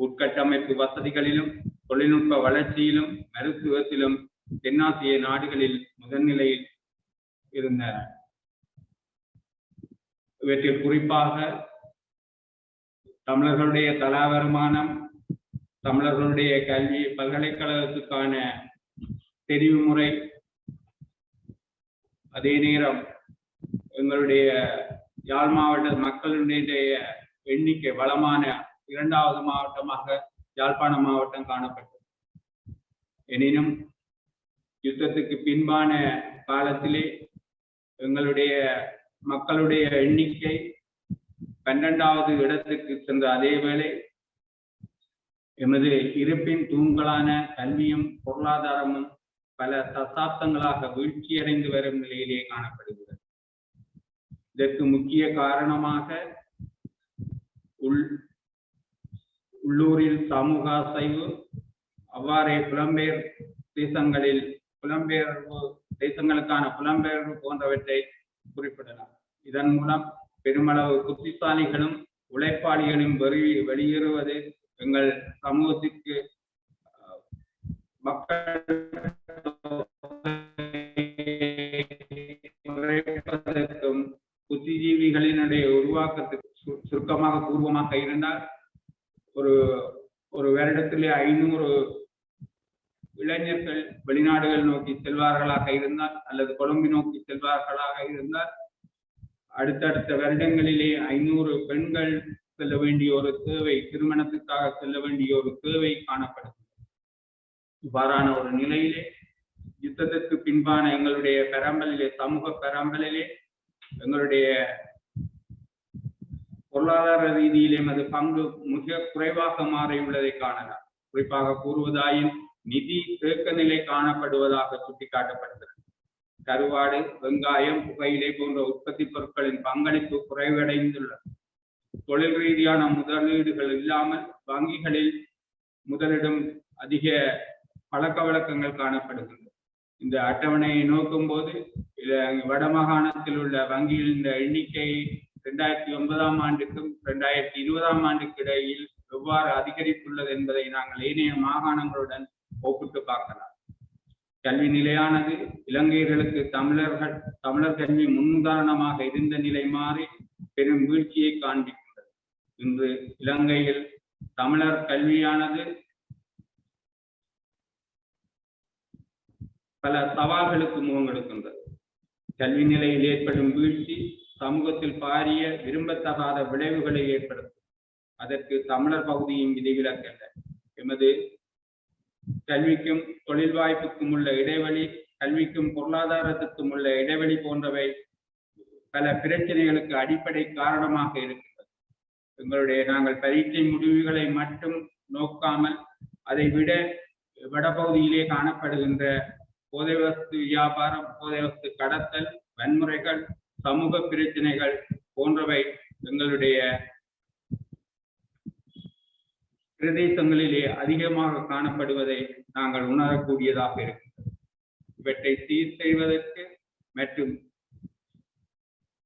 உட்கட்டமைப்பு வசதிகளிலும் தொழில்நுட்ப வளர்ச்சியிலும் மருத்துவத்திலும் தென்னாசிய நாடுகளில் முதன்நிலையில் இருந்தனர். இவற்றில் குறிப்பாக தமிழர்களுடைய தலா வருமானம், தமிழர்களுடைய கல்வி பல்கலைக்கழகத்துக்கான தெரிவு முறை, அதே நேரம் எங்களுடைய யாழ் மாவட்ட மக்களுடைய எண்ணிக்கை வளமான 2வது மாவட்டமாக யாழ்ப்பாண மாவட்டம் காணப்பட்டது. எனினும் யுத்தத்துக்கு பின்பான காலத்திலே எங்களுடைய மக்களுடைய எண்ணிக்கை 12வது இடத்துக்கு சென்ற அதே வேளை எமது இருப்பின் தூண்களான கல்வியும் பொருளாதாரமும் பல தசாப்தங்களாக வீழ்ச்சியடைந்து வரும் நிலையிலே காணப்படுகிறது. இதற்கு முக்கிய காரணமாக உள்ளூரில் சமூக அசைவு, அவ்வாறே தேசங்களுக்கான புலம்பெயர்வு போன்றவற்றை குறிப்பிடலாம். இதன் மூலம் பெருமளவு புத்திசாலிகளும் உழைப்பாளிகளும் வெளியேறுவது எங்கள் சமூகத்திற்கு மக்கள் புத்திஜீவிகளினுடைய உருவாக்கத்துக்கு சுருக்கமாக பூர்வமாக இருந்தால் ஒரு வருடத்திலே 500 இளைஞர்கள் வெளிநாடுகள் நோக்கி செல்வார்களாக இருந்தால் அல்லது கொழும்பு நோக்கி செல்வார்களாக இருந்தால் அடுத்தடுத்த வருடங்களிலே 500 பெண்கள் செல்ல வேண்டிய ஒரு தேவை, திருமணத்துக்காக செல்ல வேண்டிய ஒரு தேவை காணப்படும். இவ்வாறான ஒரு நிலையிலே யுத்தத்திற்கு பின்பான எங்களுடைய பெரம்பலிலே, சமூக பெரம்பலிலே எங்களுடைய பொருளாதார ரீதியிலே அது பங்கு மிக குறைவாக மாறியுள்ளதை காணலாம். குறிப்பாக கூறுவதாயின் நிதி தேக்க நிலை காணப்படுவதாக சுட்டிக்காட்டப்படுகிறது. கருவாடு, வெங்காயம், புகையிலை போன்ற உற்பத்தி பொருட்களின் பங்களிப்பு குறைவடைந்துள்ளது. தொழில் ரீதியான முதலீடுகள் இல்லாமல் வங்கிகளில் முதலிடும் அதிக பழக்க வழக்கங்கள் காணப்படுகின்றன. இந்த அட்டவணையை நோக்கும் போது வடமாகாணத்தில் உள்ள வங்கிகளின் எண்ணிக்கை 2009ஆம் ஆண்டுக்கும் 2020ஆம் ஆண்டுக்கு இடையில் எவ்வாறு அதிகரித்துள்ளது என்பதை நாங்கள் ஏனைய மாகாணங்களுடன் ஒப்பிட்டு பார்க்கலாம். கல்வி நிலையானது இலங்கையர்களுக்கு தமிழர் கல்வி முன்னுதாரணமாக இருந்த நிலை மாறி பெரும் வீழ்ச்சியை காண்பிக்கின்றது. இன்று இலங்கையில் தமிழர் கல்வியானது பல சவால்களுக்கு முகம் கொடுக்கின்றது. கல்வி நிலையில் ஏற்படும் வீழ்ச்சி சமூகத்தில் பாரிய விரும்பத்தகாத விளைவுகளை ஏற்படுத்தும். அதற்கு தமிழர் பகுதியும் விதிவிலக்கல்ல. எமது கல்விக்கும் தொழில் வாய்ப்புக்கும் உள்ள இடைவெளி, கல்விக்கும் பொருளாதாரத்துக்கும் உள்ள இடைவெளி போன்றவை பல பிரச்சனைகளுக்கு அடிப்படை காரணமாக இருக்கின்றது. நாங்கள் பரீட்சை முடிவுகளை மட்டும் நோக்காமல் அதை விட வடபகுதியிலே காணப்படுகின்ற போதை வஸ்து வியாபாரம், போதை வஸ்து கடத்தல், வன்முறைகள், சமூக பிரச்சனைகள் போன்றவை எங்களுடைய பிரதேசங்களிலே அதிகமாக காணப்படுவதை நாங்கள் உணரக்கூடியதாக இருக்கின்றது. இவற்றை சீர் செய்வதற்கு மற்றும்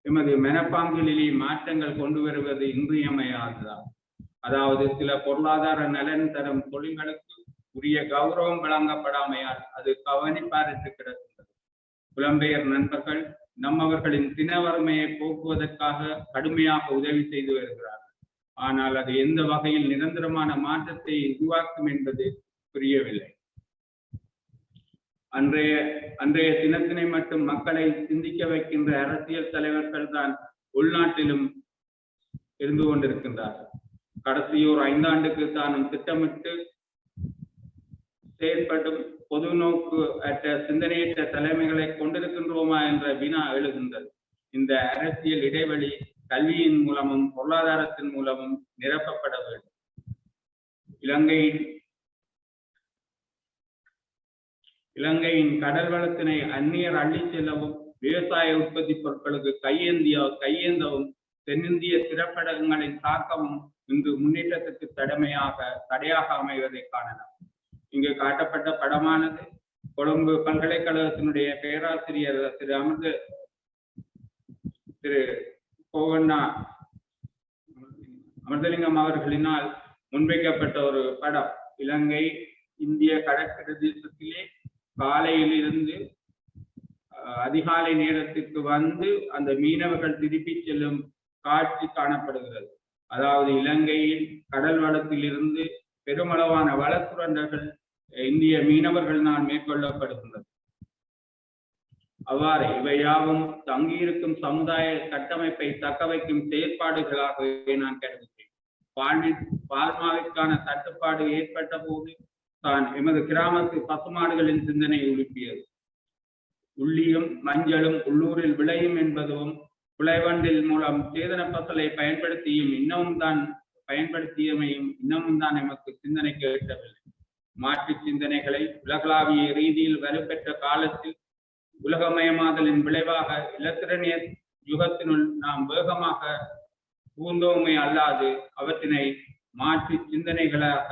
எமது மனப்பாங்கிலே மாற்றங்கள் கொண்டு வருவது இன்றியமையாததான். அதாவது சில பொருளாதார நலன் தரும் தொழில்களுக்கு உரிய கௌரவம் வழங்கப்படாமையால் அது கவனிப்பாரற்று கிடக்கின்றது. புலம்பெயர் நண்பர்கள் நம்மவர்களின் தின வறுமையை போக்குவதற்காக கடுமையாக உதவி செய்து வருகிறார்கள். ஆனால் அது எந்த வகையில் நிரந்தரமான மாற்றத்தை உருவாக்கும் என்பது புரியவில்லை. அன்றைய தினத்தினை மட்டும் மக்களை சிந்திக்க வைக்கின்ற அரசியல் தலைவர்கள் தான் உள்நாட்டிலும் இருந்து கொண்டிருக்கின்றார்கள். கடைசியோர் 5 ஆண்டுக்கு தானும் திட்டமிட்டு செயற்படும் பொது நோக்கு அற்ற சிந்தனையற்ற தலைமைகளை கொண்டிருக்கின்றோமா என்ற வினா எழுகின்றது. இந்த அரசியல் இடைவெளி கல்வியின் மூலமும் பொருளாதாரத்தின் மூலமும் நிரப்பப்பட வேண்டும். இலங்கையின் கடல் வளத்தினை அந்நியர் அள்ளி செல்லவும், விவசாய உற்பத்தி பொருட்களுக்கு கையேந்தவும், தென்னிந்திய திரைப்படங்களின் தாக்கமும் இன்று முன்னேற்றத்துக்கு தடையாக அமைவதை காணலாம். இங்கு காட்டப்பட்ட படமானது கொழும்பு பல்கலைக்கழகத்தினுடைய பேராசிரியர் திரு அமிர்தலிங்கம் அவர்களினால் முன்வைக்கப்பட்ட ஒரு படம். இலங்கை இந்திய கடற்பிரதேசத்திலே காலையில் இருந்து அதிகாலை நேரத்திற்கு வந்து அந்த மீனவர்கள் திருப்பி செல்லும் காட்சி காணப்படுகிறது. அதாவது இலங்கையில் கடல் வளத்தில் இருந்து பெருமளவான வளசுரண்டர்கள் இந்திய மீனவர்களினால் மேற்கொள்ளப்படுகின்றது. அவ்வாறு இவையாவும் தங்கியிருக்கும் சமுதாய கட்டமைப்பை தக்க வைக்கும் செயற்பாடுகளாகவே நான் கருதுகிறேன். பால்மாவிற்கான தட்டுப்பாடு ஏற்பட்ட போது தான் எமது கிராமத்து பசுமாடுகளின் சிந்தனை எழுப்பியது. உள்ளியும் மஞ்சளும் உள்ளூரில் விளையும் என்பதும் குலைவண்டில் மூலம் சேதன பசலை பயன்படுத்தியமையும் இன்னமும் தான் எமக்கு சிந்தனை கேட்கவில்லை. மாற்று சிந்தனைகளை உலகளாவிய ரீதியில் வலுப்பெற்ற காலத்தில் உலகமயமாதலின் விளைவாக இலத்திரனிய யுகத்தினுள் நாம் வேகமாக பூந்தோமை அல்லாது அவற்றினை மாற்று சிந்தனைகளாக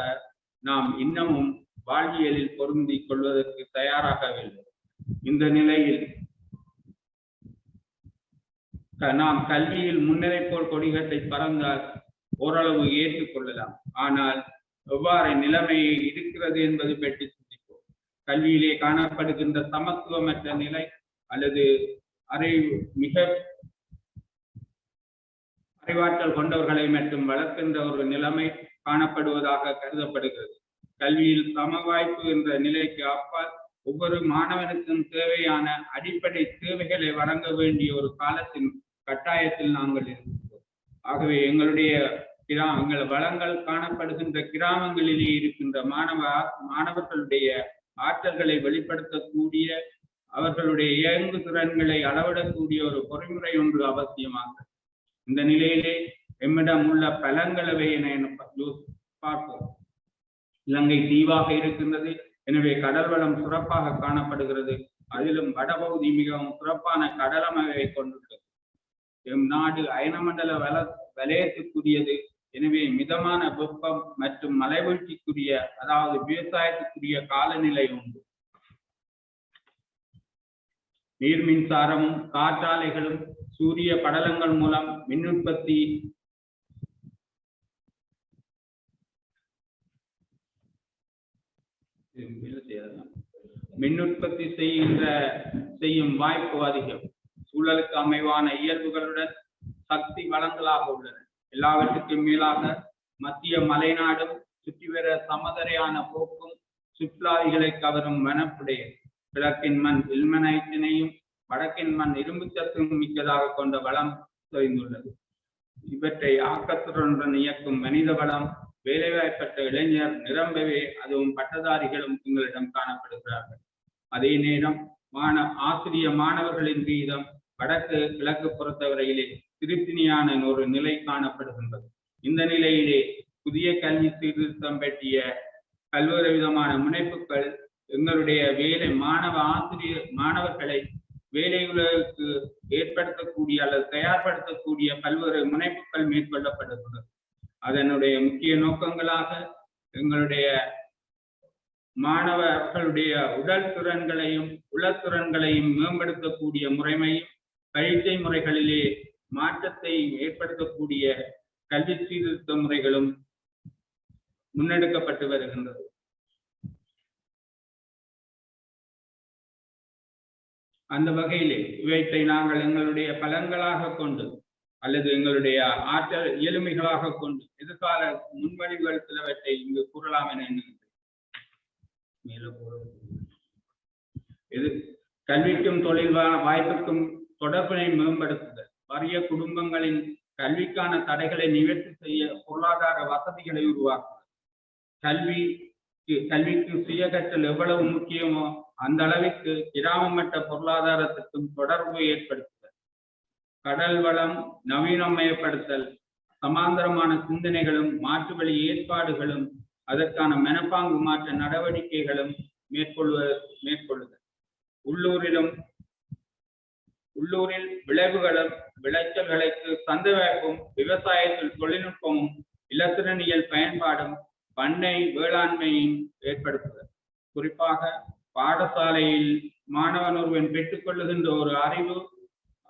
நாம் இன்னமும் வாழ்வியலில் பொருந்தி கொள்வதற்கு தயாராகவில்லை. இந்த நிலையில் நாம் கல்வியில் முன்னரை போல் கொடிகட்டை பறந்தால் ஓரளவு ஏற்றுக்கொள்ளலாம். ஆனால் எவ்வாறு நிலைமையை இருக்கிறது என்பது பற்றி சிந்திப்போம். கல்வியிலே காணப்படுகின்ற சமத்துவமற்ற நிலை அல்லது அறிவாற்றல் கொண்டவர்களை மட்டும் வளர்க்கின்ற ஒரு நிலைமை காணப்படுவதாக கருதப்படுகிறது. கல்வியில் சம வாய்ப்பு என்ற நிலைக்கு அப்பால் ஒவ்வொரு மாணவனுக்கும் தேவையான அடிப்படை தேவைகளை வழங்க வேண்டிய ஒரு காலத்தின் கட்டாயத்தில் நாங்கள் இருக்கின்றோம். ஆகவே எங்கள் வளங்கள் காணப்படுகின்ற கிராமங்களிலே இருக்கின்ற மாணவர்களுடைய ஆற்றல்களை வெளிப்படுத்தக்கூடிய, அவர்களுடைய இயங்கு திறன்களை அளவிடக்கூடிய ஒரு பொறிமுறை ஒன்று அவசியமாகும். இந்த நிலையிலே எம்மிடம் உள்ள பலங்களவை என பார்ப்போம். இலங்கை தீவாக இருக்கின்றது, எனவே கடல் வளம் சிறப்பாக காணப்படுகிறது. அதிலும் வடபகுதி மிகவும் சிறப்பான கடலமைவை கொண்டுள்ளது. எம் நாடு அயனமண்டல வலயத்துக்குரியது. எனவே மிதமான வெப்பம் மற்றும் மலைவீழ்ச்சிக்குரிய, அதாவது விவசாயத்துக்குரிய காலநிலை உண்டு. நீர் மின்சாரமும் காற்றாலைகளும் சூரிய படலங்கள் மூலம் மின் உற்பத்தி செய்யும் வாய்ப்பு அதிகம். சூழலுக்கு அமைவான இயல்புகளுடன் சக்தி வளங்களாக உள்ளன. எல்லாவற்றுக்கும் மேலாக மத்திய மலைநாடும் சுற்றிவர சமதரையான போக்கும் சுற்றுலாவிகளை கவரும் வனப்புடையது. கிழக்கின் மண் இல்மனைட்டினையும் வடக்கின் மண் இரும்பு சத்து மிக்கதாக கொண்ட வளம் தெரிந்துள்ளது. இவற்றை ஆக்கத்துடன் இயக்கும் மனித வளம், வேலைவாய்ப்பற்ற இளைஞர் நிரம்பவே அதுவும் பட்டதாரிகளும் எங்களிடம் காணப்படுகிறார்கள். அதே நேரம் ஆசிரிய மாணவர்களின் வீதம் வடக்கு கிழக்கு பொறுத்தவரையிலே திருப்தியான ஒரு நிலை காணப்படுகின்றது. இந்த நிலையிலே புதிய கல்வி சீர்திருத்தம் பற்றிய பல்வேறு விதமான முனைப்புகள் எங்களுடைய மாணவர்களை வேலைகளுக்கு ஏற்படுத்தக்கூடிய அல்லது தயார்படுத்தக்கூடிய பல்வேறு முனைப்புகள் மேற்கொள்ளப்படுகிறது. அதனுடைய முக்கிய நோக்கங்களாக எங்களுடைய மாணவர்களுடைய உடல் திறன்களையும் உளத்திறன்களையும் மேம்படுத்தக்கூடிய முறைமையும் பயிற்சி முறைகளிலே மாற்றத்தை ஏற்படுத்தக்கூடிய கல்வி சீர்திருத்த முறைகளும் முன்னெடுக்கப்பட்டு வருகின்றது. அந்த வகையிலே இவற்றை நாங்கள் எங்களுடைய பலன்களாக கொண்டு அல்லது எங்களுடைய ஆற்றல் இயலுமைகளாக கொண்டு எதிர்கால முன்வடிவுகள் சிலவற்றை இங்கு கூறலாம் என எண்ணுகின்றேன். கல்விக்கும் தொழில் வாய்ப்புக்கும் தொடர்பினை மேம்படுத்துதல், வறிய குடும்பங்களின் கல்விக்கான தடைகளை நிவர்த்தி செய்ய பொருளாதார வசதிகளை உருவாக்குதல், கல்விக்கு சுய கற்றல் எவ்வளவு முக்கியமோ அந்த அளவிற்கு கிராம மட்ட பொருளாதாரத்திற்கும் தொடர்பு ஏற்படுத்துதல், கடல் வளம் நவீனமயப்படுத்தல், சமாந்தரமான சிந்தனைகளும் மாற்று வழி ஏற்பாடுகளும் அதற்கான மனப்பாங்கு மாற்ற நடவடிக்கைகளும் மேற்கொள்ளுதல், உள்ளூரில் விளைவுகளும் விளைச்சல்களுக்கு சந்தை வாய்ப்பும் விவசாயத்தில் தொழில்நுட்பமும் இலத்திரனியல் பயன்பாடும் பண்ணை வேளாண்மையும் ஏற்படுத்துதல். குறிப்பாக பாடசாலையில் மாணவன் ஒருவன் பெற்றுக்கொள்ளுகின்ற ஒரு அறிவு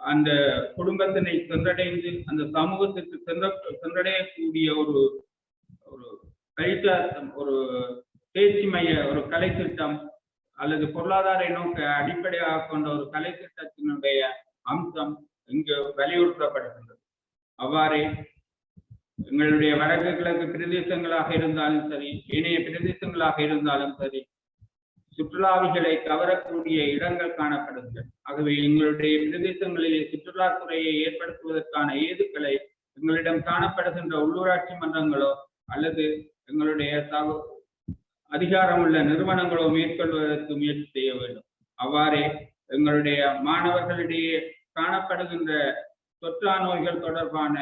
அந்த குடும்பத்தினை சென்றடைந்து அந்த சமூகத்திற்கு சென்றடையக்கூடிய ஒரு தேர்ச்சி மைய ஒரு கலை திட்டம் அல்லது பொருளாதார நோக்க அடிப்படையாக கொண்ட ஒரு கலை திட்டத்தினுடைய அம்சம் இங்கு வலியுறுத்தப்படுகின்றது. அவ்வாறே எங்களுடைய வடக்கு கிழக்கு பிரதேசங்களாக இருந்தாலும் சரி, ஏனைய பிரதேசங்களாக இருந்தாலும் சரி, சுற்றுலாவிகளை கவரக்கூடிய இடங்கள் காணப்படுகின்றன. ஆகவே எங்களுடைய பிரதேசங்களிலே சுற்றுலாத்துறையை ஏற்படுத்துவதற்கான ஏதுக்களை எங்களிடம் காணப்படுகின்ற உள்ளூராட்சி மன்றங்களோ அல்லது எங்களுடைய அதிகாரமுள்ள நிறுவனங்களோ மேற்கொள்வதற்கு முயற்சி செய்ய வேண்டும். அவ்வாறே எங்களுடைய மாணவர்களிடையே காணப்படுகின்ற தொற்றா நோய்கள் தொடர்பான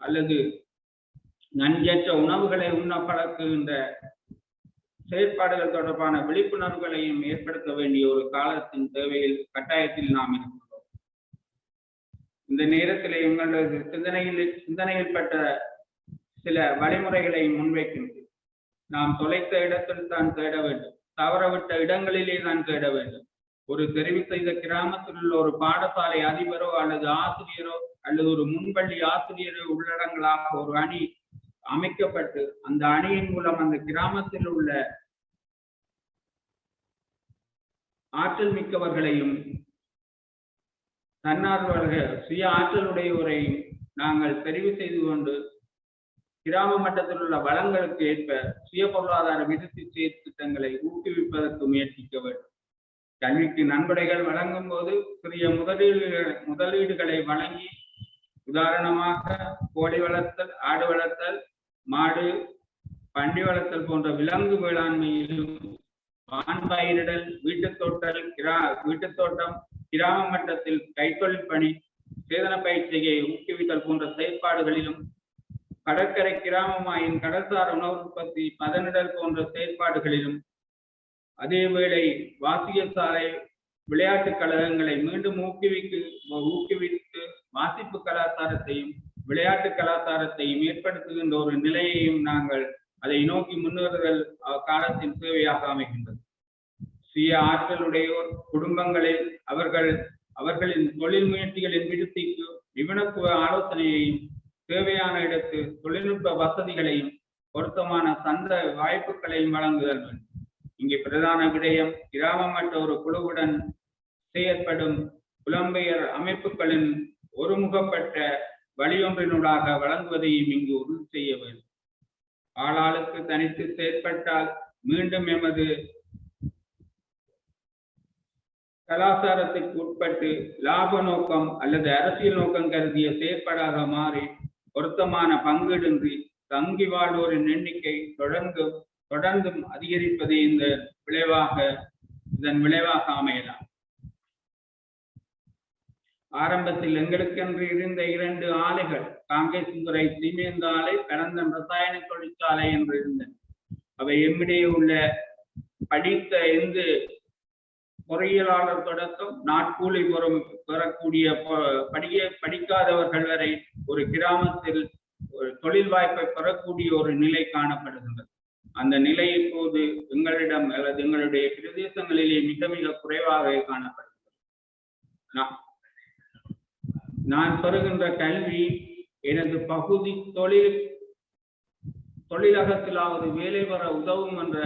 அல்லது நஞ்சற்ற உணவுகளை உண்ண பழக்குகின்ற செயற்பாடுகள் தொடர்பான விழிப்புணர்வுகளையும் ஏற்படுத்த வேண்டிய ஒரு காலத்தின் தேவையில் கட்டாயத்தில் நாம் இருக்கிறோம். இந்த நேரத்தில் எங்களது சிந்தனையில் பட்ட சில வழிமுறைகளை முன்வைக்கின்றோம். நாம் தொலைத்த இடத்தில் தான் தேட வேண்டும், தவறவிட்ட இடங்களிலே தான் தேட வேண்டும். ஒரு தெரிவு செய்த கிராமத்தில் உள்ள ஒரு பாடசாலை அதிபரோ அல்லது ஆசிரியரோ அல்லது ஒரு முன்பள்ளி ஆசிரியரோ உள்ளடங்களாக ஒரு அணி அமைக்கப்பட்டு அந்த அணியின் மூலம் அந்த கிராமத்தில் உள்ள ஆற்றல் மிக்கவர்களையும் தன்னார்வலர்கள் சுய ஆற்றலுடையவரையும் நாங்கள் தெரிவு செய்து கொண்டு கிராம மட்டத்தில் உள்ள வளங்களுக்கு ஏற்ப சுய பொருளாதார விருத்தி திட்டங்களை ஊக்குவிப்பதற்கு முயற்சிக்க வேண்டும். கல்விக்கு நன்கொடைகள் வழங்கும் போது சிறிய முதலீடுகளை வழங்கி, உதாரணமாக கோழி வளர்த்தல், ஆடு வளர்த்தல், மாடு, பன்றி வளர்த்தல் போன்ற விலங்கு வேளாண்மையிலும் வான்பயிரிடல், வீட்டுத்தோட்டம், கிராம மட்டத்தில் கைத்தொழில் பணி, சேதன பயிற்சியை ஊக்குவித்தல் போன்ற செயற்பாடுகளிலும், கடற்கரை கிராமமாயின் கடற்சார் உணவு உற்பத்தி, பதனிடல் போன்ற செயற்பாடுகளிலும், அதேவேளை வாசியசாலை விளையாட்டுக் கழகங்களை மீண்டும் ஊக்குவித்து வாசிப்பு கலாச்சாரத்தையும் விளையாட்டு கலாச்சாரத்தையும் ஏற்படுத்துகின்ற ஒரு நிலையையும் நாங்கள் அதை நோக்கி முன்னேறுதல் காலத்தின் தேவையாக அமைகின்றது. சுய ஆற்றலுடையோர் குடும்பங்களில் அவர்களின் தொழில் முயற்சிகளின் விருத்திக்கு நிபுணத்துவ ஆலோசனையையும் தேவையான இடத்து தொழில்நுட்ப வசதிகளையும் பொருத்தமான சந்தை வாய்ப்புகளையும் வழங்குதல் வேண்டும். இங்கே பிரதான விடயம் கிராம மட்ட ஒரு குழுவுடன் செயற்படும் புலம்பெயர் அமைப்புகளின் ஒருமுகப்பட்ட வழியொன்றினூடாக வழங்குவதையும் இங்கு உறுதி செய்ய வேண்டும். ஆளாளுக்கு தனித்து செயற்பட்டால் மீண்டும் எமது கலாச்சாரத்திற்கு உட்பட்டு லாப நோக்கம் அல்லது அரசியல் நோக்கம் கருதிய செயற்பாடாக மாறி பொருத்தமான பங்கீடின்றி தங்கி வாழ்வோரின் எண்ணிக்கை தொடர்ந்தும் அதிகரிப்பதே இதன் விளைவாக அமையலாம். ஆரம்பத்தில் எங்களுக்கென்று இருந்த 2 ஆலைகள், காங்கேசந்துறை சீமேந்து ஆலை, கடந்தன் ரசாயன தொழிற்சாலை என்று இருந்தன. அவை எம்மிடையே உள்ள படித்த எந்த பொறியியலாளர் தொடக்கம் நாட்கூலி பெறக்கூடிய படிக்காதவர்கள் வரை ஒரு கிராமத்தில் ஒரு தொழில் வாய்ப்பை பெறக்கூடிய ஒரு நிலை காணப்படுகின்றது. அந்த நிலை இப்போது எங்களிடம் அல்லது எங்களுடைய பிரதேசங்களிலே மிக மிக குறைவாக காணப்படுகிறது. நான் பெறுகின்ற கல்வி எனது பகுதி தொழிலகத்திலாவது வேலை பெற உதவும் என்ற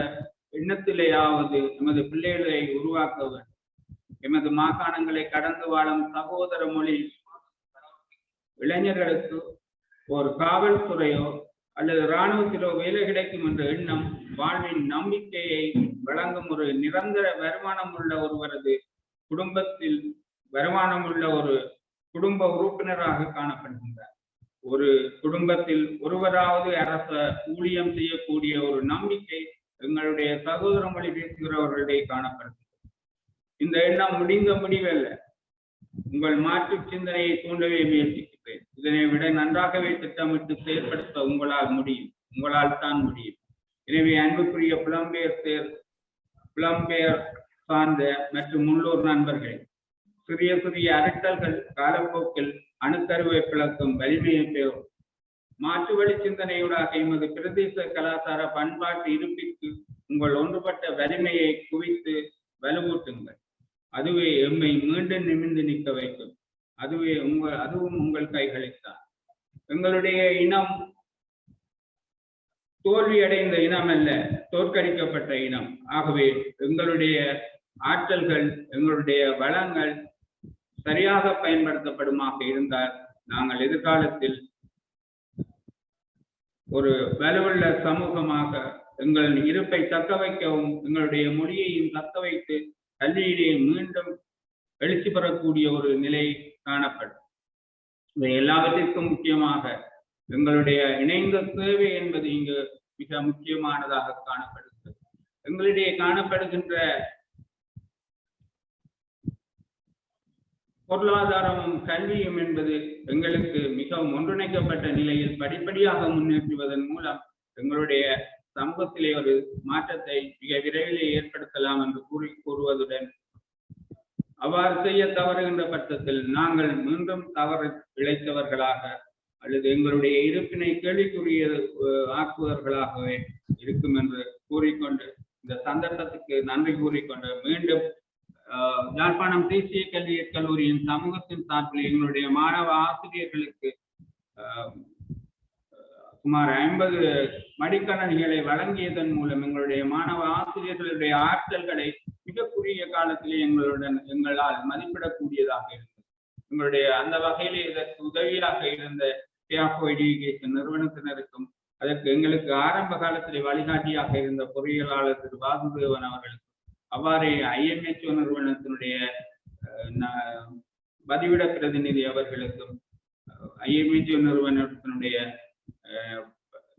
எண்ணத்திலேயாவது எமது பிள்ளைகளை உருவாக்க வேண்டும். எமது மாகாணங்களை கடந்து வாழும் சகோதர மொழி இளைஞர்களுக்கு ஒரு காவல்துறையோ அல்லது இராணுவத்திலோ வேலை கிடைக்கும் என்ற எண்ணம் வாழ்வின் நம்பிக்கையை வழங்கும் ஒரு நிரந்தர வருமானம் உள்ள ஒருவரது குடும்பத்தில் வருமானமுள்ள ஒரு குடும்ப உறுப்பினராக காணப்படுகின்றார். ஒரு குடும்பத்தில் ஒருவராவது அரச ஊழியம் செய்யக்கூடிய ஒரு நம்பிக்கை எங்களுடைய சகோதர மொழி பேசுகிறவர்களிடையே காணப்படுகிறது. இந்த எண்ணம் முடிந்த முடிவல்ல, உங்கள் மாற்று சிந்தனையை தூண்டவே முயற்சிக்கிறேன். இதனை விட நன்றாகவே திட்டமிட்டு செயற்படுத்த உங்களால் தான் முடியும். எனவே அன்புக்குரிய புலம்பெயர் சார்ந்த மற்றும் உள்ளூர் நண்பர்களே, சிறிய சிறிய அரட்டல்கள் காலப்போக்கில் அணுக்கருவை பிளக்கும் வலிமையை பெறும். மாற்று வழி சிந்தனையூடாக எமது பிரதேச கலாச்சார பண்பாட்டு இருப்பிற்கு உங்கள் ஒன்றுபட்ட வலிமையை குவித்து வலுவூட்டுங்கள். அதுவே எம்மை மீண்டும் நிமிர்ந்து நிற்க வைக்கும். அதுவும் உங்கள் கைகளில்தான். எங்களுடைய இனம் தோல்வியடைந்த இனம் அல்ல, தோற்கடிக்கப்பட்ட இனம். ஆகவே எங்களுடைய ஆற்றல்கள், எங்களுடைய வளங்கள் சரியாக பயன்படுத்தப்படுமாக இருந்தால் நாங்கள் எதிர்காலத்தில் ஒரு வலுவுள்ள சமூகமாக எங்கள் இருப்பை தக்க வைக்கவும், எங்களுடைய மொழியையும் தக்க வைத்து கல்வியிலே மீண்டும் எழுச்சி பெறக்கூடிய ஒரு நிலை காணப்படும். இவை எல்லாவற்றிற்கும் முக்கியமாக எங்களுடைய இணைந்த சேவை என்பது இங்கு மிக முக்கியமானதாக காணப்படுகிறது. எங்களிடையே காணப்படுகின்ற பொருளாதாரமும் கல்வியும் என்பது எங்களுக்கு மிகவும் ஒன்றிணைக்கப்பட்ட நிலையில் படிப்படியாக முன்னேற்றுவதன் மூலம் எங்களுடைய சமூகத்திலே ஒரு மாற்றத்தை மிக விரைவிலே ஏற்படுத்தலாம் என்று கூறுவதுடன், அவ்வாறு செய்ய தவறுகின்ற பட்சத்தில் நாங்கள் மீண்டும் தவறு இழைத்தவர்களாக அல்லது எங்களுடைய இருப்பினை கேள்விக்குரிய ஆக்குவர்களாகவே இருக்கும் என்று கூறிக்கொண்டு, இந்த சந்தர்ப்பத்துக்கு நன்றி கூறிக்கொண்டு, மீண்டும் யாழ்ப்பாணம் தேசிய கல்வியியற் கல்லூரியின் சமூகத்தின் சார்பில் எங்களுடைய மாணவ ஆசிரியர்களுக்கு சுமார் 50 மடிக்கணினிகளை வழங்கியதன் மூலம் எங்களுடைய மாணவ ஆசிரியர்களுடைய ஆற்றல்களை மிக குறுகிய காலத்திலே எங்களால் மதிப்பிடக்கூடியதாக இருந்தது. எங்களுடைய அந்த வகையிலே இதற்கு உதவியாக இருந்த கேஆர்ஃபோ எஜுகேஷன் நிறுவனத்தினருக்கும், அதற்கு எங்களுக்கு ஆரம்ப காலத்திலே வழிகாட்டியாக இருந்த பொறியியலாளர் திரு வாசுதேவன் அவர்களுக்கும், அவ்வாறே IMHO நிறுவனத்தினுடைய பதிவிட பிரதிநிதி அவர்களுக்கும், IMHO நிறுவனத்தினுடைய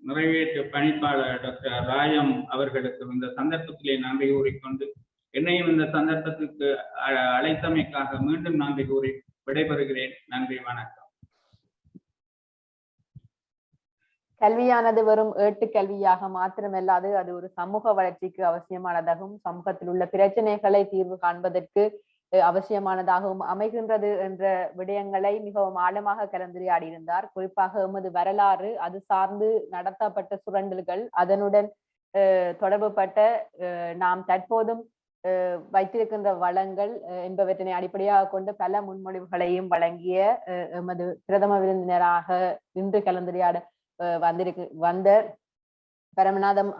நிறைவேற்று பணிப்பாளர் டாக்டர் ராயம் அவர்களுக்கும் இந்த சந்தர்ப்பத்திலே நன்றி கூறிக்கொண்டு, என்னையும் இந்த சந்தர்ப்பத்துக்கு அழைத்தமைக்காக மீண்டும் நன்றி கூறி விடைபெறுகிறேன். நன்றி, வணக்கம். கல்வியானது வெறும் ஏட்டுக்கல்வியாக மாத்திரமல்லாது அது ஒரு சமூக வளர்ச்சிக்கு அவசியமானதாகவும் சமூகத்தில் உள்ள பிரச்சனைகளை தீர்வு காண்பதற்கு அவசியமானதாகவும் அமைகின்றது என்ற விடயங்களை மிகவும் ஆழமாக கலந்துரையாடியிருந்தார். குறிப்பாக எமது வரலாறு, அது சார்ந்து நடத்தப்பட்ட சுரண்டல்கள், அதனுடன் தொடர்புபட்ட நாம் தற்போதும் வைத்திருக்கின்ற வளங்கள் என்பவற்றினை அடிப்படையாக கொண்டு பல முன்மொழிவுகளையும் வழங்கிய எமது பிரதம விருந்தினராக இன்று கலந்துரையாட வந்த பரமநாதம்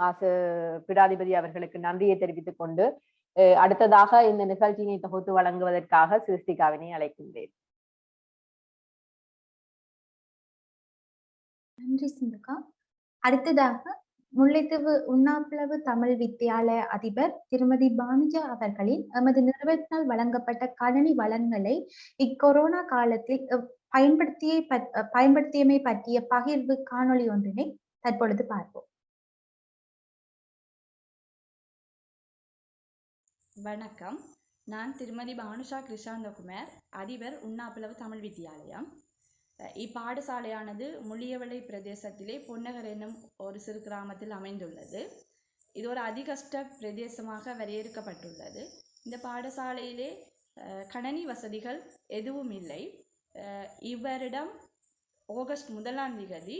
பீடாதிபதி அவர்களுக்கு நன்றியை தெரிவித்துக் கொண்டு அடுத்ததாக இந்த நிகழ்ச்சியினை தொகுத்து வழங்குவதற்காக சிருஷ்டிகாவினை அழைக்கின்றேன். நன்றி சிந்துகா. அடுத்ததாக முல்லைத்தீவு உண்ணாப்பிளவு தமிழ் வித்தியாலய அதிபர் திருமதி பானுஜா அவர்களின் எமது நிறுவனத்தால் வழங்கப்பட்ட கணனி வளங்களை இக்கொரோனா காலத்தில் பயன்படுத்தியமை பற்றிய பகிர்வு காணொளி ஒன்றினை தற்பொழுது பார்ப்போம். வணக்கம், நான் திருமதி பானுஷா கிருஷாந்தகுமார், அதிபர் உண்ணாப்பிளவு தமிழ் வித்தியாலயம். இப்பாடசாலையானது முள்ளியவளை பிரதேசத்திலே பொன்னகர் என்னும் ஒரு சிறு கிராமத்தில் அமைந்துள்ளது. இது ஒரு அதிகஷ்ட பிரதேசமாக வரையறுக்கப்பட்டுள்ளது. இந்த பாடசாலையிலே கணனி வசதிகள் எதுவும் இல்லை. இவ்வருடம் ஆகஸ்ட் 1ஆம் தேதி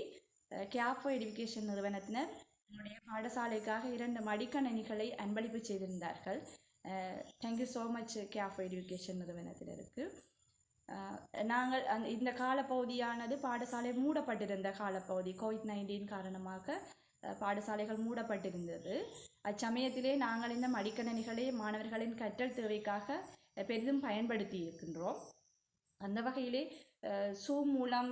கேஆர்ஃபோ எஜுகேஷன் நிறுவனத்தினர் என்னுடைய பாடசாலைக்காக 2 மடிக்கணினிகளை அன்பளிப்பு செய்திருந்தார்கள். Thank you so much Care for Education நிறுவனத்தினருக்கு. நாங்கள் இந்த காலப்பகுதியானது பாடசாலை மூடப்பட்டிருந்த காலப்பகுதி. கோவிட்-19 காரணமாக பாடசாலைகள் மூடப்பட்டிருந்தது. அச்சமயத்திலே நாங்கள் இந்த மடிக்கணினிகளை மாணவர்களின் கற்றல் தேவைக்காக பெரிதும் பயன்படுத்தி இருக்கின்றோம். அந்த வகையிலே சூம் மூலம்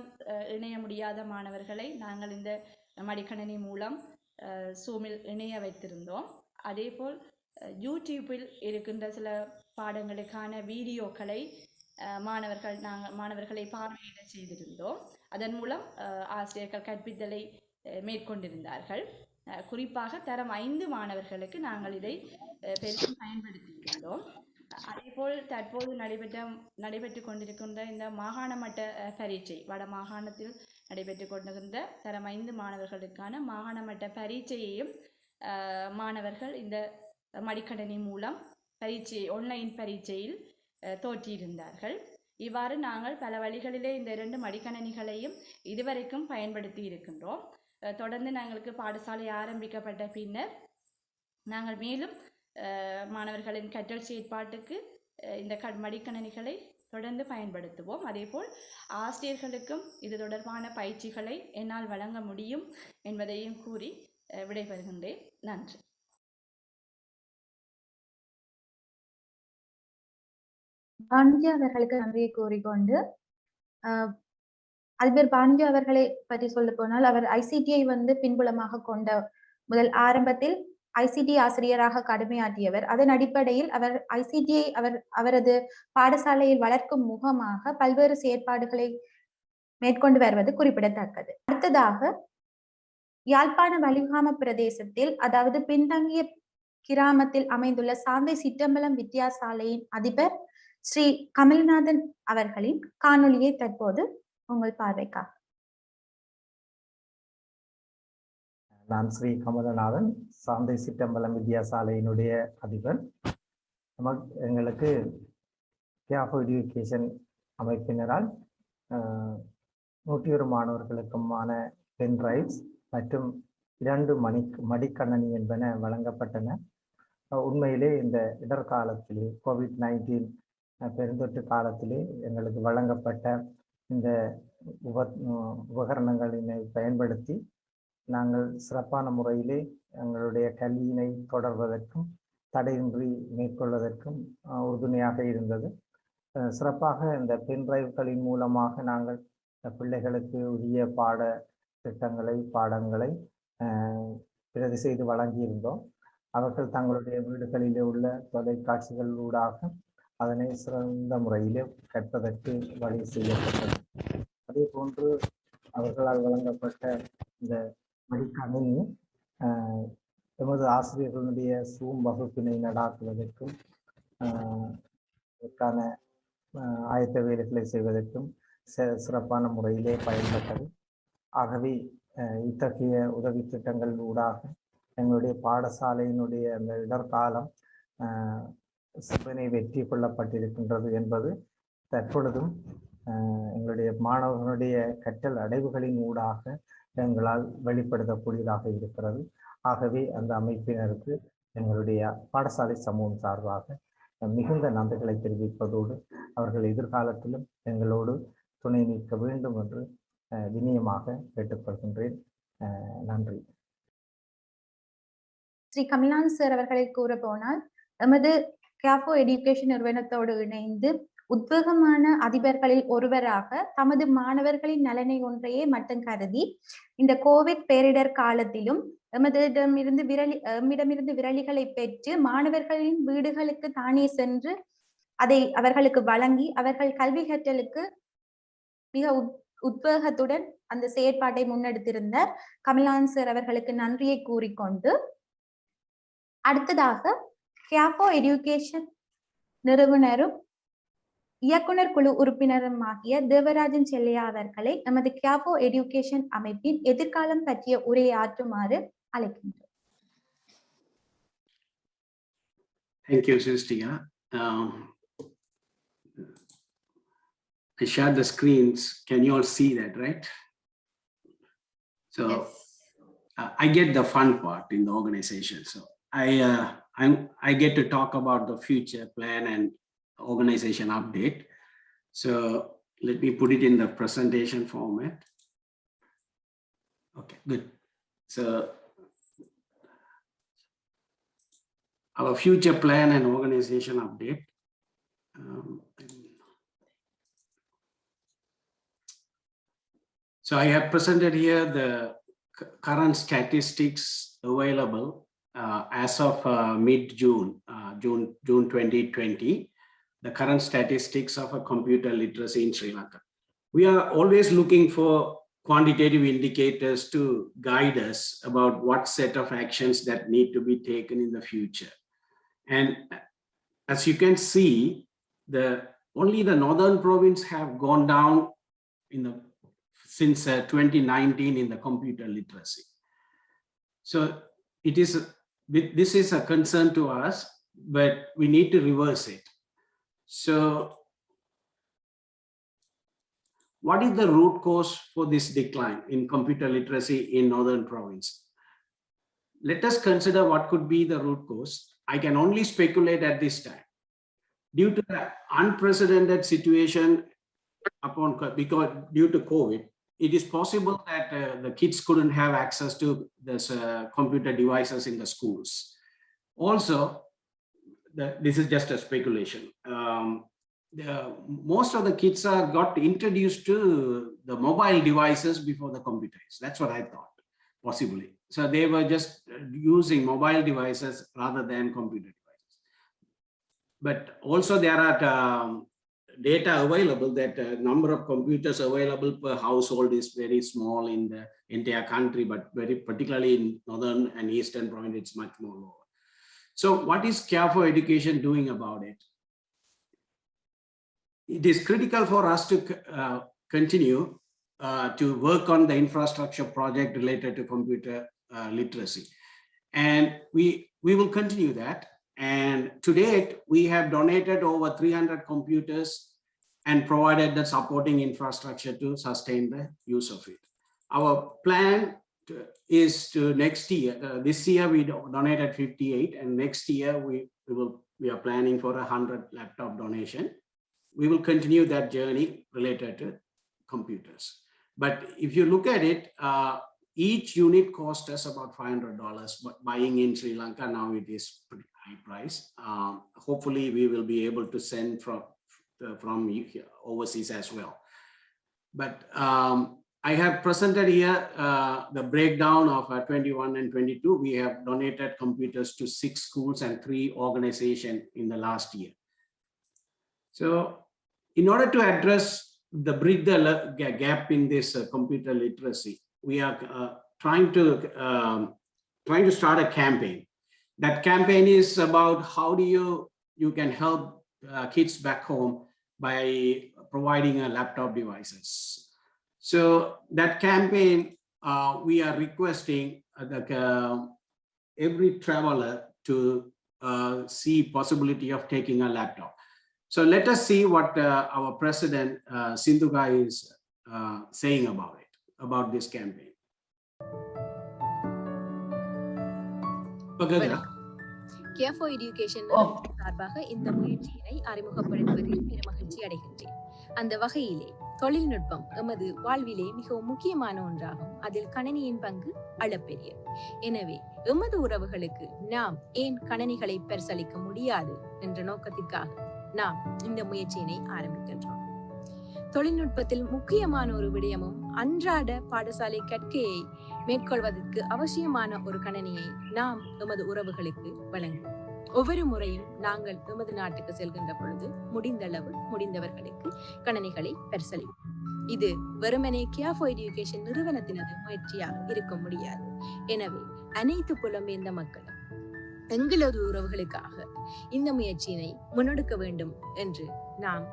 இணைய முடியாத மாணவர்களை நாங்கள் இந்த மடிக்கணினி மூலம் சூமில் இணைய வைத்திருந்தோம். அதேபோல் யூடியூப்பில் இருக்கின்ற சில பாடங்களுக்கான வீடியோக்களை மாணவர்களை பார்வையிட செய்திருந்தோம். அதன் மூலம் ஆசிரியர்கள் கற்பித்தலை மேற்கொண்டிருந்தார்கள். குறிப்பாக தரம் 5 மாணவர்களுக்கு நாங்கள் இதை பெரிதும் பயன்படுத்தியிருந்தோம். அதேபோல் தற்போது நடைபெற்று கொண்டிருக்கின்ற இந்த மாகாண மட்ட பரீட்சை, வட மாகாணத்தில் நடைபெற்று கொண்டிருக்கின்ற தரம் 5 மாணவர்களுக்கான மாகாண மட்ட பரீட்சையையும் மாணவர்கள் இந்த மடிக்கணினி மூலம் ஆன்லைன் பரீட்சையில் தோற்றியிருந்தார்கள். இவ்வாறு நாங்கள் பல வழிகளிலே இந்த 2 மடிக்கணினிகளையும் இதுவரைக்கும் பயன்படுத்தி இருக்கின்றோம். தொடர்ந்து நாங்களுக்கு பாடசாலை ஆரம்பிக்கப்பட்ட பின்னர் நாங்கள் மேலும் மாணவர்களின் கற்றல் செயற்பாட்டுக்கு இந்த மடிக்கணினிகளை தொடர்ந்து பயன்படுத்துவோம். அதேபோல் ஆசிரியர்களுக்கும் இது தொடர்பான பயிற்சிகளை என்னால் வழங்க முடியும் என்பதையும் கூறி விடைபெறுகின்றேன். நன்றி. பானுஜா அவர்களுக்கு நன்றியை கூறிக்கொண்டு அதிபர் பானுஜா அவர்களை பற்றி சொல்ல போனால், அவர் ICTயை பின்புலமாக கொண்ட முதல் ஆரம்பத்தில் ICT ஆசிரியராக கடமையாற்றியவர். அதன் அடிப்படையில் அவர் ICTயை அவரது பாடசாலையில் வளர்க்கும் முகமாக பல்வேறு செயற்பாடுகளை மேற்கொண்டு வருவது குறிப்பிடத்தக்கது. அடுத்ததாக யாழ்ப்பாண வலிகாம பிரதேசத்தில், அதாவது பின்தங்கிய கிராமத்தில் அமைந்துள்ள சாந்தை சிற்றம்பலம் வித்தியாசாலையின் அதிபர் ஸ்ரீ கமல்நாதன் அவர்களின் காணொளியை தற்போது உங்கள் பார்வைக்காக. நான் ஸ்ரீ கமலநாதன், சாந்தை சிற்றம்பலம் வித்தியாசாலையினுடைய அதிபர். எங்களுக்கு கேர் ஃபார் எஜுகேஷன் அமைப்பினரால் 101 மாணவர்களுக்குமான பென் டிரைவ்ஸ் மற்றும் 2 மடிக்கணனி என்பன வழங்கப்பட்டன. உண்மையிலே இந்த இடர்காலத்திலே, COVID-19 பெருந்தொற்று காலத்திலே எங்களுக்கு வழங்கப்பட்ட இந்த உபகரணங்களினை பயன்படுத்தி நாங்கள் சிறப்பான முறையிலே எங்களுடைய கல்வியினை தொடர்வதற்கும் தடையின்றி மேற்கொள்வதற்கும் உறுதுணையாக இருந்தது. சிறப்பாக இந்த பென் டிரைவ்களின் மூலமாக நாங்கள் பிள்ளைகளுக்கு உரிய பாடங்களை பிரதி செய்து வழங்கியிருந்தோம். அவர்கள் தங்களுடைய வீடுகளிலே உள்ள தொலைக்காட்சிகள் ஊடாக அதனை சிறந்த முறையிலே கற்பதற்கு வழி செய்யப்பட்டது. அதே போன்று அவர்களால் வழங்கப்பட்ட இந்த மடிக்கணினி எமது ஆசிரியர்களுடைய சூம் வகுப்பினை நடாத்துவதற்கும் அதற்கான ஆயத்த வேலைகளை செய்வதற்கும் சிறப்பான முறையிலே பயன்பட்டது. ஆகவே இத்தகைய உதவி திட்டங்கள் ஊடாக எங்களுடைய பாடசாலையினுடைய அந்த இடர்காலம் சிந்தனை வெற்றி கொள்ளப்பட்டிருக்கின்றது என்பது தற்பொழுதும் எங்களுடைய மாணவர்களுடைய கற்றல் அடைவுகளின் ஊடாக எங்களால் வெளிப்படுத்தக்கூடியதாக இருக்கிறது. ஆகவே அந்த அமைப்பினருக்கு எங்களுடைய பாடசாலை சமூகம் சார்பாக மிகுந்த நன்றிகளை தெரிவிப்பதோடு அவர்கள் எதிர்காலத்திலும் எங்களோடு துணை நிற்க வேண்டும் என்று வினயமாக கேட்டுக்கொள்கின்றேன். நன்றி. ஸ்ரீ கமல்நாதன் சார் அவர்களை கூற போனால், எமது கேர் ஃபார் எஜுகேஷன் நிறுவனத்தோடு இணைந்து உத்வேகமான அதிபர்களில் ஒருவராக தமது மாணவர்களின் நலனை ஒன்றையே மட்டும் கருதி இந்த கோவிட் பேரிடர் காலத்திலும் எம்மிடமிருந்து விரலிகளை பெற்று மாணவர்களின் வீடுகளுக்கு தானே சென்று அதை அவர்களுக்கு வழங்கி அவர்கள் கல்வி கற்றலுக்கு மிக உத்வேகத்துடன் அந்த செயற்பாட்டை முன்னெடுத்திருந்த கமல்நாதன் சார் அவர்களுக்கு நன்றியை கூறிக்கொண்டு, அடுத்ததாக கேர் ஃபார் எஜுகேஷன் நிறுவனரும் இயக்குனர் குழு உறுப்பினரும் ஆகிய தேவராஜன் செல்லையா அவர்களை நமது கேர் ஃபார் எஜுகேஷன் அமைப்பின் எதிர்காலம் பற்றிய உரையை ஆற்றுமாறு அழைக்கின்றோம். Thank you, Sristika. I shared the screens. Can you all see that, right? So yes. I get the fun part in the organization. So I get to talk about the future plan and organization update. So let me put it in the presentation format. Okay, good. So our future plan and organization update. So I have presented here the current statistics available as of mid-June, June 2020, the current statistics of a computer literacy in Sri Lanka. We are always looking for quantitative indicators to guide us about what set of actions that need to be taken in the future. And as you can see, only the northern province have gone down since 2019 in the computer literacy. So this is a concern to us, but we need to reverse it. So what is the root cause for this decline in computer literacy in northern province? Let us consider what could be the root cause. I can only speculate at this time. Due to the unprecedented situation because due to COVID, it is possible that the kids couldn't have access to this computer devices in the schools. Also, this is just a speculation. Most of the kids got introduced to the mobile devices before the computers. That's what I thought, possibly. So they were just using mobile devices rather than computer devices. But also there are data available that number of computers available per household is very small in the entire country, but very particularly in northern and eastern province, it's much more lower. So what is Care for Education doing about it? It is critical for us to continue to work on the infrastructure project related to computer literacy. And we will continue that. And to date, we have donated over 300 computers and provided the supporting infrastructure to sustain the use of it. Our plan is to next year, this year we donated 58, and next year we are planning for 100 laptop donation. We will continue that journey related to computers. But if you look at it, each unit cost us about $500, but buying in Sri Lanka now it is pretty high price. Hopefully we will be able to send from overseas as well. But I have presented here the breakdown of 21 and 22. We have donated computers to 6 schools and 3 organizations in the last year. So in order to address the bridge the gap in this computer literacy, we are trying to start a campaign. That campaign is about how do you can help kids back home by providing laptop devices. So that campaign, we are requesting every traveler to see possibility of taking a laptop. So let us see what our president Sindhuga is saying about this campaign. Care for Education சார்பாக இந்த முயற்சியினை அறிமுகப்படுத்துவதில் பெருமகிழ்ச்சி அடைகின்றேன். அந்த வகையிலே தொழில்நுட்பம் எமது வாழ்விலே மிகவும் முக்கியமான ஒன்றாகும். அதில் கணினியின் பங்கு அளப்பெரியது. எனவே எமது உறவுகளுக்கு நாம் ஏன் கணினிகளை பரிசளிக்க முடியாது என்ற நோக்கத்திற்காக நாம் இந்த முயற்சியினை ஆரம்பிக்கின்றோம். தொழில்நுட்பத்தில் முக்கியமான ஒரு விடயமும் அன்றாட பாடசாலை கற்கையை மேற்கொள்வதற்கு அவசியமான ஒரு கணினியை நாம் எமது உறவுகளுக்கு வழங்குவோம். ஒவ்வொரு முறையும் நாங்கள் எமது நாட்டுக்கு செல்கின்ற பொழுது முடிந்தளவு முடிந்தவர்களுக்கு கணினிகளை பரிசளிப்போம். இது வெறுமனே Care for Education நிறுவனத்தினது முயற்சியாக இருக்க முடியாது. எனவே அனைத்து புலம்பெயர்ந்த மக்களும் எங்களது உறவுகளுக்காக இந்த முயற்சியினை முன்னெடுக்க வேண்டும் என்று நாம்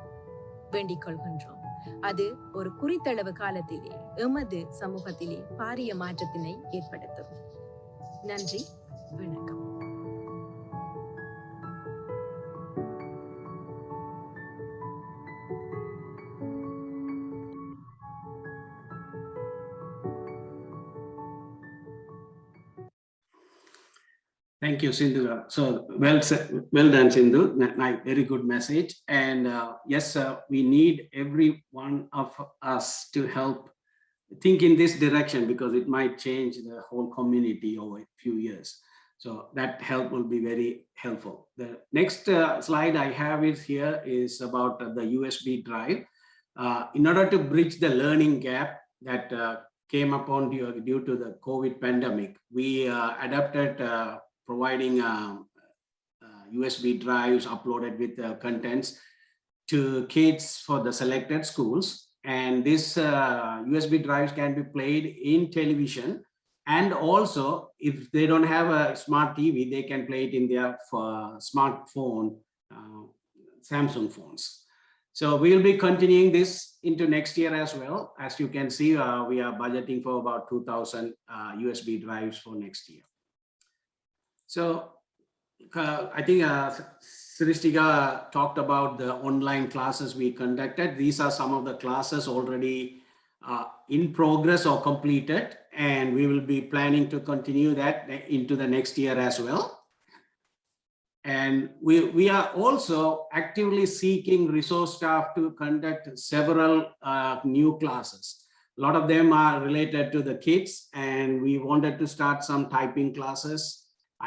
வேண்டிக் கொள்கின்றோம். அது ஒரு குறித்தளவு காலத்திலே எமது சமூகத்திலே பாரிய மாற்றத்தினை ஏற்படுத்தும். நன்றி, வணக்கம். Thank you, Sindhu. So well done, Sindhu. Very good message. And yes, we need every one of us to help think in this direction, because it might change the whole community over a few years. So that help will be very helpful. The next slide I have is about the USB drive. In order to bridge the learning gap that came upon due to the COVID pandemic, we adapted providing USB drives uploaded with contents to kids for the selected schools. And this USB drives can be played in television. And also, if they don't have a smart TV, they can play it in their smartphone, Samsung phones. So we'll be continuing this into next year as well. As you can see, we are budgeting for about 2,000 USB drives for next year. So I think Srishtika talked about the online classes we conducted. These are some of the classes already in progress or completed, and we will be planning to continue that into the next year as well. And we are also actively seeking resource staff to conduct several new classes. A lot of them are related to the kids, and we wanted to start some typing classes,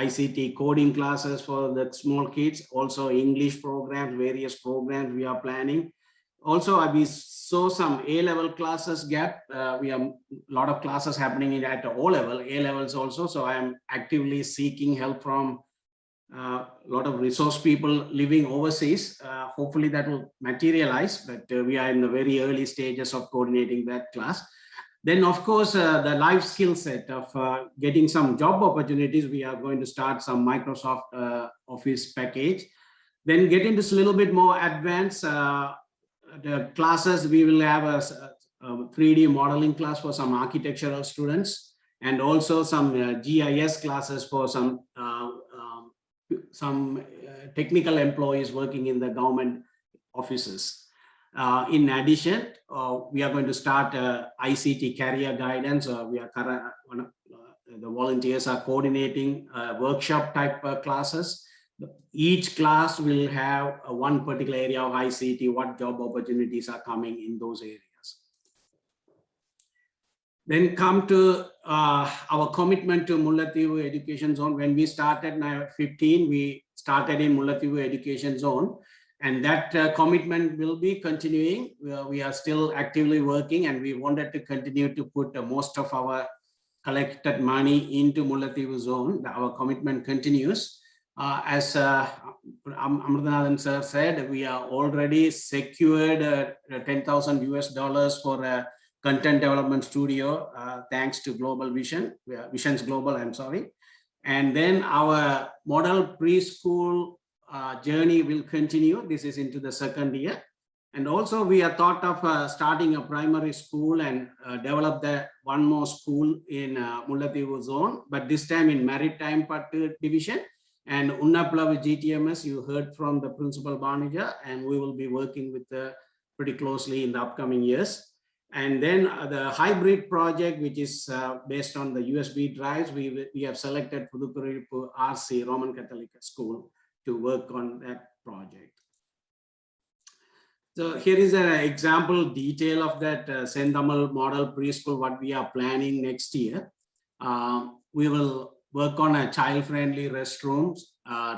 ICT coding classes for the small kids, also English programs, various programs we are planning. Also, we saw some A-level classes gap. We have a lot of classes happening at O-level, A-levels also. So I am actively seeking help from a lot of resource people living overseas. Hopefully that will materialize, but we are in the very early stages of coordinating that class. Then, of course, the life skill set of getting some job opportunities. We are going to start some Microsoft Office package. Then get into a little bit more advanced the classes. We will have a 3D modeling class for some architectural students, and also some GIS classes for some technical employees working in the government offices. In addition, we are going to start ICT career guidance. The volunteers are coordinating workshop type classes. Each class will have one particular area of ICT, what job opportunities are coming in those areas. Then come to our commitment to Mullaitivu Education Zone. When we started in 15, we started in Mullaitivu Education Zone, and that commitment will be continuing. We are still actively working, and we wanted to continue to put most of our collected money into Mullaitivu Zone. Our commitment continues. As Amrithanathan sir said, we are already secured $10,000 US for a content development studio, thanks to Global Vision, Visions Global, I'm sorry. And then our model preschool journey will continue. This is into the second year. And also we are thought of starting a primary school and develop one more school in Mullaitivu Zone, but this time in Maritime Pattu Division. And Unnappala with GTMS, you heard from the Principal Banija, and we will be working with pretty closely in the upcoming years. And then the hybrid project, which is based on the USB drives, we have selected Pudukuripu RC, Roman Catholic School, to work on that project. So here is an example detail of that Sendamal model preschool, what we are planning next year. We will work on a child-friendly restrooms,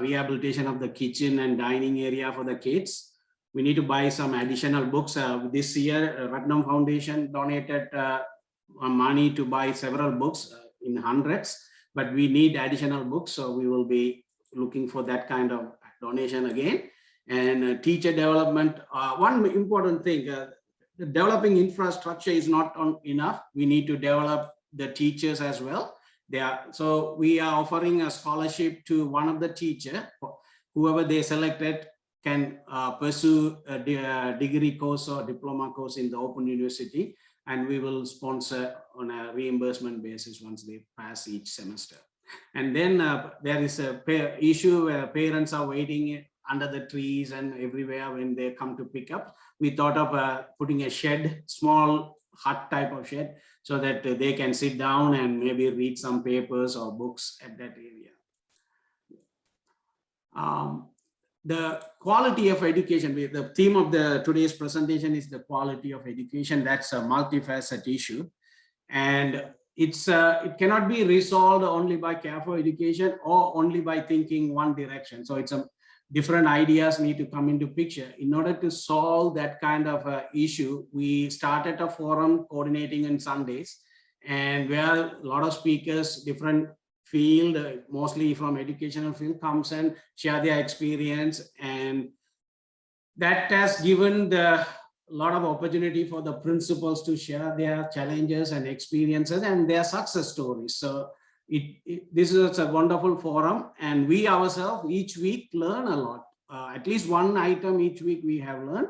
rehabilitation of the kitchen and dining area for the kids. We need to buy some additional books. This year, Ratnam Foundation donated money to buy several books in hundreds, but we need additional books. So we will be looking for that kind of donation again. And teacher development, one important thing, developing infrastructure is not enough. We need to develop the teachers as well. So we are offering a scholarship to one of the teachers, whoever they selected can pursue a degree course or diploma course in the Open University, and we will sponsor on a reimbursement basis once they pass each semester. And then there is a issue where parents are waiting under the trees and everywhere when they come to pick up. We thought of putting a shed, small hut type of shed, so that they can sit down and maybe read some papers or books at that area. The quality of education, the theme of today's presentation is the quality of education. That's a multifaceted issue. And it cannot be resolved only by care for education or only by thinking one direction. So it's different ideas need to come into picture. In order to solve that kind of issue, we started a forum coordinating on Sundays, and where a lot of speakers, different field, mostly from educational field, comes and share their experience, and that has given a lot of opportunity for the principals to share their challenges and experiences and their success stories. So this is a wonderful forum, and we ourselves each week learn a lot. At least one item each week we have learned.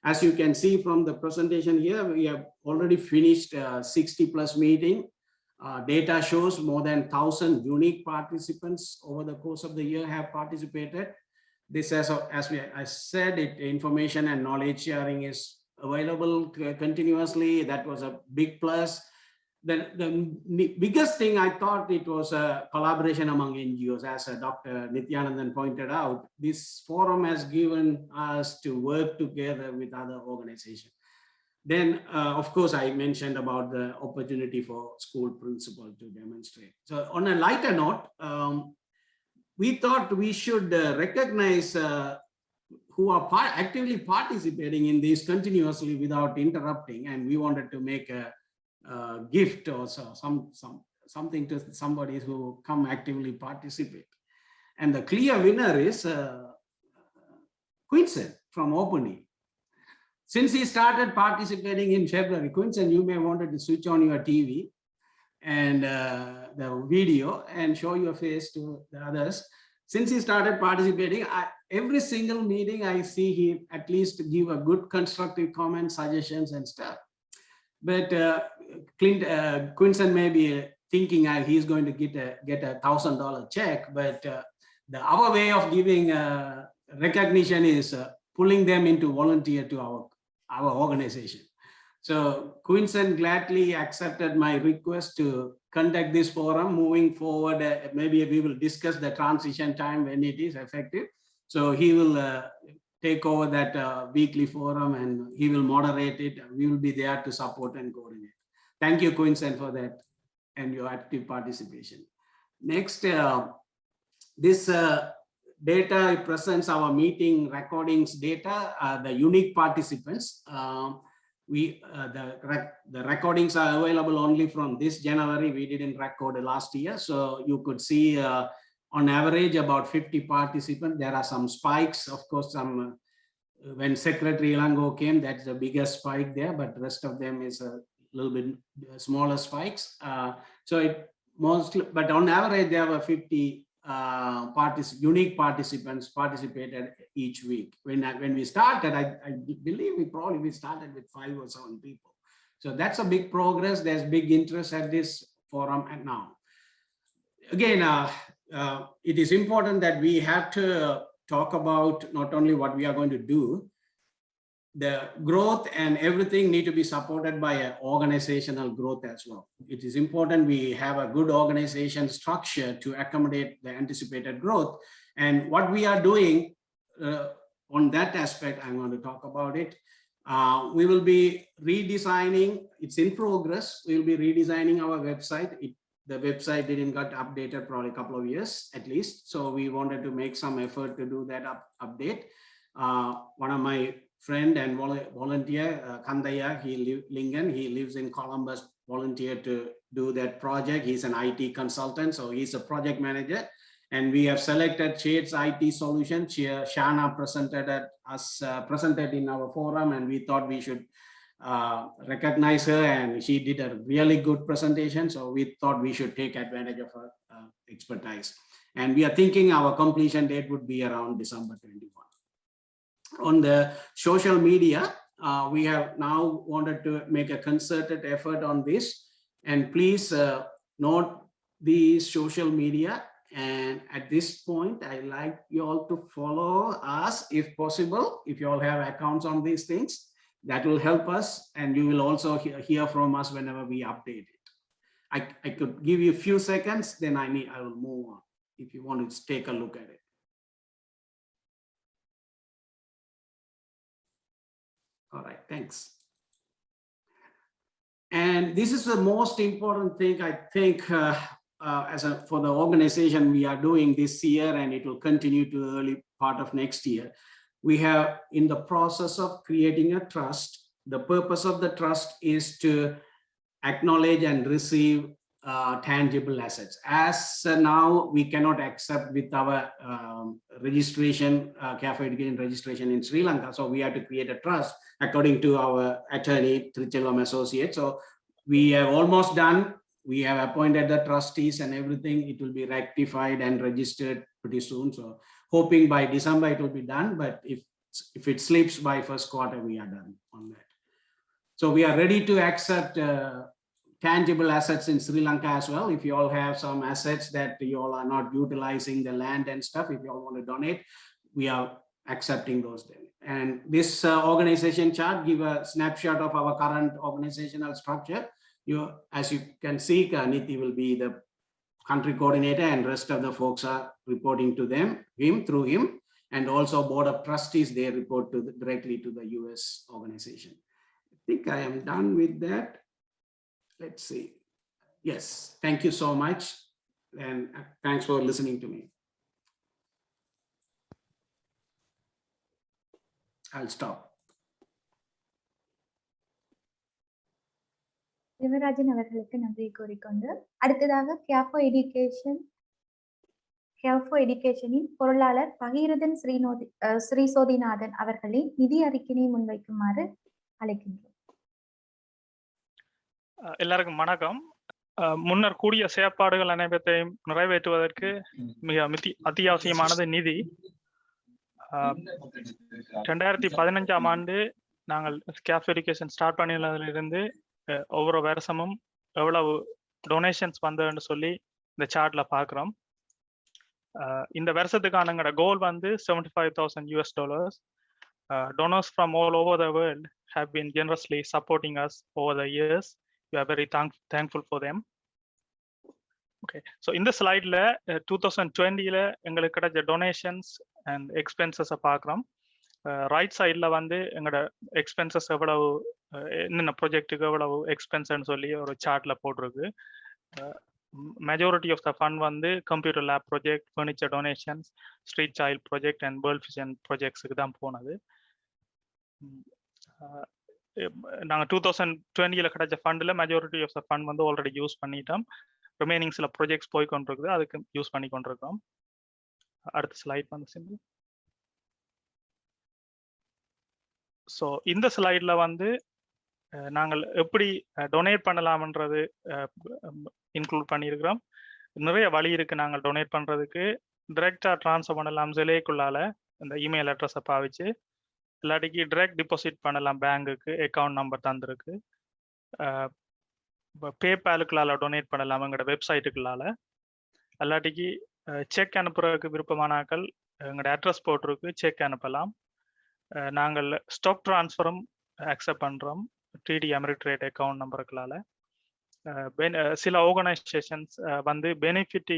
As you can see from the presentation here, we have already finished 60+ meeting. Data shows more than 1,000 unique participants over the course of the year have participated. This, as I said, information and knowledge sharing is available continuously. That was a big plus. The biggest thing, I thought it was a collaboration among NGOs. As Dr. Nithyanandan pointed out, this forum has given us to work together with other organizations. Then, of course, I mentioned about the opportunity for school principal to demonstrate. So on a lighter note, we thought we should recognize who are actively participating in this continuously without interrupting. And we wanted to make a gift or something to somebody who come actively participate. And the clear winner is Quinson from Opening. Since he started participating in February, Quinson, you may wanted to switch on your TV and the video and show your face to the others. Since he started participating, every single meeting I see he at least give a good constructive comment, suggestions and stuff. But Quinson may be thinking he's going to get a $1,000 check, but our way of giving recognition is pulling them into volunteer to our organization. So Quinson gladly accepted my request to conduct this forum. Moving forward, maybe we will discuss the transition time when it is effective. So he will take over that weekly forum and he will moderate it. We will be there to support and coordinate. Thank you, Quinson, for that and your active participation. Next, this data represents our meeting recordings data, the unique participants. The recordings are available only from this January. We didn't record last year. So you could see on average about 50 participants. There are some spikes, of course, some when Secretary Ilango came, that's the biggest spike there, but the rest of them is a little bit smaller spikes. So it mostly, but on average, there were 50 unique participants participated each week. When we started, I believe we started with 5 or 7 people. So that's a big progress. There's big interest at this forum and now. Again, it is important that we have to talk about not only what we are going to do, the growth and everything need to be supported by an organizational growth as well. It is important we have a good organization structure to accommodate the anticipated growth. And what we are doing on that aspect, I'm going to talk about it. We will be redesigning, it's in progress. We will be redesigning our website. The website didn't get updated probably a couple of years at least. So we wanted to make some effort to do that update. One of my friend and volunteer, Kandaya, Lingan, he lives in Columbus, volunteered to do that project. He's an IT consultant, so he's a project manager. And we have selected Shades IT solution. Shana presented in our forum, and we thought we should recognize her, and she did a really good presentation. So we thought we should take advantage of her expertise. And we are thinking our completion date would be around December 21. On the social media, we have now wanted to make a concerted effort on this. And please note these social media. And at this point, I'd like you all to follow us if possible. If you all have accounts on these things, that will help us. And you will also hear from us whenever we update it. I could give you a few seconds, then I will move on if you want to take a look at it. All right, thanks. And this is the most important thing, I think, for the organization we are doing this year, and it will continue to early part of next year. We have in the process of creating a trust. The purpose of the trust is to acknowledge and receive tangible assets. As now, we cannot accept with our registration, Care for Education registration in Sri Lanka. So we have to create a trust according to our attorney, Trichelvam Associates. So we have almost done. We have appointed the trustees and everything. It will be rectified and registered pretty soon. So hoping by December it will be done. But if it slips by first quarter, we are done on that. So we are ready to accept tangible assets in Sri Lanka as well. If you all have some assets that you all are not utilizing the land and stuff, if you all want to donate, we are accepting those. And this organization chart give a snapshot of our current organizational structure. As you can see, Niti will be the country coordinator, and rest of the folks are reporting to through him, and also board of trustees, they report directly to the US organization. I think I am done with that. Let's see. Yes, thank you so much. And thanks for listening to me. I'll stop. Sivarajan அவர்களுக்கு நன்றி கூறிக்கொண்டு அடுத்ததாக Care for Education Care for எஜுகேஷனின் பொருளாளர் பகீரதன் ஸ்ரீசோதிநாதன் அவர்களை நிதி அறிக்கையை முன்வைக்குமாறு அழைக்கின்றோம். எல்லாருக்கும் வணக்கம். முன்னர் கூடிய செயற்பாடுகள் அனைத்தையும் நிறைவேற்றுவதற்கு மிக அத்தியாவசியமானது நிதி. 2015ஆம் ஆண்டு நாங்கள் கேர் ஃபார் எஜுகேஷன் ஸ்டார்ட் பண்ணினதிலிருந்து ஒவ்வொரு வருஷமும் எவ்வளவு டொனேஷன்ஸ் வந்ததுன்னு சொல்லி இந்த சார்ட்ல பார்க்குறோம். இந்த வருஷத்துக்கான எங்களோட கோல் வந்து $75,000. Donors from all over the world have been generously supporting us over the years. We are very thankful for them. Okay, so in the slide 2020ல எங்களுக்கு கிடைச்ச டொனேஷன்ஸ் அண்ட் எக்ஸ்பென்சஸை பார்க்குறோம். ரைட் சைடில் வந்து எங்களோட எக்ஸ்பென்சஸ் எவ்வளவு, என்னென்ன ப்ரொஜெக்ட்டுக்கு எவ்வளவு எக்ஸ்பென்ஸ்ன்னு சொல்லி ஒரு சார்ட்ல போட்டிருக்கு. மெஜாரிட்டி ஆஃப் த ஃபண்ட் வந்து computer lab project, furniture donations, street child project and world vision ப்ராஜெக்ட்ஸுக்கு தான் போனது. நாங்கள் 2020ல கிடைச்ச ஃபண்டில் மெஜாரிட்டி ஆஃப் த ஃபண்ட் வந்து ஆல்ரெடி யூஸ் பண்ணிட்டோம். ரிமைனிங் சில ப்ராஜெக்ட்ஸ் போய் கொண்டிருக்குது, அதுக்கு யூஸ் பண்ணி கொண்டிருக்கோம். அடுத்த ஸ்லைட் வந்து சிம்பிள். ஸோ இந்த ஸ்லைடில் வந்து நாங்கள் எப்படி டொனேட் பண்ணலாம்ன்றது இன்க்ளூட் பண்ணியிருக்கிறோம். நிறைய வழி இருக்குது நாங்கள் டொனேட் பண்ணுறதுக்கு. டிரெக்டாக ட்ரான்ஸ்ஃபர் பண்ணலாம் ஜெலேக்குள்ளால இந்த இமெயில் அட்ரஸை பாவிச்சு, இல்லாட்டிக்கு டிரெக்ட் டிபாசிட் பண்ணலாம் பேங்குக்கு, அக்கௌண்ட் நம்பர் தந்துருக்கு. பேபாலுக்குள்ளால டொனேட் பண்ணலாம் எங்களோட வெப்சைட்டுக்குள்ளால. இல்லாட்டிக்கு செக் அனுப்புறதுக்கு விருப்பமானாக்கள் எங்களோட அட்ரஸ் போட்டிருக்கு, செக் அனுப்பலாம். நாங்கள் ஸ்டாக் ட்ரான்ஸ்ஃபரும் அக்செப்ட் பண்ணுறோம் டிடி அமெரிட்ரேட் அக்கௌண்ட் நம்பருக்குள்ளால. சில ஆர்கனைசேஷன்ஸ் வந்து பெனிஃபிட்டி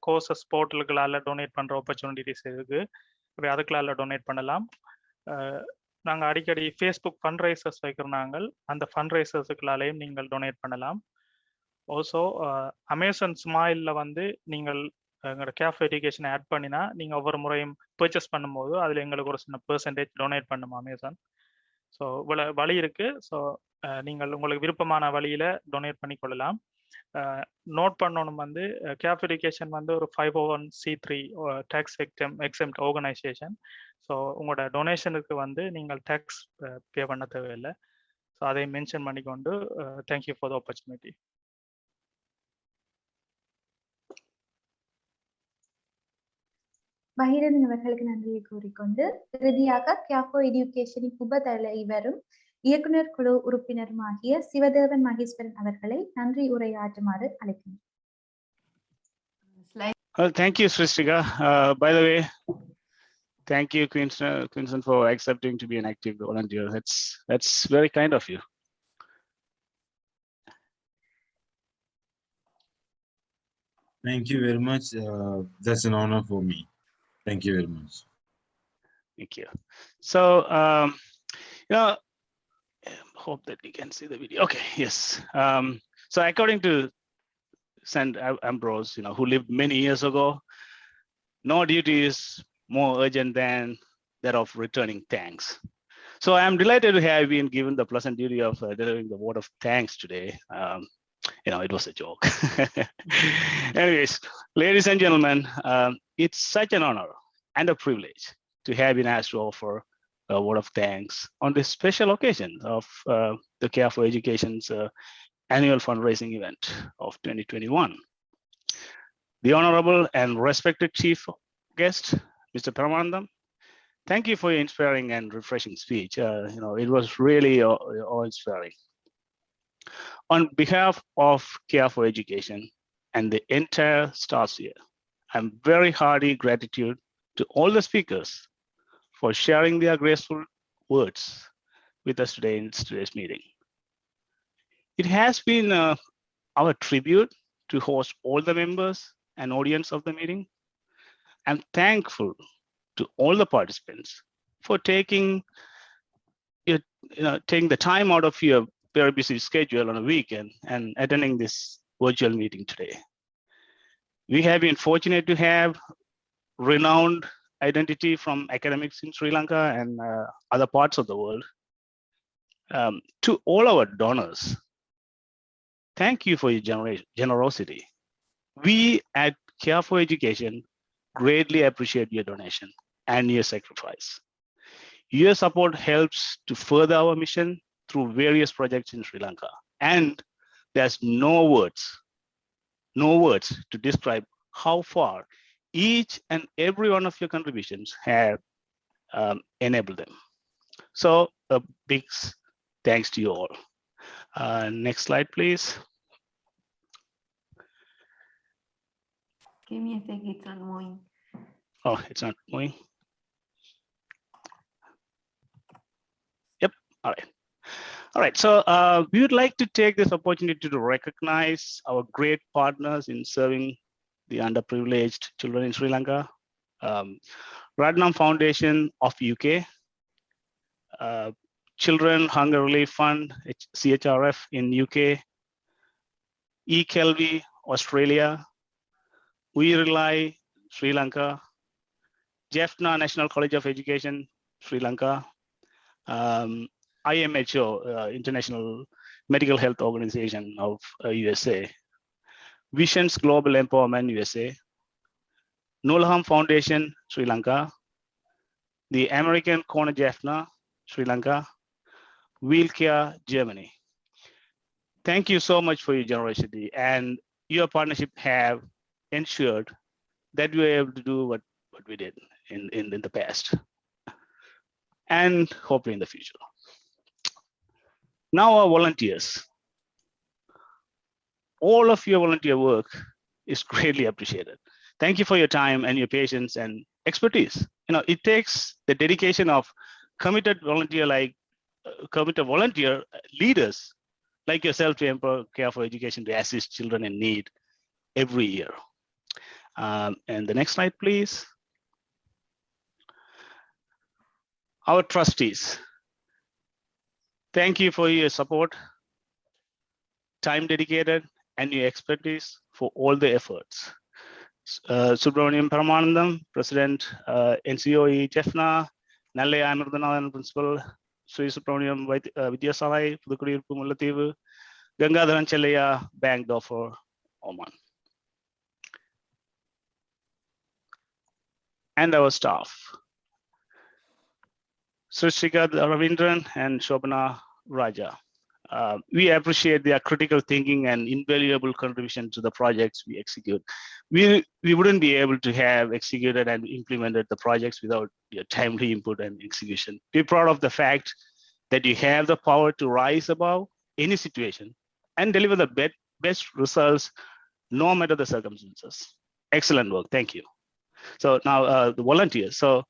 கோர்சஸ் போர்ட்டலுக்களால் டொனேட் பண்ணுற ஆப்பர்ச்சுனிட்டிஸ் இருக்குது, அதுக்குள்ளால டொனேட் பண்ணலாம். நாங்கள் அடிக்கடி ஃபேஸ்புக் ஃபண்ட் ரைசர்ஸ் வைக்கிறோம். நாங்கள் அந்த ஃபண்ட் ரைசர்ஸுக்குள்ளாலேயும் நீங்கள் டொனேட் பண்ணலாம். ஆல்சோ அமேசான் ஸ்மைலில் வந்து நீங்கள் எங்களோட கேர் ஃபார் எஜுகேஷனை ஆட் பண்ணினா நீங்கள் ஒவ்வொரு முறையும் பர்ச்சேஸ் பண்ணும்போது அதில் எங்களுக்கு ஒரு சின்ன பெர்சன்டேஜ் டொனேட் பண்ணும் அமேசான். ஸோ இவ்வளோ வழி இருக்குது. ஸோ நீங்கள் உங்களுக்கு விருப்பமான வழியில் டொனேட் பண்ணி கொள்ளலாம். நோட் பண்ணணும் வந்து கேர் ஃபார் எஜுகேஷன் வந்து ஒரு 501(c)(3) டேக்ஸ் எக்ஸெம்ட் ஆர்கனைசேஷன். ஸோ உங்களோட டொனேஷனுக்கு வந்து நீங்கள் டேக்ஸ் பே பண்ண தேவையில்லை. ஸோ அதை மென்ஷன் பண்ணிக்கொண்டு thank you for the opportunity. Bhagirathan அவர்களுக்கு நன்றியை கூறிக்கொண்டு இறுதியாக கேர் ஃபார் எஜுகேஷனின் உப தலைவரும் இயக்குனர் குழு உறுப்பினருமாகிய சிவதேவன் மகேஸ்வரன் அவர்களை நன்றி உரையாற்றுமாறு அழைக்கின்றேன். Thank you, Srishtika. By the way, thank you, Quinson, for accepting to be an active volunteer. That's very kind of you. Thank you very much. That's an honor for me. Thank you very much. Thank you. So, hope that you can see the video. Okay, yes. So according to St. Ambrose, who lived many years ago, no duty is more urgent than that of returning thanks. So I am delighted to have been given the pleasant duty of delivering the word of thanks today. It was a joke. Anyways, ladies and gentlemen, it's such an honor and a privilege to have been asked to offer a word of thanks on this special occasion of the Care for Education's annual fundraising event of 2021. The honorable and respected chief guest, Mr. Paramanandam, thank you for your inspiring and refreshing speech. It was really awe-inspiring. On behalf of Care for Education and the entire staff here, I'm very hearty gratitude to all the speakers for sharing their graceful words with us today in today's meeting. It has been our tribute to host all the members and audience of the meeting. I'm thankful to all the participants for taking the time out of your very busy schedule on a weekend and attending this virtual meeting today. We have been fortunate to have renowned identity from academics in Sri Lanka and other parts of the world. To all our donors, thank you for your generosity. We at Care for Education greatly appreciate your donation and your sacrifice. Your support helps to further our mission through various projects in Sri Lanka. And there's no words to describe how far each and every one of your contributions have enabled them. So a big thanks to you all. Next slide, please. Give me a second, it's not moving. Oh, it's not moving. Yep, all right. All right, so we would like to take this opportunity to recognize our great partners in serving the underprivileged children in Sri Lanka. Radnam Foundation of UK, Children Hunger Relief Fund, CHRF in UK, eKelvi, Australia, We Rely, Sri Lanka, Jaffna National College of Education, Sri Lanka, IMHO, International Medical Health Organization of USA, Visions Global Empowerment USA, Noolham Foundation, Sri Lanka, the American Corner Jaffna, Sri Lanka, Wheelcare, Germany. Thank you so much for your generosity, and your partnership have ensured that we were able to do what we did in the past, and hopefully in the future. Now our volunteers. All of your volunteer work is greatly appreciated. Thank you for your time and your patience and expertise. It takes the dedication of committed volunteer leaders like yourself to empower Care for Education to assist children in need every year. And the next slide, please. Our trustees. Thank you for your support, time dedicated, and your expertise for all the efforts. Subramaniam Paramanandam, President, NCOE Jaffna, Nallaya Amruthanathan, Principal, Sri Subramaniam Vidyasalai, Pudukkudiyiruppu Mullathievu, Gangadharan Chellaya, Bank Dofer, Oman. And our staff. Srishtika Ravindran and Shobana Raja. We appreciate their critical thinking and invaluable contribution to the projects we execute. We wouldn't be able to have executed and implemented the projects without your timely input and execution. Be proud of the fact that you have the power to rise above any situation and deliver the best results, no matter the circumstances. Excellent work, thank you. So now the volunteers. So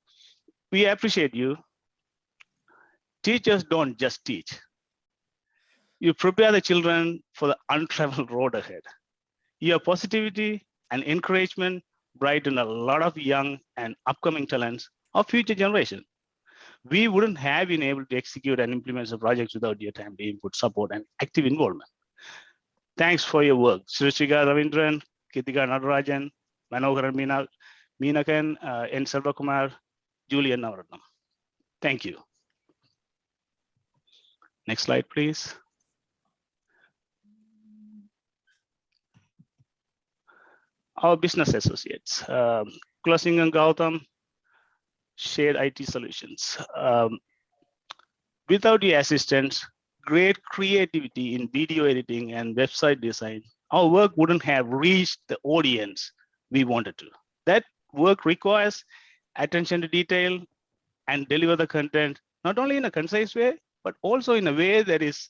we appreciate you. Teachers don't just teach. You prepare the children for the untraveled road ahead. Your positivity and encouragement brighten a lot of young and upcoming talents of future generation. We wouldn't have been able to execute and implement the projects without your timely input, support, and active involvement. Thanks for your work. Srishika Ravindran, Kitika Nadarajan, Manoharan Meenakan, N. Selvakumar, Julian Navaratnam. Thank you. Next slide, please. Our business associates, Kulasingan Gautam, Shared IT Solutions. Without your assistance, great creativity in video editing and website design, our work wouldn't have reached the audience we wanted to. That work requires attention to detail and deliver the content, not only in a concise way, but also in a way that is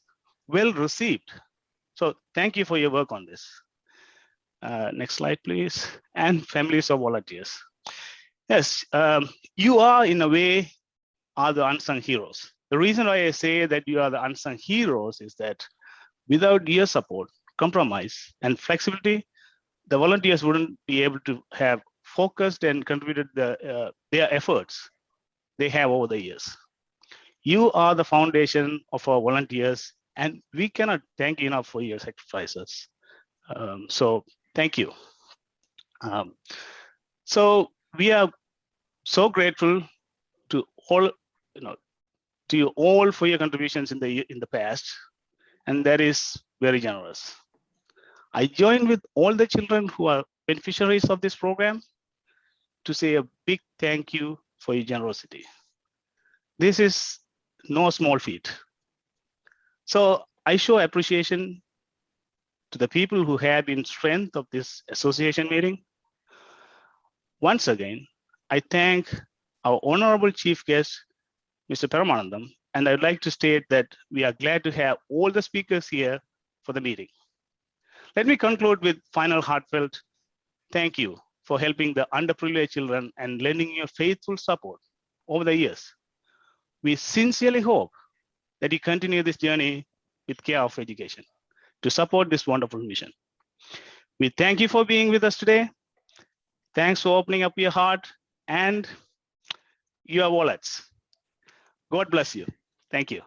well received. So thank you for your work on this. Next slide, please. And families of volunteers. Yes, you are in a way are the unsung heroes. The reason why I say that you are the unsung heroes is that without your support, compromise, and flexibility, the volunteers wouldn't be able to have focused and contributed their efforts they have over the years. You are the foundation of our volunteers, and we cannot thank you enough for your sacrifices. So thank you. So we are so grateful to all, to you all for your contributions in the past, and that is very generous. I join with all the children who are beneficiaries of this program to say a big thank you for your generosity. This is no small feat. So I show appreciation to the people who have been strength of this association meeting. Once again, I thank our honorable chief guest, Mr. Paramanandam, and I'd like to state that we are glad to have all the speakers here for the meeting. Let me conclude with final heartfelt thank you for helping the underprivileged children and lending your faithful support over the years. We sincerely hope that you continue this journey with Care of Education to support this wonderful mission. We thank you for being with us today. Thanks for opening up your heart and your wallets. God bless you. Thank you.